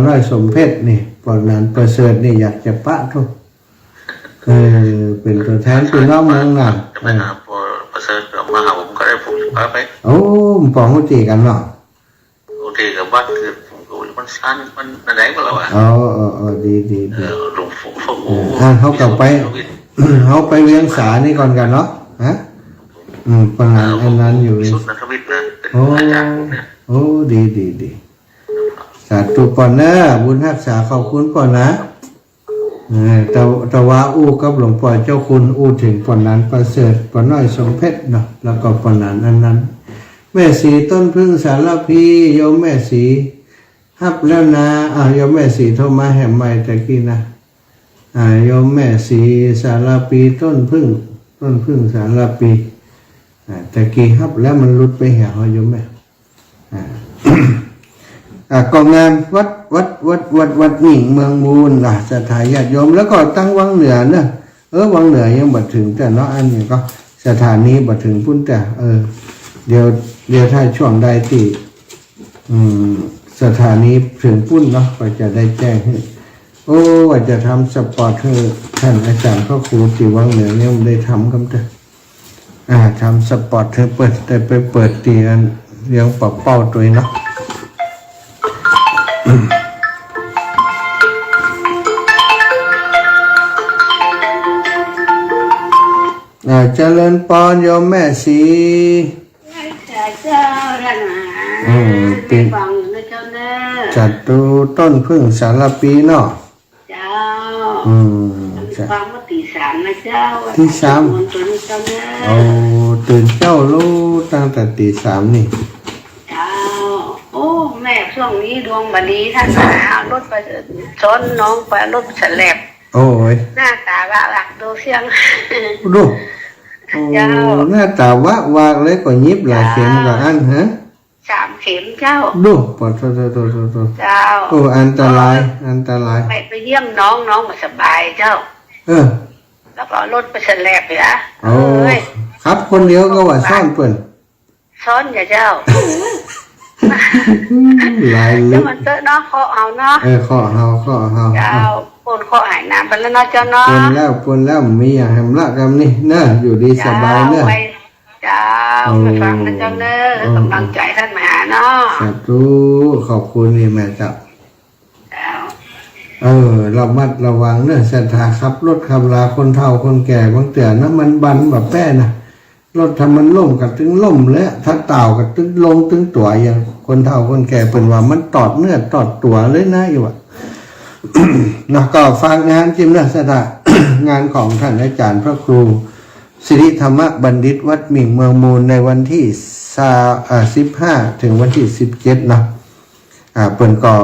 น้อยสมเพชรนี่ปนหลานประเสริฐนี่อยากจะปะทุกเป็นตัวแทนพี่น้องเมืองน่ะ จะไปหาพอประเสริฐมาหาผมก็ได้ผมจะพาไป โอ้ปองหัวจีกันเนาะ โอเคกับบ้านคือผมดูมันสั้นมันไหนมาแล้วอ่ะ ดี หลวงปู่เขากลับไปเขาไปเวียงสานี่ก่อนกันเนาะฮะปนหลานอันนั้นอยู่ สุดนัทวิทย์นะเป็นอาจารย์นะ โอ้ดีสาธุปอนเนอบุญรักษาขอบคุณปอนนะแต่ว่าอู้กับหลวงพ่อเจ้าคุณอู้ถึงปอนนั้นประเสริฐปอนน้อยสมเพชรเนาะแล้วก็ปอนนั้นแม่สีต้นพึ่งสารพีโยมแม่สีฮับแล้วนะโยมแม่สีโทรมาแห่ใหม่ตะกี้นะโยมแม่สีสารพีต้นพึ่งสารพีตะกี้ฮับแล้วมันลุดไปแห่โยมแม่กองงานวัดหมิ่งเมืองมูลล่ะสถานญาติโยมแล้วก็ตั้งวังเหนือเนอะวังเหนือยังบัดถึงแต่เนาะอันนี้ก็ สถานีบ่ถึงพุ่นแต่เดี๋ยวถ้าช่วงใดที่สถานีถึงพุ่นเนาะก็จะได้แจ้งให้ว่าจะทำสปอร์ตให้ท่านอาจารย์พ่อครูที่วังเหนือเนี่ยมันได้ทำกันแต่ทำสปอร์ตเธอเปิดแต่ไปเปิดตีอันเลี้ยงปอบเป้าตัวเนาะเจริญปอนโยมแม่สีเจ้าท่านเป็นฟังนะเจ้าเน้อจัดดูต้นพึ่งสารปีเนาะเจ้าฟังว่าตีสามนะเจ้าที่สามเจ้าเน้อตื่นเจ้ารู้ตั้งแต่ตีสามนี่เจ้าโอ้แม่ช่วงนี้ดวงบันดีท่านเอารถไปซ้อนน้องไปรถฉลับโอ้ยหน้าตาละหลักดูเสียงดูหน้าตาวะวางเลยก็ยิบหลายเข็มกับอันฮะ3 เข็มเจ้าดูปอดเจ้าอันตรายไปเยี่ยมน้องมาสบายเจ้าแล้วก็รถไปฉลับไปอ่ะครับคนเดียวก็ว่าซ่อนเปิ่นซ้อนอย่าเจ้าลายลึกมันเตอะเนาะข้อเอาเนาะข้อเฮาเจ้าปนข้อหายน้ำไปแล้วเนาะเจ้าเนาะปนแล้วมีอย่างแหมละกำนี่เนอะอยู่ดีสบายเนอะเจ้าไปฟังนะเจ้าเนอะกำลังใจท่านมาเนาะสาธุขอบคุณนี่แม่เจ้าเรามัดระวังเนอะศรัทธาขับรถขับลาคนเฒ่าคนแก่บางเตื่อน้ำมันบันแบบแป้นะรถทำมันล่มกับตึงล่มแล้วถ้าเต่ากับตึงลงตึงตัวอย่างคนเฒ่าคนแก่เป็นว่ามันตอดเนื้อตอดตัวเลยนะอยู่อะนะก็ฟังงานจิมนะสถางานของท่านอาจารย์พระครูสิริธรรมบัณฑิตวัดหมิ่งเมืองมูลในวันที่15ถึงวันที่17นะเปิ่นก็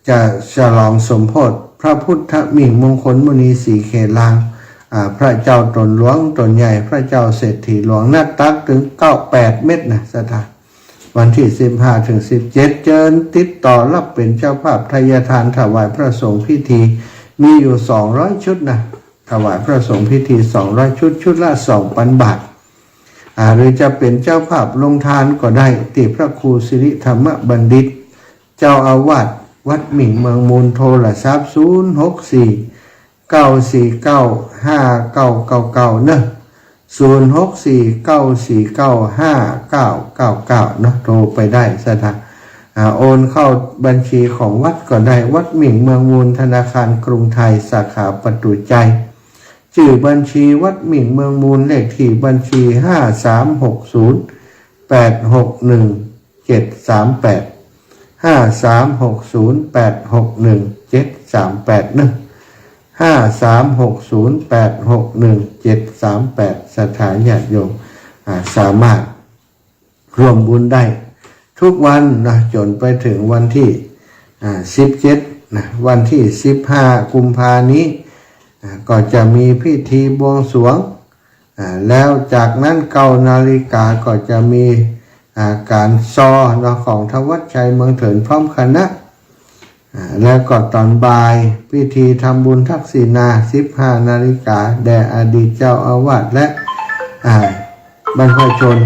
จะฉลองสมโภชพระพุทธหมิ่งมงคลมุนีสีเขลางพระเจ้าตนหลวงตนใหญ่พระเจ้าเศรษฐีหลวงหน้าตักถึง98 เม็ดนะสถานวันที่15ถึง17เจิญติดต่อรับเป็นเจ้าภาพทายทานถวายพระสงฆ์พิธีมีอยู่200ชุดนะถวายพระสงฆ์พิธี200ชุดชุดละ 2,000 บาทหรือจะเป็นเจ้าภาพลงทานก็ได้ติพระครูสิริธรรมบัณฑิตเจ้าอาวาสวัดหมิ่งเมืองมูลโทรศัพท์064 9495999เนอะ064 9495999เนอะโทรไปได้สถานโอนเข้าบัญชีของวัดก็ได้วัดหมิ่งเมืองมูลธนาคารกรุงไทยสาขาประตูใจชื่อบัญชีวัดหมิ่งเมืองมูลเลขที่บัญชี5360861738 5360861738เนอะ5360861738สถานญาติโยมสามารถร่วมบุญได้ทุกวันนะจนไปถึงวันที่17นะวันที่15กุมภานี้ก็จะมีพิธีบวงสรวงแล้วจากนั้น9 นาฬิกาก็จะมีการซอของทวัชชัยเมืองเถินพร้อมคณะแล้วก็ตอนบ่ายพิธีทำบุญทักษิณา15 นาฬิกาแด่อดีตเจ้าอาวาสและบรรพชน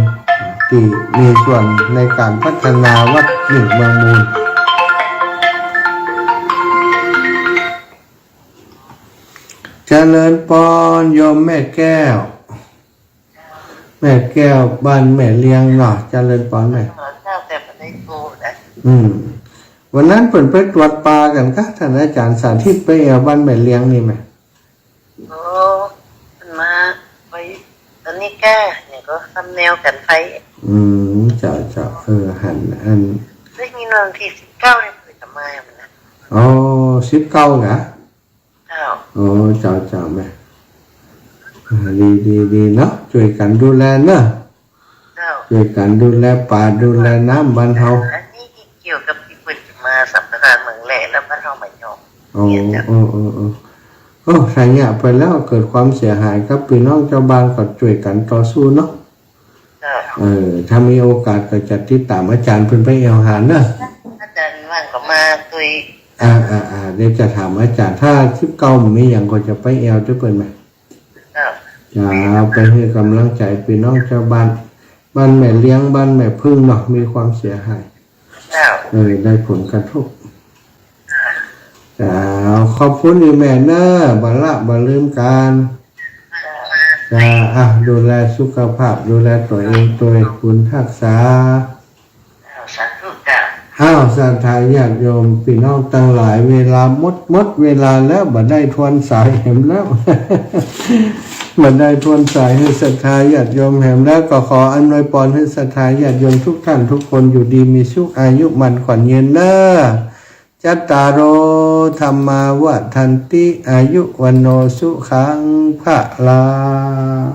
ที่มีส่วนในการพัฒนาวัดหมิ่งเมืองมูลเจริญปอนโยมแม่แก้วบ้านแม่เลี้ยงเนาะเจริญปอนหน่อยวันนั้นเปิดไปตรวจปลากันค่ะท่านอาจารย์สาธิตไปบ้านแม่เลี้ยงนี่ไหมมันมาไปตอนนี้แก้เนี่ยก็ทำแนวกันไฟเจ้าหันได้มีนอนที่19เนี่ยเปิดทำไมมันนะ19เหรอเจ้าแม่ดีเนาะช่วยกันดูแลเนาะช่วยกันดูแลป่าดูแลน้ำบ้านเฮาอันนี้เกี่ยวกับที่เปิดมาสัมปทานเมืองแหล่แล้วบ้านเฮาไม่ยอมถ้าเนี่ยไปแล้วเกิดความเสียหายกับพี่น้องเจ้าบ้านก็ช่วยกันต่อสู้เนาะถ้ามีโอกาสก็จะติดตามอาจารย์เพิ่นไปเอาหาเนาะอาจารย์ว่างก็มาตุยเดี๋ยวจะถามอาจารย์ถ้า19มีอย่างก็จะไปแอลด้วยเพิ่นไหม จะเอาไปให้กำลังใจพี่น้องชาวบ้านแม่เลี้ยงบ้านแม่พึ่งเนาะมีความเสียหาย แล้ว ได้ผลกระทบขอบคุณอีแม่เนอะบาละบาลืมการดูแลสุขภาพดูแลตัวเองตัวคุณทักษา สาธุจ้า ศรัทธาญาติโยมพี่น้องทั้งหลายเวลาหมดเวลาแล้วบ่ได้ทวนสายแหมแล้ว บ่ได้ทวนสายให้ศรัทธาญาติโยมแหมแล้วก็ขออำนวยพรให้ศรัทธาญาติโยมทุกท่านทุกคนอยู่ดีมีสุขอายุมันขวัญยืนเนอจัตตารโอธรรมาวัฏันติอายุวันโนสุขังภะลา